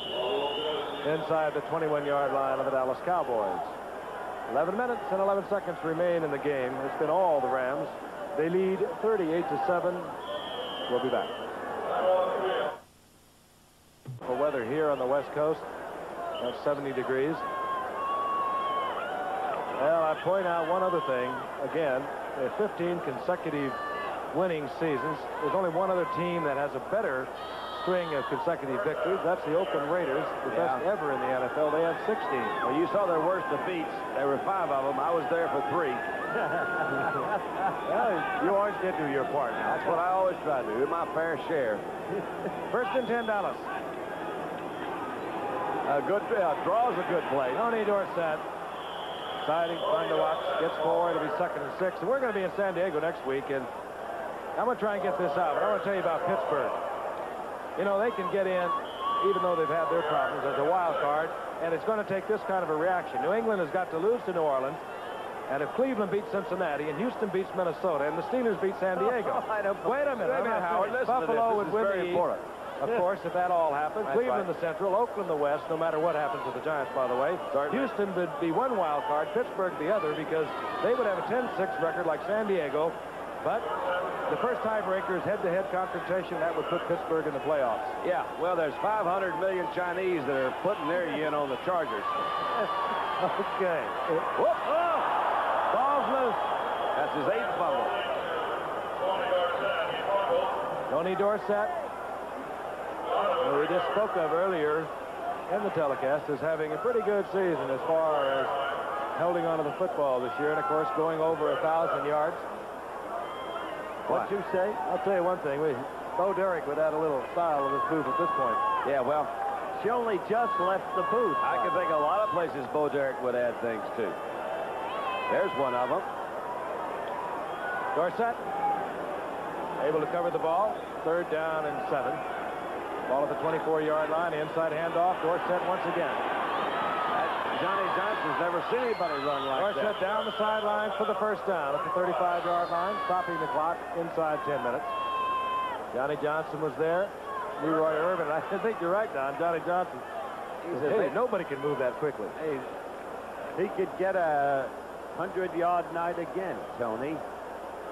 inside the 21-yard line of the Dallas Cowboys. 11 minutes and 11 seconds remain in the game. It's been all the Rams. They lead 38-7. We'll be back. For weather here on the West Coast, that's 70 degrees. Well, I point out one other thing. Again, 15 consecutive winning seasons. There's only one other team that has a better string of consecutive victories. That's the Oakland Raiders, the best ever in the NFL. They have 16. Well, you saw their worst defeats. There were 5 of them. I was there for 3. Well, you always did do your part. That's what I always try to do, my fair share. 1st and 10 Dallas. A good draw's a good play. Tony Dorsett. Exciting, fun to watch. Gets forward. It'll be 2nd and 6. And we're going to be in San Diego next week. And I'm going to try and get this out, but I want to tell you about Pittsburgh. You know, they can get in, even though they've had their problems, as a wild card, and it's going to take this kind of a reaction. New England has got to lose to New Orleans, and if Cleveland beats Cincinnati, and Houston beats Minnesota, and the Steelers beat San Diego. Wait a minute. Howard, Buffalo would win the East. Important. Of course, if that all happens. Cleveland the Central, Oakland the West, no matter what happens to the Giants, by the way. Houston would be one wild card, Pittsburgh the other, because they would have a 10-6 record like San Diego. But the first tiebreaker is head-to-head confrontation. That would put Pittsburgh in the playoffs. Yeah, well, there's 500 million Chinese that are putting their yen on the Chargers. Okay. Whoop. Oh, ball's loose. That's his 8th fumble. Tony Dorsett, who we just spoke of earlier in the telecast, is having a pretty good season as far as holding on to the football this year, and of course going over 1,000 yards. What'd you say? I'll tell you one thing. Bo Derek would add a little style of his booth at this point. Yeah, well, she only just left the booth. I can think of a lot of places Bo Derek would add things to. There's one of them. Dorsett able to cover the ball. 3rd down and 7. Ball at the 24-yard line. Inside handoff. Dorsett once again. Johnny Johnson's never seen anybody run like that. Dorsett down the sideline for the 1st down at the 35-yard line, stopping the clock inside 10 minutes. Johnny Johnson was there. Leroy Irvin. I think you're right, Don. Johnny Johnson. Hey, nobody can move that quickly. Hey, he could get a 100-yard night again, Tony.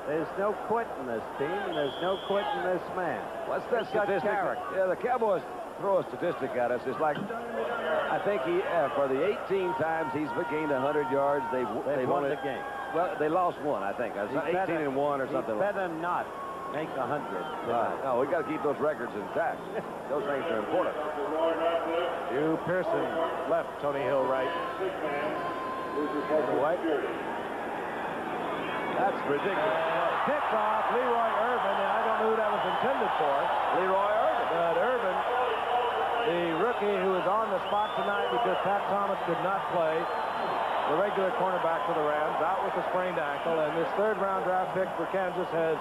There's no quit in this team, and there's no quit in this man. What's that statistic? Yeah, the Cowboys throw a statistic at us. It's like, I think he, for the 18 times he's gained 100 yards, they've won the game. Well, they lost 1, I think. 18 and 1 or something. Better not make 100. No, we got to keep those records intact. Those things are important. Hugh Pearson left. Tony Hill right. White. That's ridiculous. Picked off Leroy Irvin, and I don't know who that was intended for. Leroy Irvin. But Irvin, the rookie who is on the spot tonight because Pat Thomas could not play, the regular cornerback for the Rams, out with a sprained ankle, and this 3rd-round draft pick for Kansas has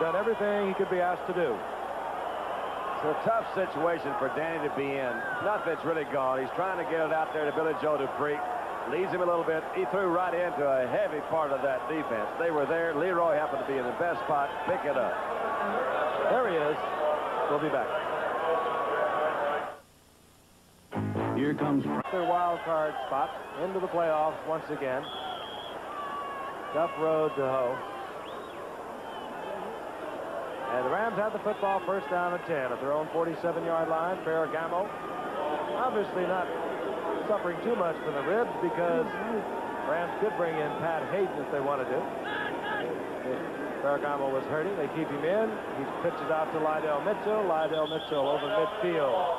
done everything he could be asked to do. It's a tough situation for Danny to be in. Nothing's really gone. He's trying to get it out there to Billy Joe Dupree. Leads him a little bit. He threw right into a heavy part of that defense. They were there. Leroy happened to be in the best spot. Pick it up. There he is. We'll be back. Here comes Their wild card spot into the playoffs once again. Tough road to hoe. And the Rams had the football, first down and 10 at their own 47-yard line. Ferragamo obviously not suffering too much from the ribs because Rams could bring in Pat Hayden if they wanted to. Ferragamo was hurting. They keep him in. He pitches out to Lydell Mitchell. Lydell Mitchell over midfield.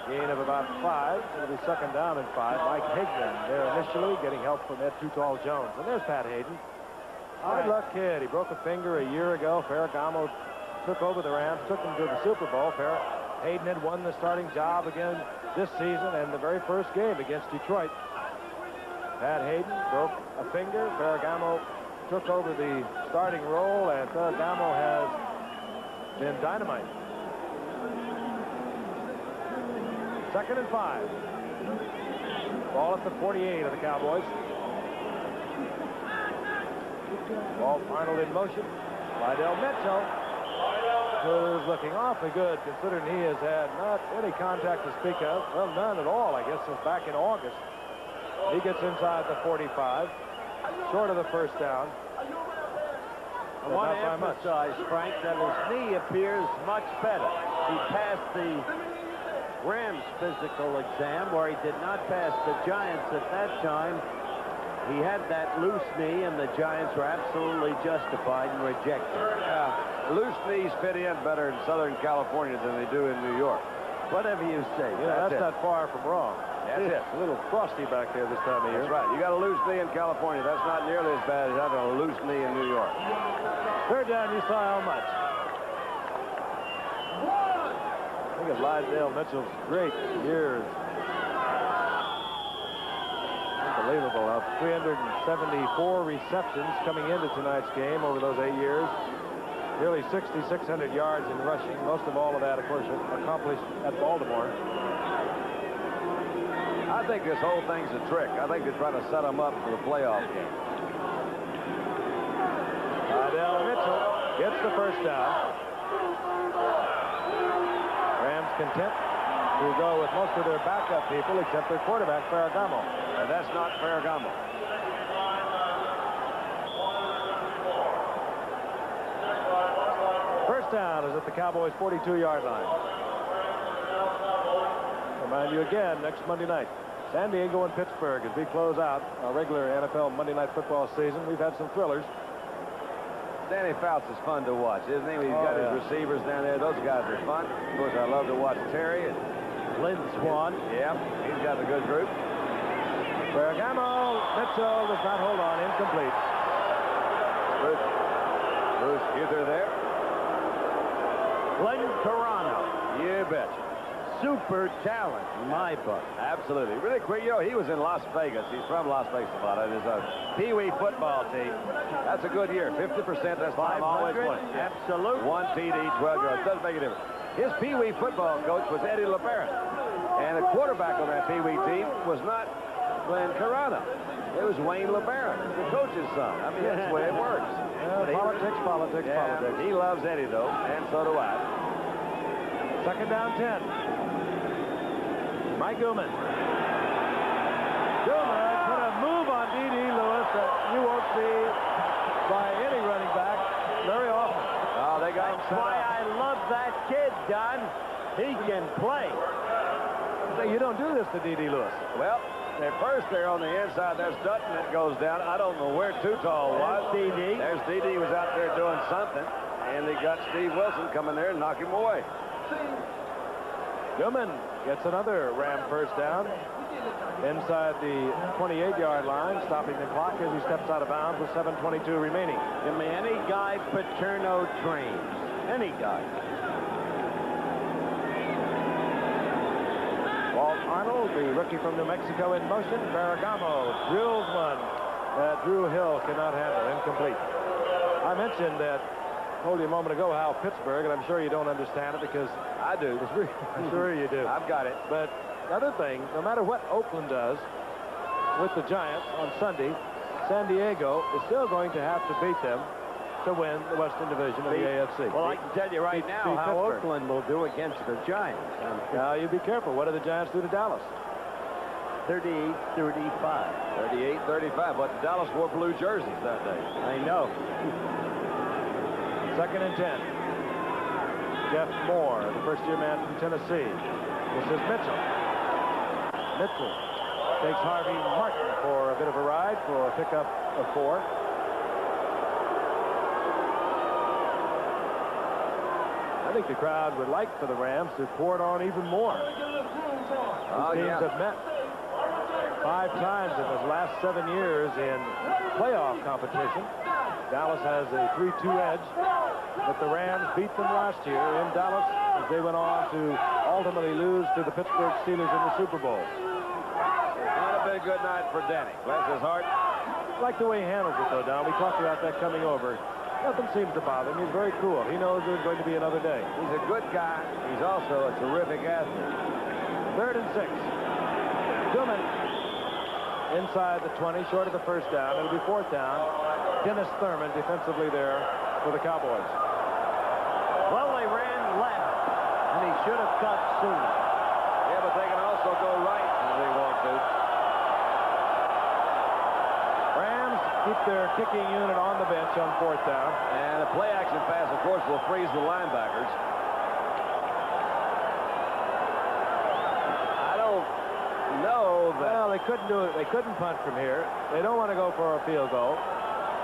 Gain of about 5. It'll be second down and 5. Mike Higdon there initially, getting help from Ed Too Tall Jones. And there's Pat Hayden. Hard luck kid. He broke a finger a year ago. Ferragamo took over the Rams, took them to the Super Bowl. Hayden had won the starting job again this season and the very first game against Detroit. Pat Hayden broke a finger. Ferragamo took over the starting role, and Ferragamo has been dynamite. Second and 5. Ball at the 48 of the Cowboys. Ball Arnold in motion. Lydell Mitchell, who's looking awfully good considering he has had not any contact to speak of. Well, none at all, I guess, since back in August. He gets inside the 45, short of the first down. I want to emphasize, Frank, that his knee appears much better. He passed the Rams physical exam where he did not pass the Giants at that time. He had that loose knee, and the Giants were absolutely justified in rejecting it. Loose knees fit in better in Southern California than they do in New York. Whatever you say. Yeah, that's not far from wrong. That's it. A little frosty back there this time of year. That's right. You got a loose knee in California. That's not nearly as bad as having a loose knee in New York. Third down, you saw how much. Look at Lydell Mitchell's great years. Unbelievable. 374 receptions coming into tonight's game over those 8 years. Nearly 6,600 yards in rushing. Most of all of that, of course, accomplished at Baltimore. I think this whole thing's a trick. I think they're trying to set them up for the playoff game. Lydell Mitchell gets the first down. Rams content to go with most of their backup people except their quarterback, Ferragamo. And that's not Ferragamo. First down is at the Cowboys' 42-yard line. Remind you again, next Monday night, San Diego and Pittsburgh, as we close out our regular NFL Monday Night Football season. We've had some thrillers. Danny Fouts is fun to watch, isn't he? He's got his receivers down there. Those guys are fun. Of course, I love to watch Terry and Lynn Swan. Yeah, he's got a good group. Ferragamo, Mitchell does not hold on, incomplete. Bruce Huther there. Glenn Carano. You betcha. Super talent in my book. Absolutely. Really quick, you know, he was in Las Vegas. He's from Las Vegas, about it. It's a Pee-wee football team. That's a good year. 50%, that's 500. Always winning. Absolutely. 1 TD, 12 yards. Doesn't make a difference. His Pee-wee football coach was Eddie LeBaron. And the quarterback on that Pee-wee team was not Glenn Carano. It was Wayne LeBaron, the coach's son. I mean, that's the way it works. Politics. He loves Eddie, though, and so do I. Second down, 10. Mike Gooman. Gooman put a move on D.D. Lewis that you won't see by any running back very often. Oh, they got him That's set why up. I love that kid, Don. He can play. You don't do this to D.D. Lewis. Well, at first they're on the inside. There's Dutton that goes down. I don't know where Too Tall was. There's D.D. There's D.D. was out there doing something. And they got Steve Wilson coming there and knock him away. Gooman gets another Ram first down inside the 28-yard line, stopping the clock as he steps out of bounds with 7:22 remaining. Give me any guy Paterno trains. Any guy. Walt Arnold, the rookie from New Mexico, in motion. Ferragamo drills one that Drew Hill cannot handle. Incomplete. I mentioned that, told you a moment ago, how Pittsburgh, and I'm sure you don't understand it because I do. I'm sure you do. I've got it. But the other thing, no matter what Oakland does with the Giants on Sunday, San Diego is still going to have to beat them to win the Western Division of the AFC. Well, I can tell you right now how Oakland will do against the Giants. Now, you be careful. What do the Giants do to Dallas? 38-35. 38-35. But Dallas wore blue jerseys that day. I know. Second and 10. Jeff Moore, the first-year man from Tennessee. This is Mitchell. Mitchell takes Harvey Martin for a bit of a ride for a pickup of 4. I think the crowd would like for the Rams to pour it on even more. These teams have met 5 times in the last 7 years in playoff competition. Dallas has a 3-2 edge, but the Rams beat them last year in Dallas as they went on to ultimately lose to the Pittsburgh Steelers in the Super Bowl. It's not been a good night for Danny. Bless his heart. I like the way he handles it, though, Don. We talked about that coming over. Nothing seems to bother him. He's very cool. He knows there's going to be another day. He's a good guy. He's also a terrific athlete. 3rd and 6. Duman inside the 20, short of the first down. It'll be 4th down. Dennis Thurman defensively there for the Cowboys. Well, they ran left, and he should have cut sooner. Yeah, but they can also go right if they want to. Rams keep their kicking unit on the bench on 4th down. And a play-action pass, of course, will freeze the linebackers. I don't know that... Well, they couldn't do it. They couldn't punt from here. They don't want to go for a field goal.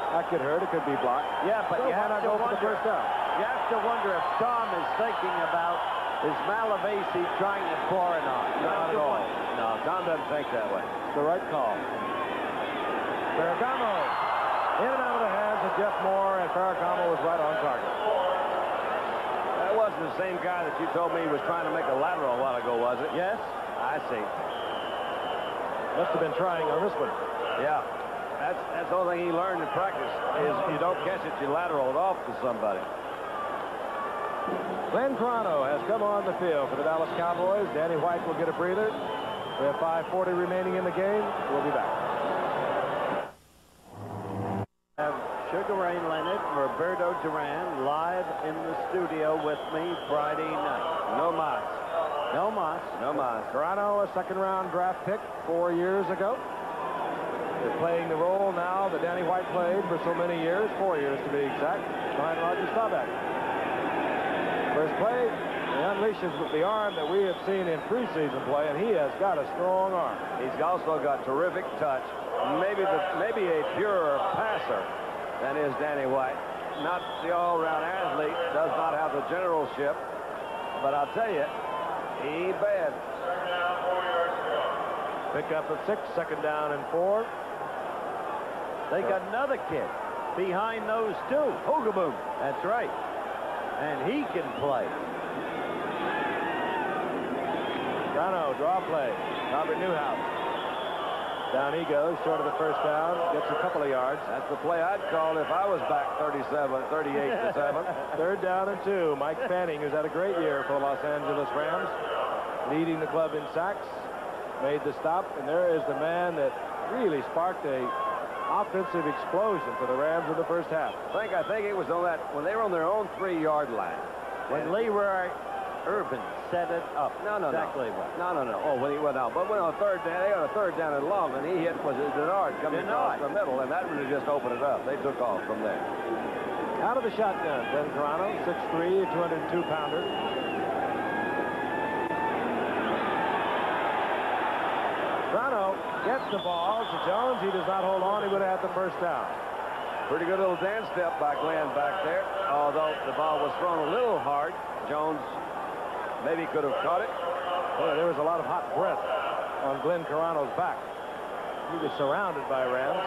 That could hurt. It could be blocked. Yeah, but So you have to go for the wonder. first down. You have to wonder if Tom is thinking about is Malavasi trying to pour it on. Not at all. No, Tom doesn't think that way. It's the right call. Ferragamo in and out of the hands of Jeff Moore, and Ferragamo was right on target. That wasn't the same guy that you told me he was trying to make a lateral a while ago, was it? Yes. I see. Must have been trying on this one. Yeah. That's the only thing he learned in practice is you don't catch it, you lateral it off to somebody. Glenn Carano has come on the field for the Dallas Cowboys. Danny White will get a breather. We have 5:40 remaining in the game. We'll be back. Have Sugar Ray Leonard, Roberto Duran live in the studio with me Friday night. No mas. No mas. No mas. Carano, a second-round draft pick 4 years ago. They're playing the role now that Danny White played for so many years, 4 years to be exact, behind Roger Staubach. First play, he unleashes with the arm that we have seen in preseason play, and he has got a strong arm. He's also got terrific touch. Maybe a purer passer than is Danny White. Not the all-round athlete, does not have the generalship, but I'll tell you, he ain't bad. Pickup of 6, 2nd down and 4. They got another kid behind those two. Hogaboom. That's right. And he can play. Carano, draw play. Robert Newhouse. Down he goes, short of the first down. Gets a couple of yards. That's the play I'd call if I was back 38 to 7. 3rd down and 2. Mike Fanning, who's had a great year for the Los Angeles Rams, leading the club in sacks, made the stop, and there is the man that really sparked a offensive explosion for the Rams in the first half. I think it was on that when they were on their own 3-yard line. When Leroy Urban set it up. No. Exactly right. No. Oh, when he went out. But when on 3rd down, they got a 3rd down and long, and he hit was Denard coming across the middle, and that really just opened it up. They took off from there. Out of the shotgun, Glenn Carano, 6'3", 202-pounder. Carano gets the ball to Jones. He does not hold on. He would have had the first down. Pretty good little dance step by Glenn back there. Although the ball was thrown a little hard, Jones maybe could have caught it. Boy, there was a lot of hot breath on Glenn Carano's back. He was surrounded by Rams.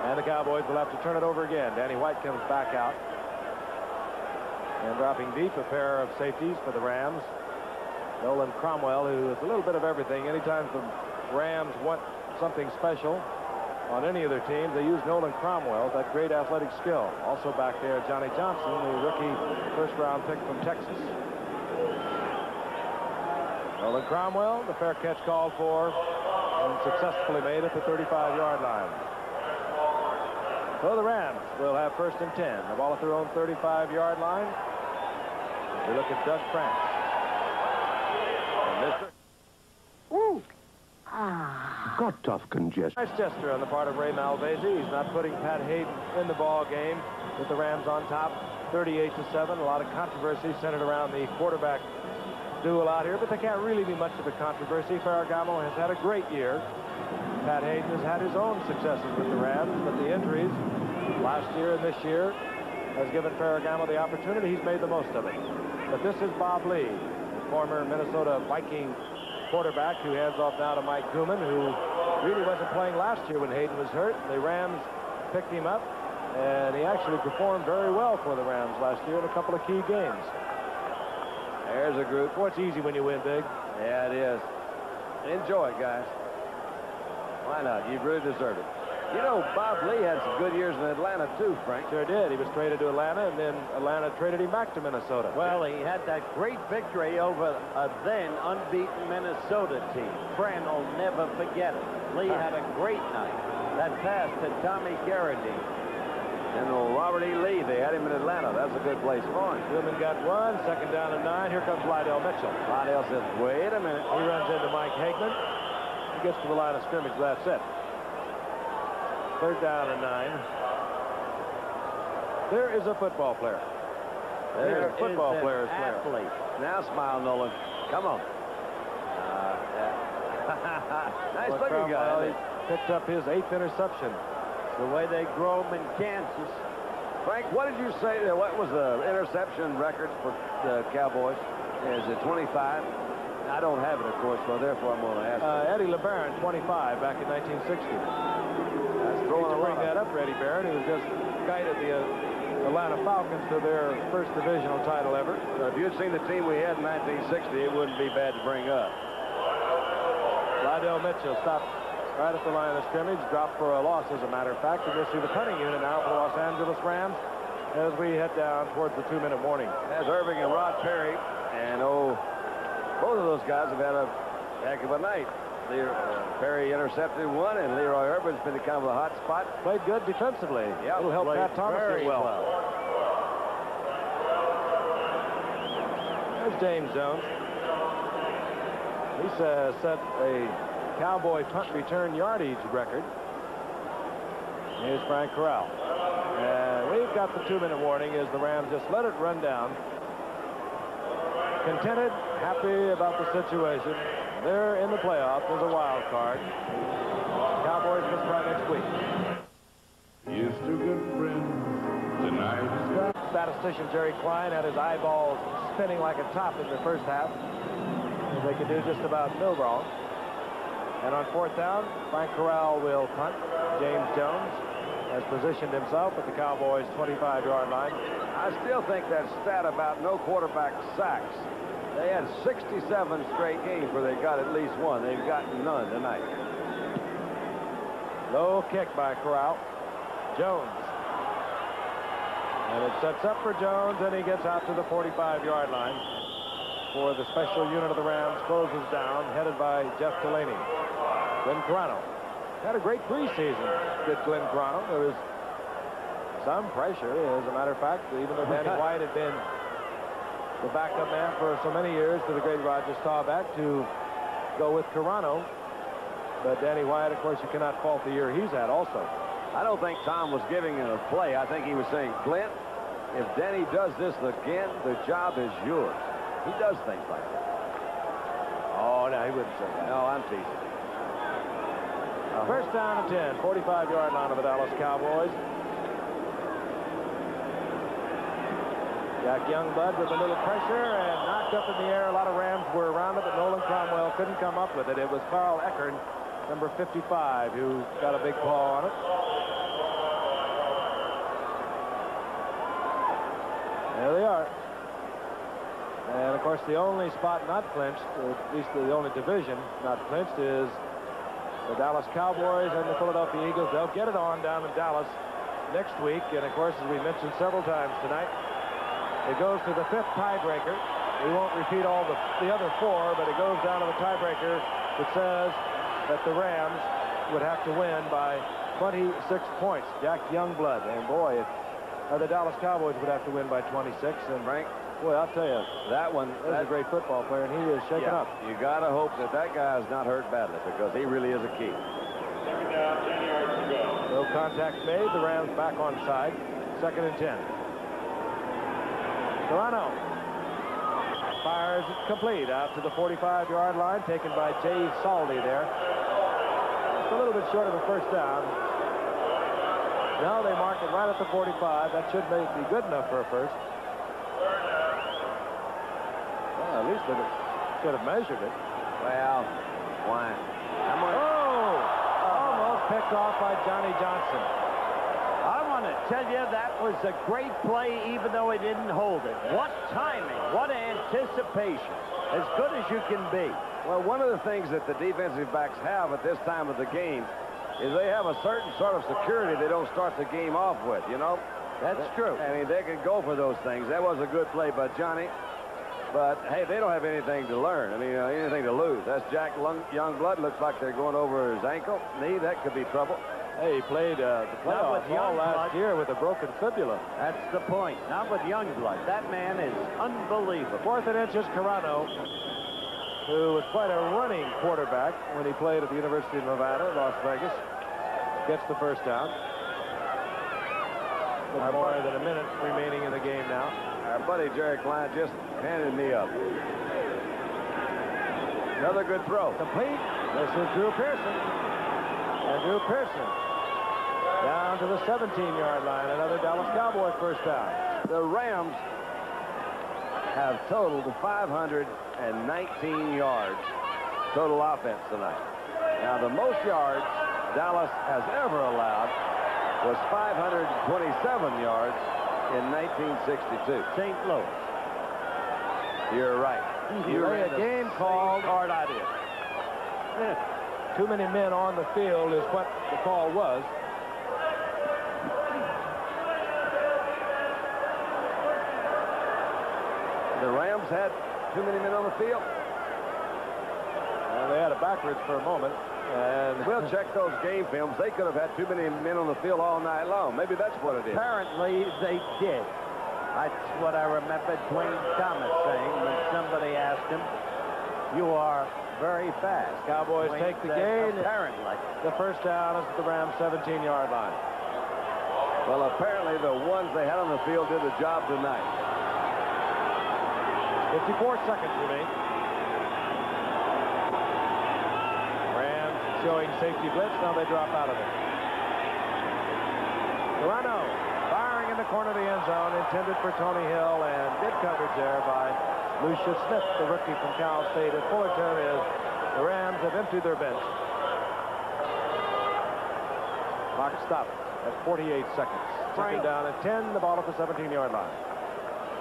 And the Cowboys will have to turn it over again. Danny White comes back out. And dropping deep, a pair of safeties for the Rams. Nolan Cromwell, who is a little bit of everything. Anytime the Rams want something special on any of their teams, they use Nolan Cromwell, that great athletic skill. Also back there, Johnny Johnson, the rookie first-round pick from Texas. Nolan Cromwell, the fair catch called for, and successfully made at the 35-yard line. So the Rams will have 1st and 10. The ball at their own 35-yard line. We look at Doug France. Ooh. Ah. Go not tough congestion. Nice gesture on the part of Ray Malvese. He's not putting Pat Hayden in the ball game with the Rams on top, 38-7. A lot of controversy centered around the quarterback duel out here, but there can't really be much of a controversy. Ferragamo has had a great year. Pat Hayden has had his own successes with the Rams, but the injuries last year and this year has given Ferragamo the opportunity. He's made the most of it. But this is Bob Lee, the former Minnesota Viking quarterback, who hands off now to Mike Gooman, who really wasn't playing last year when Hayden was hurt. The Rams picked him up, and he actually performed very well for the Rams last year in a couple of key games. There's a group. Boy, it's easy when you win big. Yeah, it is. Enjoy it, guys. Why not? You really deserve it. You know, Bob Lee had some good years in Atlanta, too, Frank. Sure did. He was traded to Atlanta, and then Atlanta traded him back to Minnesota. Well, he had that great victory over a then unbeaten Minnesota team. Fran will never forget it. Lee had a great night. That pass to Tommy Garrity. General Robert E. Lee, they had him in Atlanta. That's a good place for him. Newman got one, 2nd down and 9. Here comes Lydell Mitchell. Lydell says, wait a minute. He runs into Mike Hagman. He gets to the line of scrimmage. That's it. 3rd down and 9. There is a football player. There is a football is player's an athlete. Now smile, Nolan. Come on. Nice looking guy. He picked up his 8th interception. The way they grow them in Kansas. Frank, what did you say? What was the interception record for the Cowboys? Is it 25? I don't have it, of course, so therefore I'm going to ask. Eddie LeBaron, 25, back in 1960. That's throwing to a bring lot. that up for Eddie Barron, who just guided the Atlanta Falcons to their first divisional title ever. So if you'd seen the team we had in 1960, it wouldn't be bad to bring up. Lydell Mitchell stopped right at the line of scrimmage, dropped for a loss, as a matter of fact. And we'll see the punting unit now for the Los Angeles Rams as we head down towards the 2-minute warning. That's Irving and Rod Perry. And, both of those guys have had a heck of a night. Perry intercepted one, and Leroy Irvin's been kind of a hot spot. Played good defensively. Yeah, it'll help Pat Thomas very well. well. There's James Jones. He's set a Cowboy punt return yardage record. Here's Frank Corral. And we've got the 2-minute warning as the Rams just let it run down. Contented, happy about the situation. They're in the playoff. There's a wild card. Cowboys must try next week. Here's to good friends. Tonight is got. Statistician Jerry Klein had his eyeballs spinning like a top in the first half. They could do just about no wrong. And on 4th down, Frank Corral will punt. James Jones has positioned himself at the Cowboys' 25-yard line. I still think that stat about no quarterback sacks. They had 67 straight games where they got at least one. They've gotten none tonight. Low kick by Corral. Jones. And it sets up for Jones, and he gets out to the 45-yard line for the special unit of the Rams. Closes down, headed by Jeff Delaney. Glenn Carano had a great preseason. Good Glenn Carano. There was some pressure, as a matter of fact, even though Danny White had been the backup man for so many years to the great Roger Staubach, to go with Carano. But Danny White, of course, you cannot fault the year he's had also. I don't think Tom was giving him a play. I think he was saying, Glenn, if Danny does this again, the job is yours. He does things like that. Oh, no, he wouldn't say that. No, I'm teasing. First down and 10, 45-yard line of the Dallas Cowboys. Jack Youngblood with a little pressure and knocked up in the air. A lot of Rams were around it, but Nolan Cromwell couldn't come up with it. It was Carl Eckern, number 55, who got a big paw on it. There they are. And, of course, the only spot not clinched, or at least the only division not clinched, is the Dallas Cowboys and the Philadelphia Eagles. They'll get it on down in Dallas next week. And, of course, as we mentioned several times tonight, it goes to the 5th tiebreaker. We won't repeat all the other 4, but it goes down to the tiebreaker that says that the Rams would have to win by 26 points. Jack Youngblood. And, boy, the Dallas Cowboys would have to win by 26. And Frank, Boy, I'll tell you, That one, that's a great football player, and he is shaken up. You got to hope that that guy is not hurt badly because he really is a key. No contact made. The Rams back on side. 2nd and 10. Toronto fires it complete out to the 45-yard line, taken by Jay Saldi there. Just a little bit short of a first down. Now they mark it right at the 45. That should be good enough for a first. Well, at least they should have measured it. Well, why? Almost picked off by Johnny Johnson. I want to tell you, that was a great play, even though he didn't hold it. What timing, what anticipation, as good as you can be. Well, one of the things that the defensive backs have at this time of the game is they have a certain sort of security they don't start the game off with, you know? That's true. I mean, they can go for those things. That was a good play by Johnny. But, hey, they don't have anything to learn. I mean, anything to lose. That's Jack Youngblood. Looks like they're going over his ankle, knee. That could be trouble. Hey, he played the playoff ball last year with a broken fibula. That's the point. Not with Youngblood. That man is unbelievable. 4th and inches, Carano, who was quite a running quarterback when he played at the University of Nevada, Las Vegas, gets the first down. With more than a minute remaining in the game now. Our buddy Jerry Klein just handed me up. Another good throw. Complete. This is Drew Pearson. And Drew Pearson down to the 17-yard line. Another Dallas Cowboy first down. The Rams have totaled 519 yards total offense tonight. Now, the most yards Dallas has ever allowed was 527 yards in 1962. St. Louis. You're right. You ran a game called. Hard idea. Too many men on the field is what the call was. The Rams had too many men on the field. And they had it backwards for a moment. And we'll check those game films. They could have had too many men on the field all night long. Maybe that's what it is. Apparently, they did. That's what I remember Dwayne Thomas saying when somebody asked him, "You are very fast." Cowboys Dwayne take the said, gain. Apparently. The first down is at the Rams' 17-yard line. Well, apparently the ones they had on the field did the job tonight. 54 seconds remain. Rams showing safety blitz. Now they drop out of it. Toronto firing in the corner of the end zone, intended for Tony Hill, and good coverage there by Lucius Smith, the rookie from Cal State. At Fullerton is the Rams have emptied their bench. Clock stopped at 48 seconds. Second down at 10, the ball at the 17-yard line.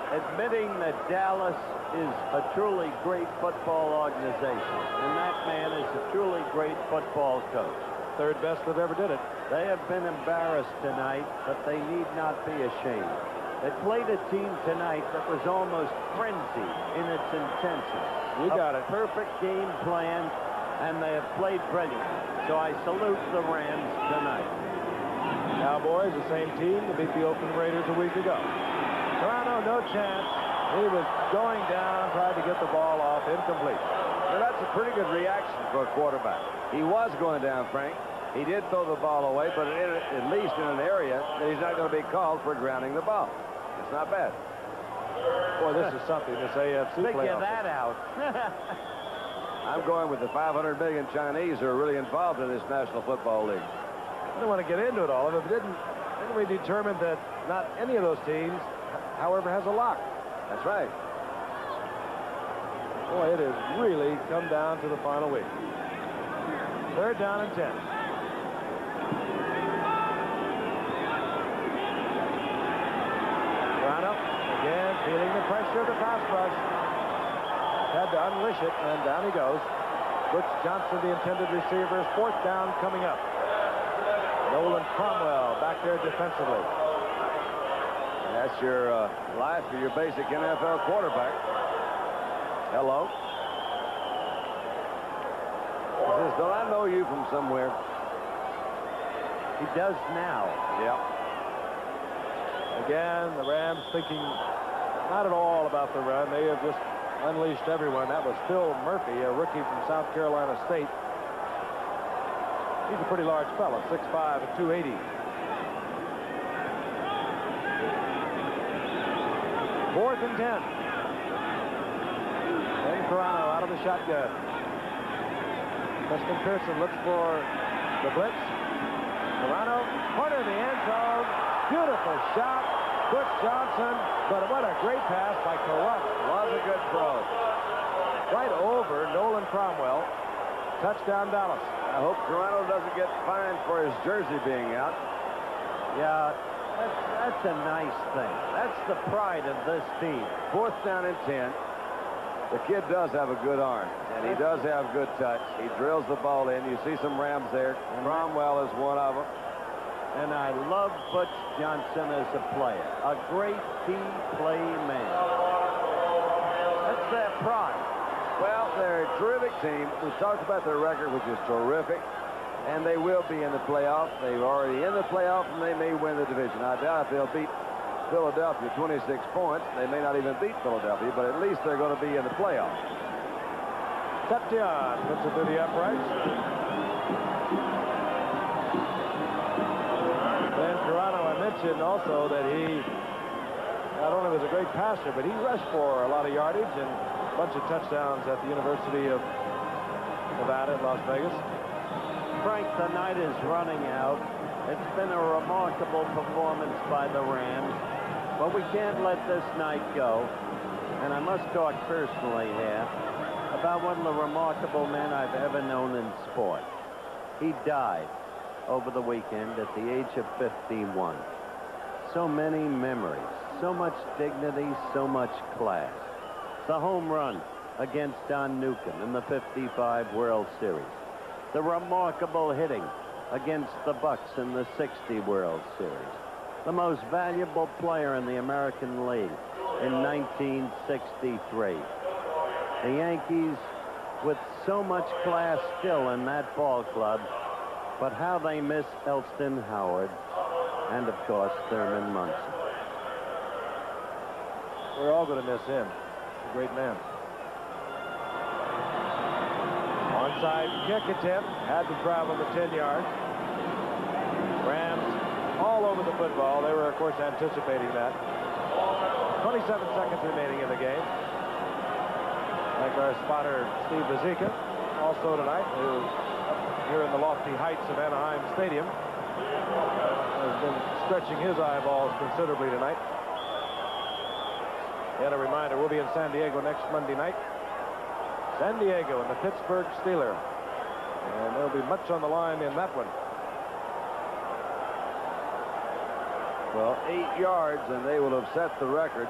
Admitting that Dallas is a truly great football organization, and that man is a truly great football coach. Third best that ever did it. They have been embarrassed tonight, but they need not be ashamed. They played a team tonight that was almost frenzied in its intensity. You got it. Perfect game plan, and they have played brilliantly. So I salute the Rams tonight. Cowboys, the same team that beat the Oakland Raiders a week ago. Toronto, no chance. He was going down, tried to get the ball off, incomplete. Now, that's a pretty good reaction for a quarterback. He was going down, Frank. He did throw the ball away, but at least in an area that he's not going to be called for grounding the ball. It's not bad. Boy, this is something, this AFC playoff. Figure that out. I'm going with the 500 million Chinese who are really involved in this National Football League. I don't want to get into it all of it, but didn't we determine that not any of those teams, however, has a lock? That's right. Boy, it has really come down to the final week. Third down and 10. Toronto again feeling the pressure of the pass rush. Had to unleash it, and down he goes. Butch Johnson, the intended receiver, is fourth down coming up. Nolan Cromwell back there defensively. That's your life for your basic NFL quarterback. Hello. He says, "Don't I know you from somewhere?" He does now. Yep. Again, the Rams thinking not at all about the run. They have just unleashed everyone. That was Phil Murphy, a rookie from South Carolina State. He's a pretty large fellow, 6'5" and 280. Fourth and 10. And Carano out of the shotgun. Preston Pearson looks for the blitz. Carano, corner of the end zone. Beautiful shot. Butch Johnson, but what a great pass by Carano. Was a good throw. Right over Nolan Cromwell. Touchdown, Dallas. I hope Carano doesn't get fined for his jersey being out. Yeah, that's a nice thing. That's the pride of this team. 4th down and 10. The kid does have a good arm, and he does have good touch. He drills the ball in. You see some Rams there. Cromwell is one of them. And I love Butch Johnson as a player. A great key play man. That's their pride. Well, they're a terrific team. We talked about their record, which is terrific, and they will be in the playoff. They're already in the playoff, and they may win the division. I doubt if they'll beat Philadelphia 26 points. They may not even beat Philadelphia, but at least they're going to be in the playoff. Seption puts it through the uprights. Ben Carano, I mentioned also that he not only was a great passer, but he rushed for a lot of yardage and a bunch of touchdowns at the University of Nevada in Las Vegas. Frank, the night is running out. It's been a remarkable performance by the Rams, but we can't let this night go. And I must talk personally here about one of the remarkable men I've ever known in sport. He died over the weekend at the age of 51. So many memories, so much dignity, so much class. The home run against Don Newcombe in the '55 World Series. The remarkable hitting against the Bucks in the '60 World Series. The most valuable player in the American League in 1963. The Yankees with so much class still in that ball club, but how they miss Elston Howard and, of course, Thurman Munson. We're all going to miss him. He's a great man. Onside kick attempt. Had to travel the 10 yards. Rams all over the football. They were, of course, anticipating that. 27 seconds remaining in the game. Like our spotter, Steve Bazika, also tonight, who's here in the lofty heights of Anaheim Stadium, has been stretching his eyeballs considerably tonight. And a reminder, we'll be in San Diego next Monday night. San Diego and the Pittsburgh Steelers. And there'll be much on the line in that one. Well, 8 yards, and they will have set the record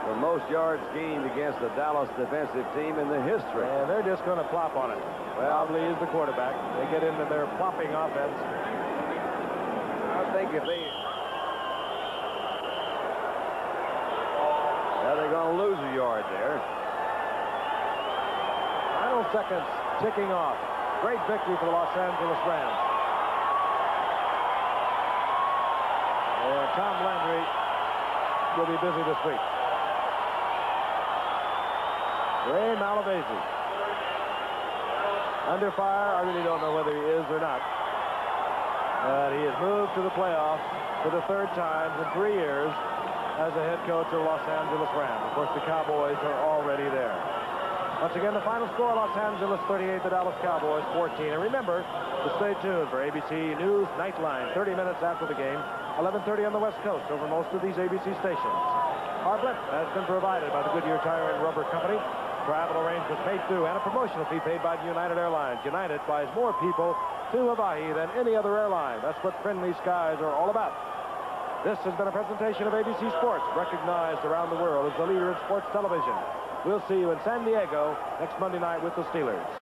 for most yards gained against the Dallas defensive team in the history. And they're just going to plop on it. Well, Mobley is the quarterback. They get into their plopping offense. I think if they... Well, they're going to lose a yard there. Final seconds ticking off. Great victory for the Los Angeles Rams. And Tom Landry will be busy this week. Ray Malavasi under fire. I really don't know whether he is or not. But he has moved to the playoffs for the 3rd time in 3 years as the head coach of the Los Angeles Rams. Of course, the Cowboys are already there. Once again, the final score, Los Angeles 38, the Dallas Cowboys 14. And remember to stay tuned for ABC News Nightline 30 minutes after the game, 11:30 on the West Coast over most of these ABC stations. Our blip has been provided by the Goodyear Tire and Rubber Company. Travel arrangements paid through and a promotional fee paid by United Airlines. United flies more people to Hawaii than any other airline. That's what friendly skies are all about. This has been a presentation of ABC Sports, recognized around the world as the leader in sports television. We'll see you in San Diego next Monday night with the Steelers.